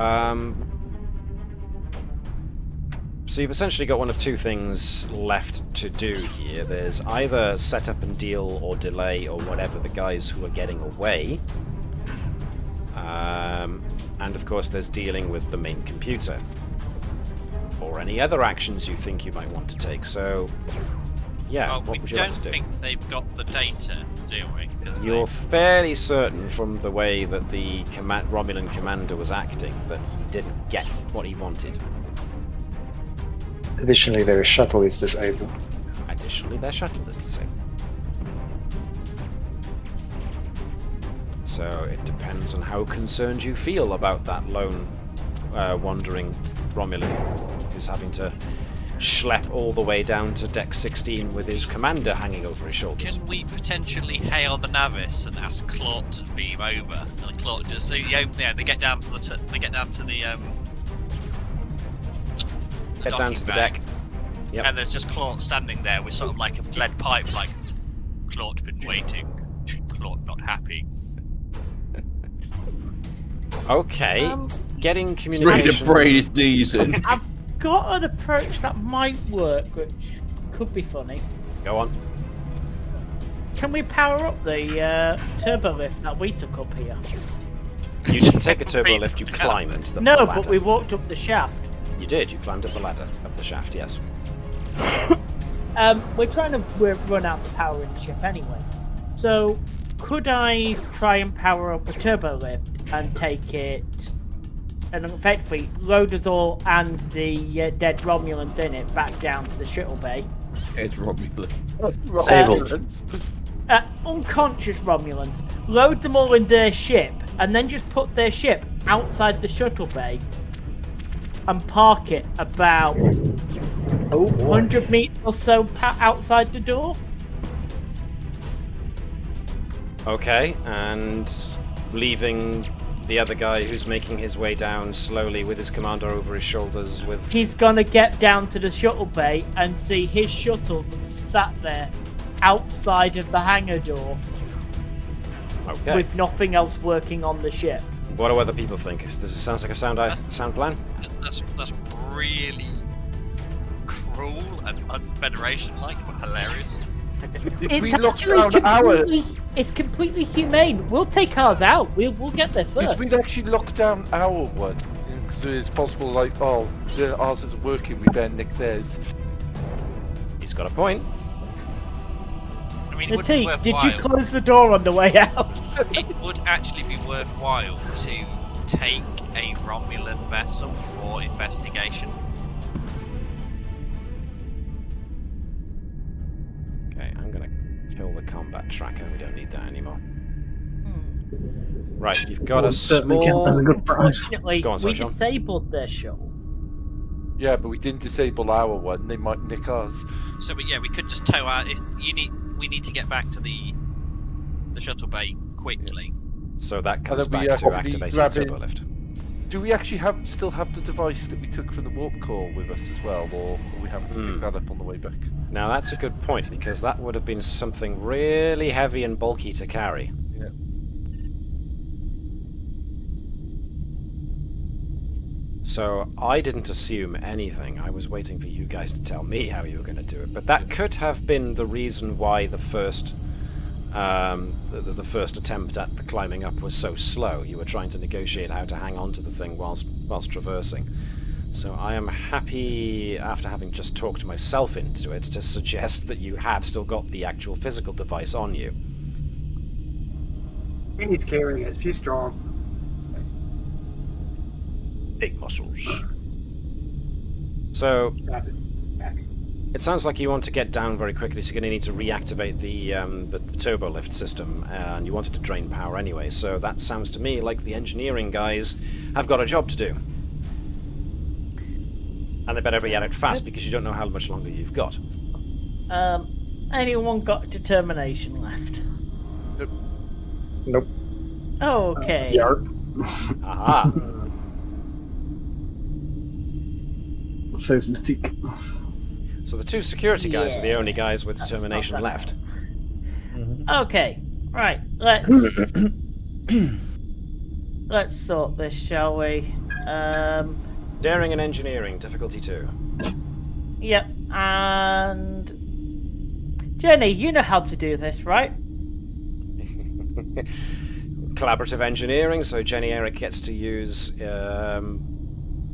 you've essentially got one of 2 things left to do here. There's either set up and deal or delay or whatever the guys who are getting away. And of course there's dealing with the main computer. Or any other actions you think you might want to take. So, yeah, well, what would you like to do? We don't think they've got the data, do we? You're fairly certain from the way that the Romulan commander was acting that he didn't get what he wanted. Additionally, their shuttle is disabled. So it depends on how concerned you feel about that lone wandering Romulan who's having to schlep all the way down to deck 16 with his commander hanging over his shoulders. Can we potentially hail the Navis and ask Claude to beam over? And Claude just they get down to the deck. Yep. And there's just Claude standing there with sort of like a lead pipe, like Claude's been waiting. Claude not happy. Okay, getting communication. Ready to braid his knees in. I've got an approach that might work, which could be funny. Go on. Can we power up the turbo lift that we took up here? You didn't take a turbo lift, you climbed into the ladder. No, but we walked up the shaft. You did, you climbed up the ladder, up the shaft, yes. We're trying to run out the power in the ship anyway. So, could I try and power up a turbo lift and take it, and effectively load us all and the dead Romulans in it back down to the shuttle bay? It's Romulan. Disabled. Unconscious Romulans. Load them all in their ship, and then just put their ship outside the shuttle bay and park it about 100 meters or so outside the door. Okay, and leaving the other guy who's making his way down slowly with his commander over his shoulders with... He's gonna get down to the shuttle bay and see his shuttle sat there outside of the hangar door. Okay. With nothing else working on the ship. What do other people think? Does it sound like a sound plan? That's really cruel and un-Federation-like, but hilarious. It's completely humane. We'll take ours out. We'll get there first. We'd actually lock down our one. Because it's possible, like, ours isn't working, we better nick theirs. He's got a point. I mean, it did you close the door on the way out? It would actually be worthwhile to take a Romulan vessel for investigation. Okay, I'm gonna kill the combat tracker. We don't need that anymore. Right, you've got a small... Unfortunately, Go on, we Sean. disabled their shuttle. Yeah, but we didn't disable our one. They might nick ours. So, we could just tow out. We need to get back to the shuttle bay quickly. So that comes back to activating the turbo lift. Do we actually still have the device that we took from the warp core with us as well, or are we having to pick that up on the way back? Now that's a good point, because that would have been something really heavy and bulky to carry. So I didn't assume anything. I was waiting for you guys to tell me how you were going to do it. But that could have been the reason why the first attempt at the climbing up was so slow. You were trying to negotiate how to hang on to the thing whilst traversing. So I am happy, after having just talked myself into it, to suggest that you have still got the actual physical device on you. Amy's carrying it. She's strong. Big muscles. So it sounds like you want to get down very quickly, so you're going to need to reactivate the turbo lift system, and you wanted to drain power anyway. So that sounds to me like the engineering guys have got a job to do, and they better be at it fast because you don't know how much longer you've got. Anyone got determination left? Nope. Okay. Yarp. Aha. So's Natik. So the two security guys are the only guys with determination left. Okay. Right. Let's sort this, shall we? Daring and engineering, difficulty 2. Yep. And Jenny, you know how to do this, right? Collaborative engineering, so Jenny Eric gets to use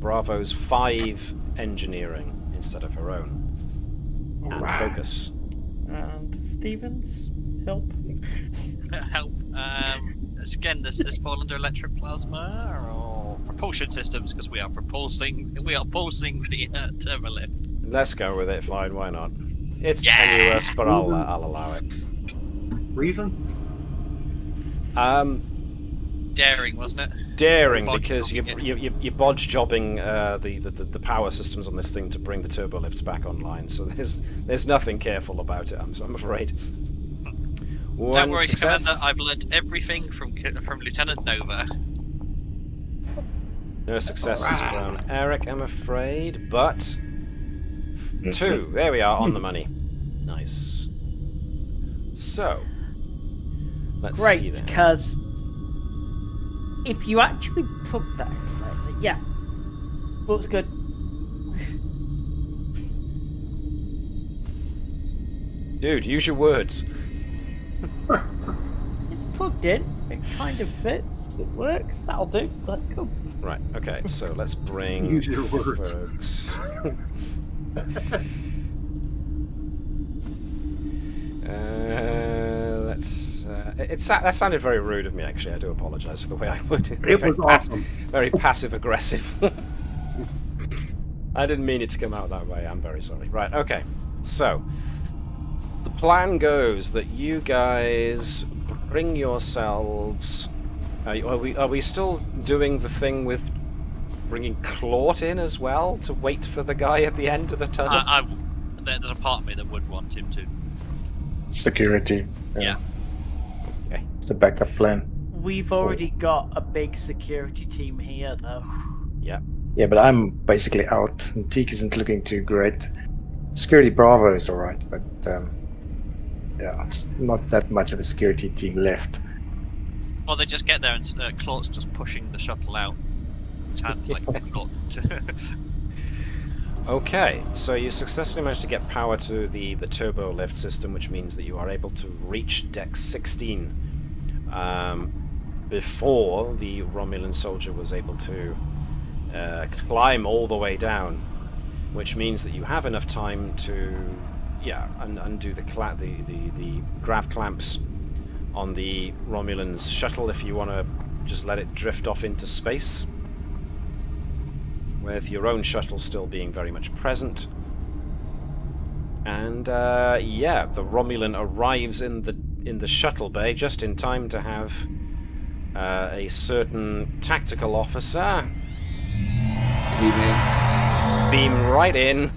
Bravo's 5 engineering instead of her own. And focus. And Stevens, help. Help. Again, does this fall under electric plasma or propulsion systems? Because we are pulsing the turbo lift. Let's go with it. Fine, why not? It's tenuous, but I'll allow it. Reason? Daring, wasn't it? Daring, Bodge because you're bodge jobbing the power systems on this thing to bring the turbo lifts back online. So there's nothing careful about it. I'm afraid. Don't worry, success. Commander. I've learnt everything from Lieutenant Nova. No successes from Eric, I'm afraid, but 2. There we are, on the money. Nice. So, let's see Great, then. because if you actually put that, yeah, looks good. Dude, use your words. It's plugged in. It kind of fits. It works. That'll do. Let's go. Right, okay, so let's bring Use your words. folks. That sounded very rude of me, actually. I do apologise for the way I put it. It was awesome. Very passive-aggressive. I didn't mean it to come out that way. I'm very sorry. Right, okay. So, the plan goes that you guys bring yourselves... Are we still doing the thing with bringing Claude in as well to wait for the guy at the end of the tunnel? There's a part of me that would want him to. Security. Yeah. Okay. It's the backup plan. We've already got a big security team here, though. Yeah. Yeah, but I'm basically out. And Teak isn't looking too great. Security Bravo is alright, but yeah, it's not that much of a security team left. Well, they just get there and Claude's just pushing the shuttle out. His hands like Claude. Okay, so you successfully managed to get power to the turbo lift system, which means that you are able to reach deck 16 before the Romulan soldier was able to climb all the way down, which means that you have enough time to undo the grav clamps on the Romulan's shuttle if you want to just let it drift off into space, with your own shuttle still being very much present. And yeah, the Romulan arrives in the shuttle bay just in time to have a certain tactical officer beam right in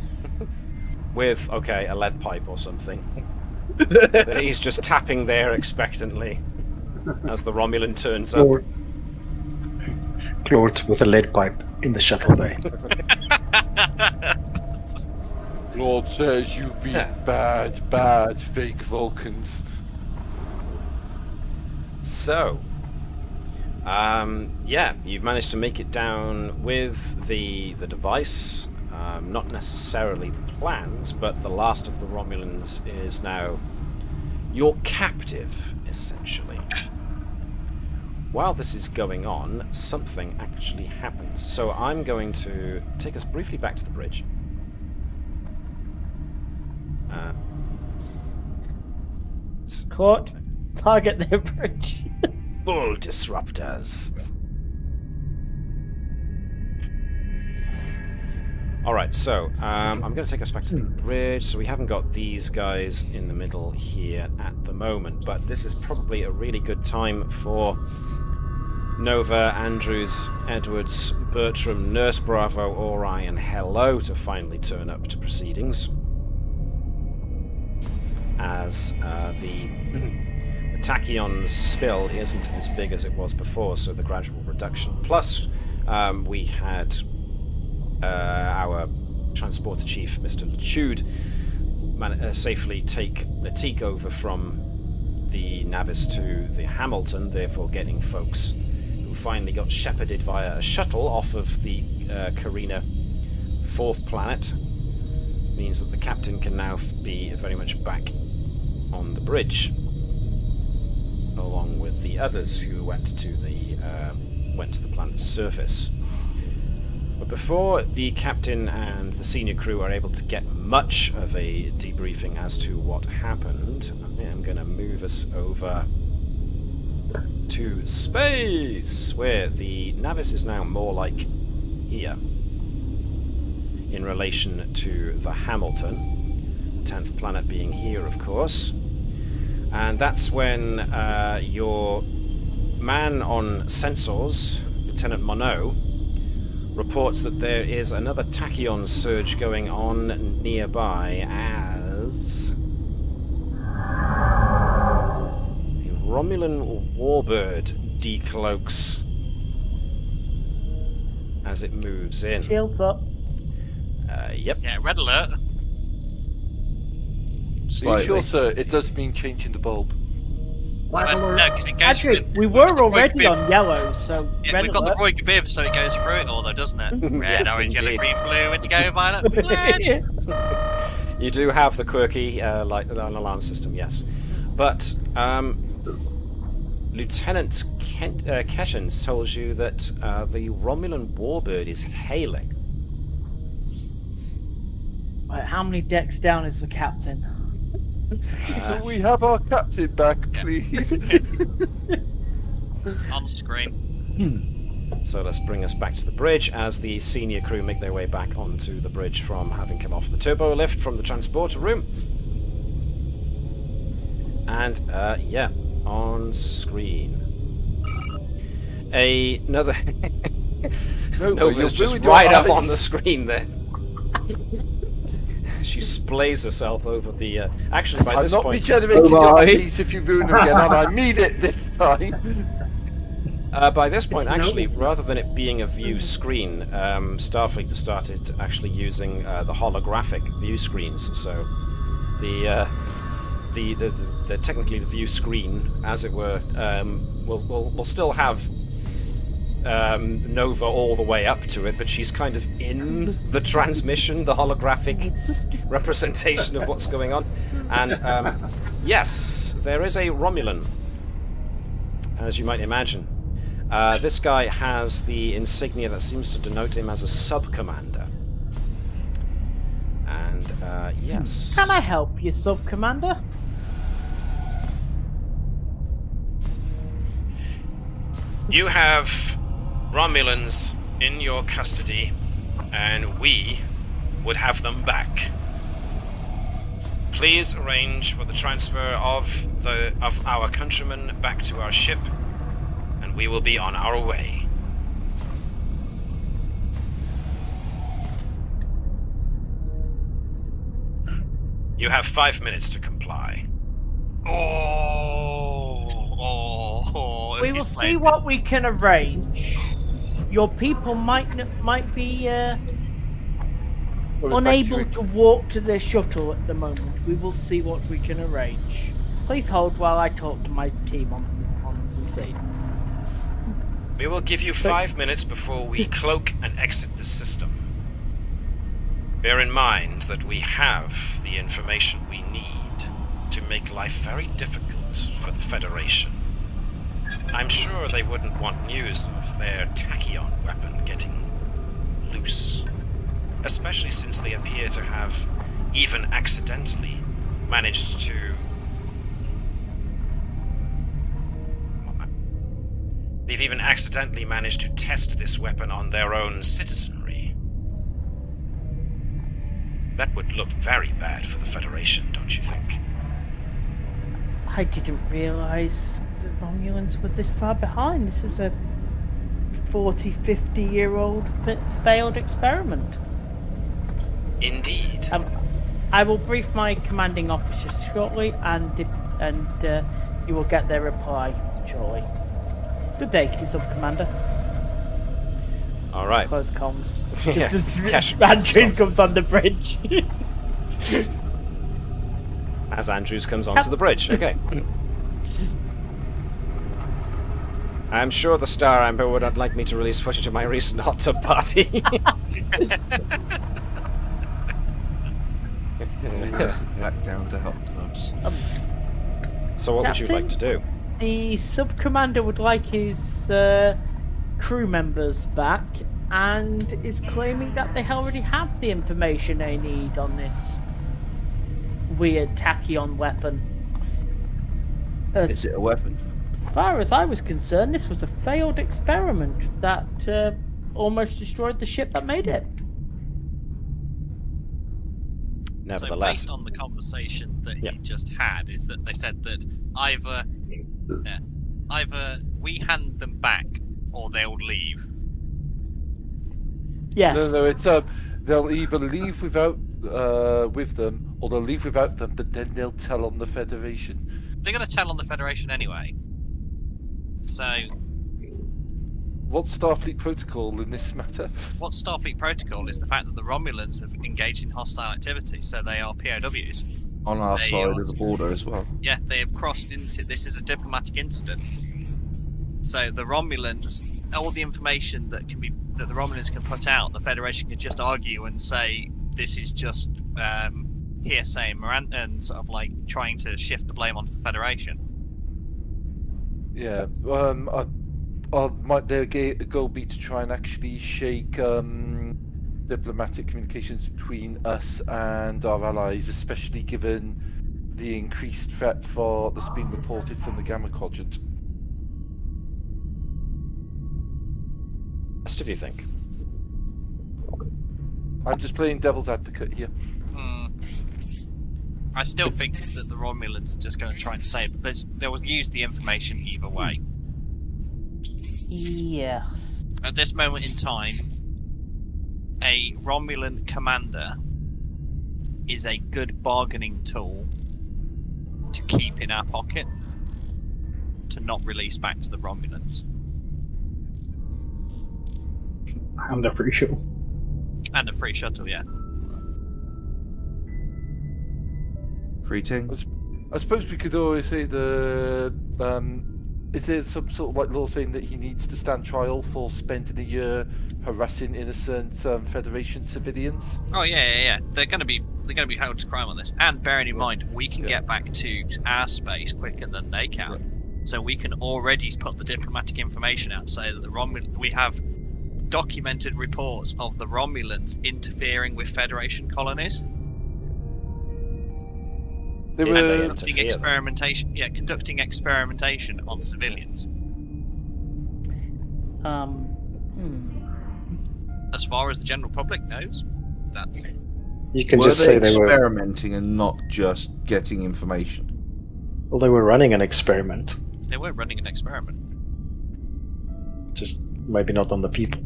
with, okay, a lead pipe or something. That he's just tapping there expectantly as the Romulan turns up. Claude with a lead pipe in the shuttle bay. Lord says you be bad fake Vulcans. So, Yeah, you've managed to make it down with the device. Not necessarily the plans, but the last of the Romulans is now your captive, essentially. While this is going on, something actually happens. So I'm going to take us briefly back to the bridge. Caught. Target their bridge. Bull disruptors. Alright, so I'm going to take us back to the bridge. So we haven't got these guys in the middle here at the moment, but this is probably a really good time for Nova, Andrews, Edwards, Bertram, Nurse Bravo, Ori, and Hello to finally turn up to proceedings. As the tachyon spill isn't as big as it was before, so the gradual reduction. Plus, we had our transporter chief, Mr. Lechude, safely take Latique over from the Navis to the Hamilton, therefore getting folks who finally got shepherded via a shuttle off of the Carina IV planet. Means that the captain can now be very much back on the bridge, along with the others who went to the planet's surface. But before the captain and the senior crew are able to get much of a debriefing as to what happened, I am going to move us over to space, where the Navis is now more like here in relation to the Hamilton, the 10th planet being here, of course. And that's when your man on sensors, Lieutenant Monod, reports that there is another tachyon surge going on nearby as a Romulan warbird decloaks as it moves in. Shields up. Yep. Yeah, red alert. Are you sure, sir? It does mean changing the bulb. No, because it goes Actually, through. we were already on yellow, so Yeah, red we've got the alert. Roy Gabiv, so it goes through it all, though, doesn't it? Red, Yes, orange, yellow, indeed. green, blue, indigo, violet, red. You do have the quirky like an alarm system, yes. But Lieutenant Keshens tells you that the Romulan warbird is hailing. Right, how many decks down is the captain? Can we have our captain back, please? On screen. So let's bring us back to the bridge as the senior crew make their way back onto the bridge from having come off the turbo lift from the transporter room. And, yeah, on screen. Another... Nova's just right up on the screen there. She splays herself over the... actually, by this point... I'm not regenerating your piece if you ruin it again, and I mean it this time. By this point, actually, rather than it being a view screen, Starfleet has started actually using the holographic view screens. So the technically the view screen, as it were, will still have Nova all the way up to it, but she's kind of in the transmission, the holographic representation of what's going on. And yes, there is a Romulan, as you might imagine. This guy has the insignia that seems to denote him as a sub-commander. And, yes. Can I help you, sub-commander? You have Romulans in your custody, and we would have them back. Please arrange for the transfer of our countrymen back to our ship, and we will be on our way. You have 5 minutes to comply. We will see what we can arrange. Your people might be unable to walk to their shuttle at the moment. We will see what we can arrange. Please hold while I talk to my team on the scene. We will give you 5 minutes before we cloak and exit the system. Bear in mind that we have the information we need to make life very difficult for the Federation. I'm sure they wouldn't want news of their tachyon weapon getting loose, especially since they appear to have even accidentally managed to... They've even accidentally managed to test this weapon on their own citizenry. That would look very bad for the Federation, don't you think? I didn't realise the Romulans were this far behind. This is a 40, 50-year-old failed experiment. Indeed. I will brief my commanding officers shortly, and you will get their reply shortly. Good day, Sub-Commander. All right. Close comms. Yeah. Andrews comes on the bridge. As Andrews comes onto the bridge. Okay. I'm sure the Star Amber would not like me to release footage of my recent hot tub party. Back down to hot tubs. So what would you like to do? The Sub-Commander would like his crew members back, and is claiming that they already have the information they need on this weird tachyon weapon. Is it a weapon? As far as I was concerned, this was a failed experiment that almost destroyed the ship that made it. Nevertheless, so based on the conversation that he just had, is that they said that either we hand them back or they'll leave. Yes. No, it's they'll either leave without with them, or they'll leave without them, but then they'll tell on the Federation. They're going to tell on the Federation anyway. So, what's Starfleet protocol in this matter? What's Starfleet protocol is the fact that the Romulans have engaged in hostile activity, so they are POWs. On our side of the border as well. Yeah, they have crossed into... This is a diplomatic incident. So the Romulans, all the information that can be that the Romulans can put out, the Federation can just argue and say this is just hearsay and sort of like trying to shift the blame onto the Federation. Yeah, might their goal be to try and actually shake diplomatic communications between us and our allies, especially given the increased threat that's been reported from the Gamma Quadrant? What do you think? I'm just playing devil's advocate here. I still think that the Romulans are just going to try and say they will use the information either way. Yeah. At this moment in time, a Romulan commander is a good bargaining tool to keep in our pocket, to not release back to the Romulans. And a free shuttle. And a free shuttle, yeah. Free ting. I suppose we could always say is there some sort of like law saying that he needs to stand trial for spending a year harassing innocent Federation civilians? Oh yeah. They're going to be held to crime on this. And bearing in mind, we can get back to our space quicker than they can. Right. So we can already put the diplomatic information out, say that we have documented reports of the Romulans interfering with Federation colonies. Conducting experimentation. Yeah, conducting experimentation on civilians. As far as the general public knows, that's. You can just say they were experimenting and not just getting information. Well, they were running an experiment. They were running an experiment. Just maybe not on the people.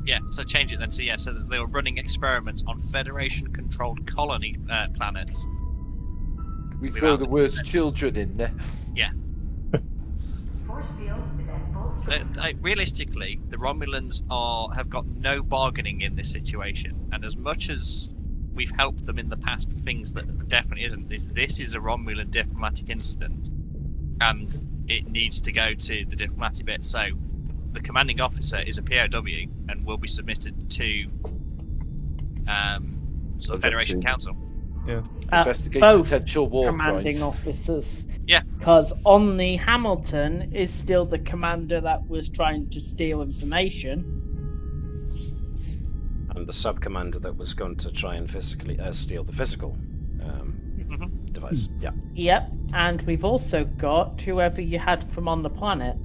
Yeah, so change it then. So that they were running experiments on Federation-controlled colony planets. We throw the word children in there. Yeah. Realistically, the Romulans have got no bargaining in this situation, and as much as we've helped them in the past, things that definitely isn't. This is a Romulan diplomatic incident, and it needs to go to the diplomatic bit. So the commanding officer is a POW and will be submitted to the Federation Council. Yeah. Investigate both potential war commanding crimes. officers. Yeah. Because on the Hamilton is still the commander that was trying to steal information. And the sub-commander that was going to try and physically steal the physical device. Yeah. Yep. And we've also got whoever you had from on the planet.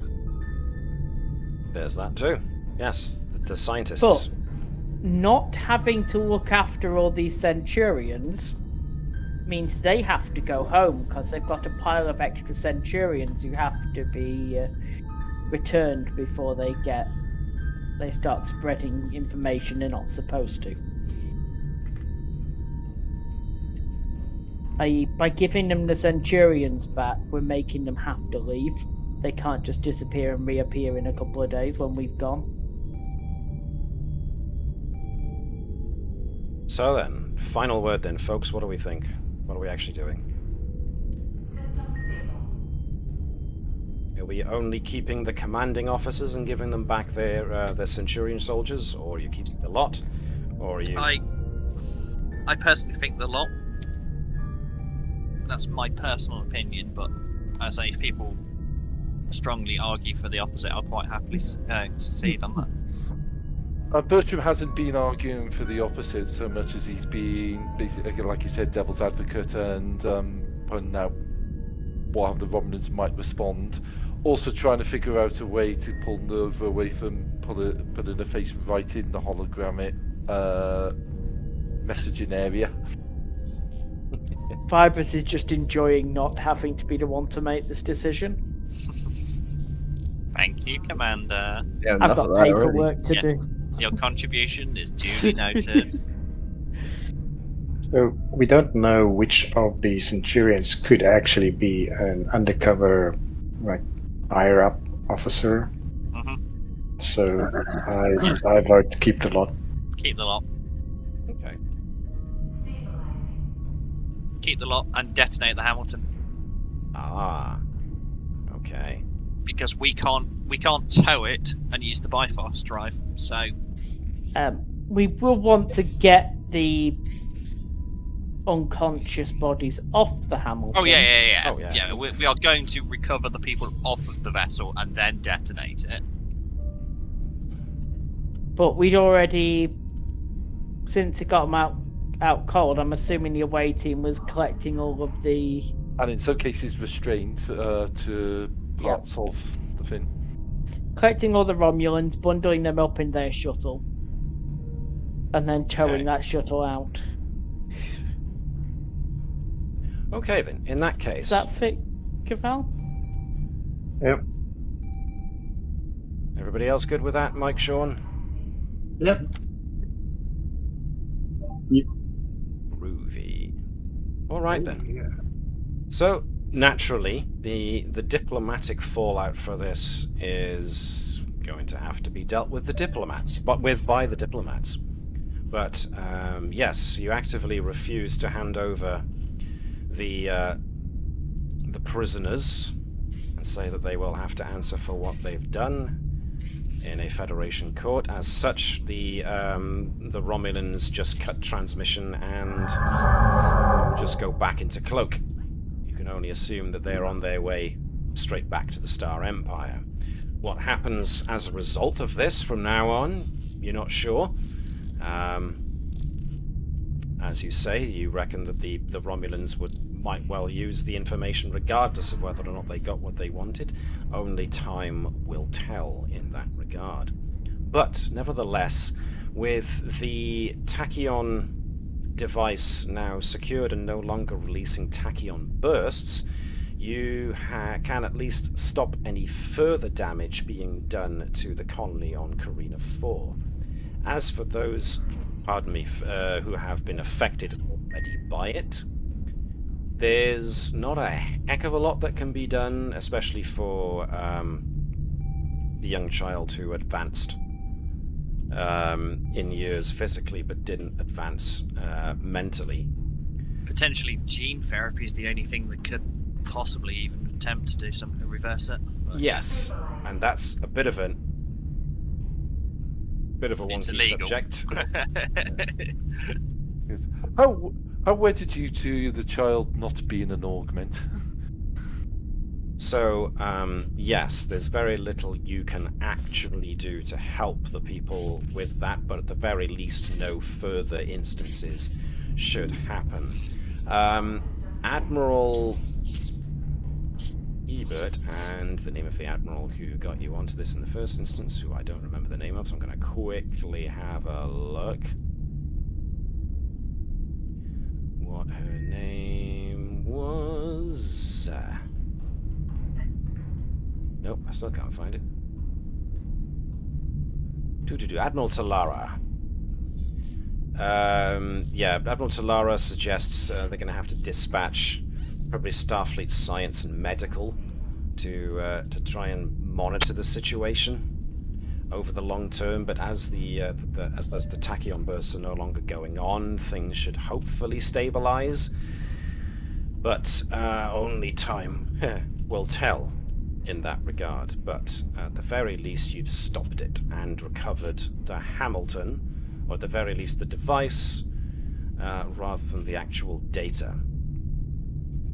There's that too. Yes, the scientists. But not having to look after all these Centurions means they have to go home because they've got a pile of extra Centurions who have to be returned before they start spreading information they're not supposed to. By giving them the Centurions back, we're making them have to leave. They can't just disappear and reappear in a couple of days when we've gone. So then, final word then, folks. What do we think? What are we actually doing? System stable. Are we only keeping the commanding officers and giving them back their Centurion soldiers, or are you keeping the lot, or are you? I personally think the lot. That's my personal opinion, but as if people strongly argue for the opposite, I'll quite happily succeed on that. Bertram hasn't been arguing for the opposite so much as he's been, basically, like you said, devil's advocate and pointing out how the Romulans might respond. Also trying to figure out a way to pull Nerva away from putting her face right in the hologramic messaging area. Vibers is just enjoying not having to be the one to make this decision. Thank you, Commander. Yeah, I've got paperwork to do. Your contribution is duly noted. So we don't know which of the Centurions could actually be an undercover, like, higher up officer. So I vote to keep the lot. Keep the lot. Okay. Keep the lot and detonate the Hamilton. Ah. Okay. Because we can't tow it and use the Bifrost drive. So we will want to get the unconscious bodies off the Hamilton. Oh yeah. Oh, yeah. We are going to recover the people off of the vessel and then detonate it. But we'd already, since it got them out cold, I'm assuming the away team was collecting all of the... And in some cases restrained to parts of the thing. Collecting all the Romulans, bundling them up in their shuttle, and then towing that shuttle out. Okay then, in that case... Does that fit, Keval? Yep. Everybody else good with that, Mike, Sean? Yep. Groovy. Alright then. Yeah. So, naturally, the diplomatic fallout for this is going to have to be dealt with by the diplomats. But yes, you actively refuse to hand over the prisoners and say that they will have to answer for what they've done in a Federation court. As such, the Romulans just cut transmission and just go back into cloak. You can only assume that they're on their way straight back to the Star Empire. What happens as a result of this from now on, you're not sure. As you say, you reckon that the Romulans might well use the information regardless of whether or not they got what they wanted. Only time will tell in that regard. But, nevertheless, with the tachyon device now secured and no longer releasing tachyon bursts, you can at least stop any further damage being done to the colony on Carina IV. As for those, who have been affected already by it, there's not a heck of a lot that can be done, especially for the young child who advanced in years physically but didn't advance mentally. Potentially gene therapy is the only thing that could possibly even attempt to do something to reverse it. But Yes, and that's a bit of a it's wonky illegal. subject. Yes. How wedded you to the child not being an augment? So, yes, there's very little you can actually do to help the people with that, but at the very least, no further instances should happen. Admiral Ebert, and the name of the admiral who got you onto this in the first instance, who I don't remember the name of, so I'm going to quickly have a look. What her name was... Nope, I still can't find it. Admiral Talara. Yeah, Admiral Talara suggests they're going to have to dispatch probably Starfleet Science and Medical to try and monitor the situation over the long term. But as the tachyon bursts are no longer going on, things should hopefully stabilize. But only time will tell in that regard. But at the very least, you've stopped it and recovered the Hamilton, or at the very least the device, rather than the actual data.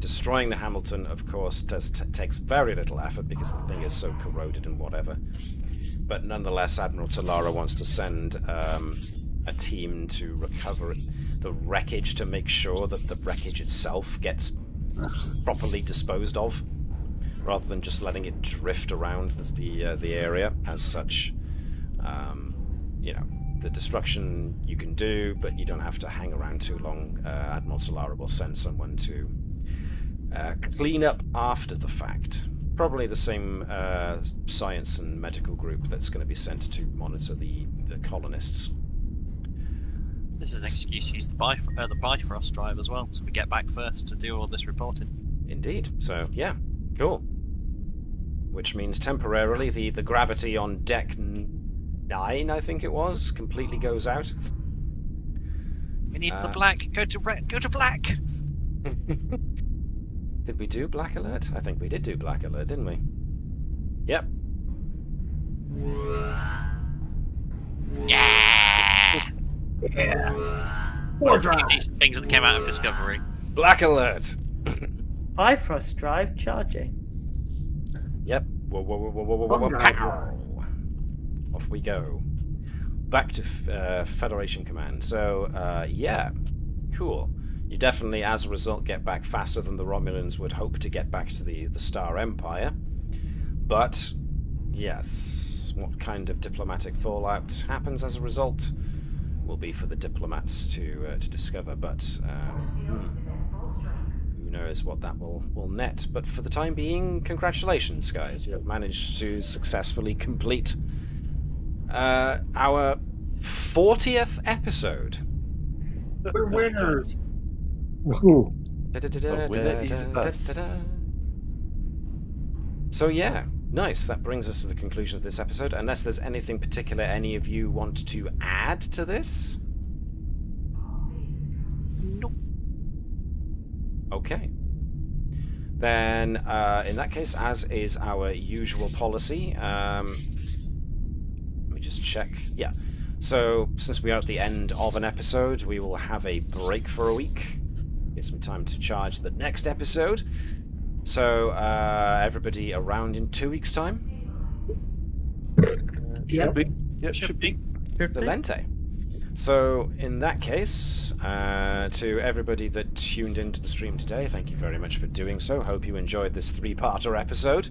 Destroying the Hamilton, of course, takes very little effort because the thing is so corroded and whatever. But nonetheless, Admiral Talara wants to send a team to recover the wreckage to make sure that the wreckage itself gets properly disposed of, rather than just letting it drift around the area as such. You know, the destruction you can do, but you don't have to hang around too long. Admiral Talara will send someone to clean up after the fact. Probably the same science and medical group that's going to be sent to monitor the colonists. This is an excuse to use the Bifrost drive as well, so we get back first to do all this reporting. Indeed. So, yeah, cool. Which means temporarily the gravity on deck 9, I think it was, completely goes out. We need the black. Go to black. Did we do Black Alert? I think we did do Black Alert, didn't we? Yep. Yeah. More One of the decent things that came out of Discovery. Black Alert. Bifrost drive charging. Yep. Whoa, pow. Off we go. Back to Federation Command. So, yeah, cool. You definitely, as a result, get back faster than the Romulans would hope to get back to the Star Empire. But, yes, what kind of diplomatic fallout happens as a result will be for the diplomats to discover. But who knows what that will net. But for the time being, congratulations, guys. You have managed to successfully complete our 40th episode. We're winners. So yeah, nice. That brings us to the conclusion of this episode. Unless there's anything particular any of you want to add to this? Nope. Okay. Then, in that case, as is our usual policy, let me just check. Yeah. So, since we are at the end of an episode, we will have a break for a week. Get some time to charge the next episode. So, everybody around in 2 weeks' time? Should be. Yep, Should be. Delente. So, in that case, to everybody that tuned into the stream today, thank you very much for doing so. Hope you enjoyed this 3-parter episode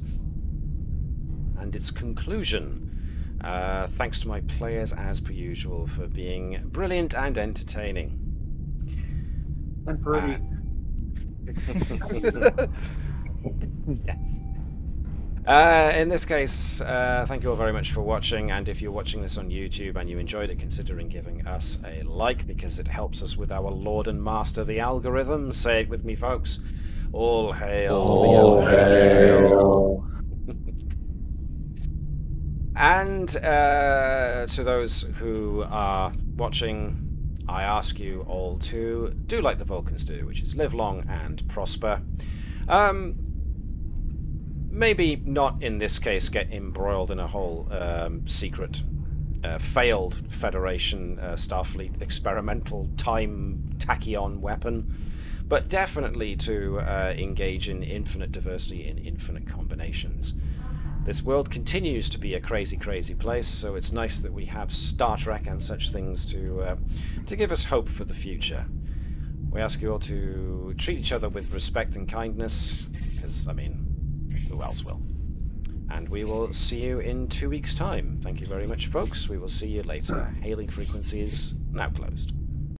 and its conclusion. Thanks to my players, as per usual, for being brilliant and entertaining. And pretty. Yes. In this case, thank you all very much for watching, and if you're watching this on YouTube and you enjoyed it, considering giving us a like, because it helps us with our Lord and Master, the algorithm. Say it with me, folks. All hail the algorithm. And to those who are watching, I ask you all to do like the Vulcans do, which is live long and prosper. maybe not in this case get embroiled in a whole secret failed Federation Starfleet experimental time tachyon weapon, but definitely to engage in infinite diversity in infinite combinations. This world continues to be a crazy, crazy place, so it's nice that we have Star Trek and such things to give us hope for the future. We ask you all to treat each other with respect and kindness, because, I mean, who else will? And we will see you in 2 weeks' time. Thank you very much, folks. We will see you later. Hailing frequencies now closed.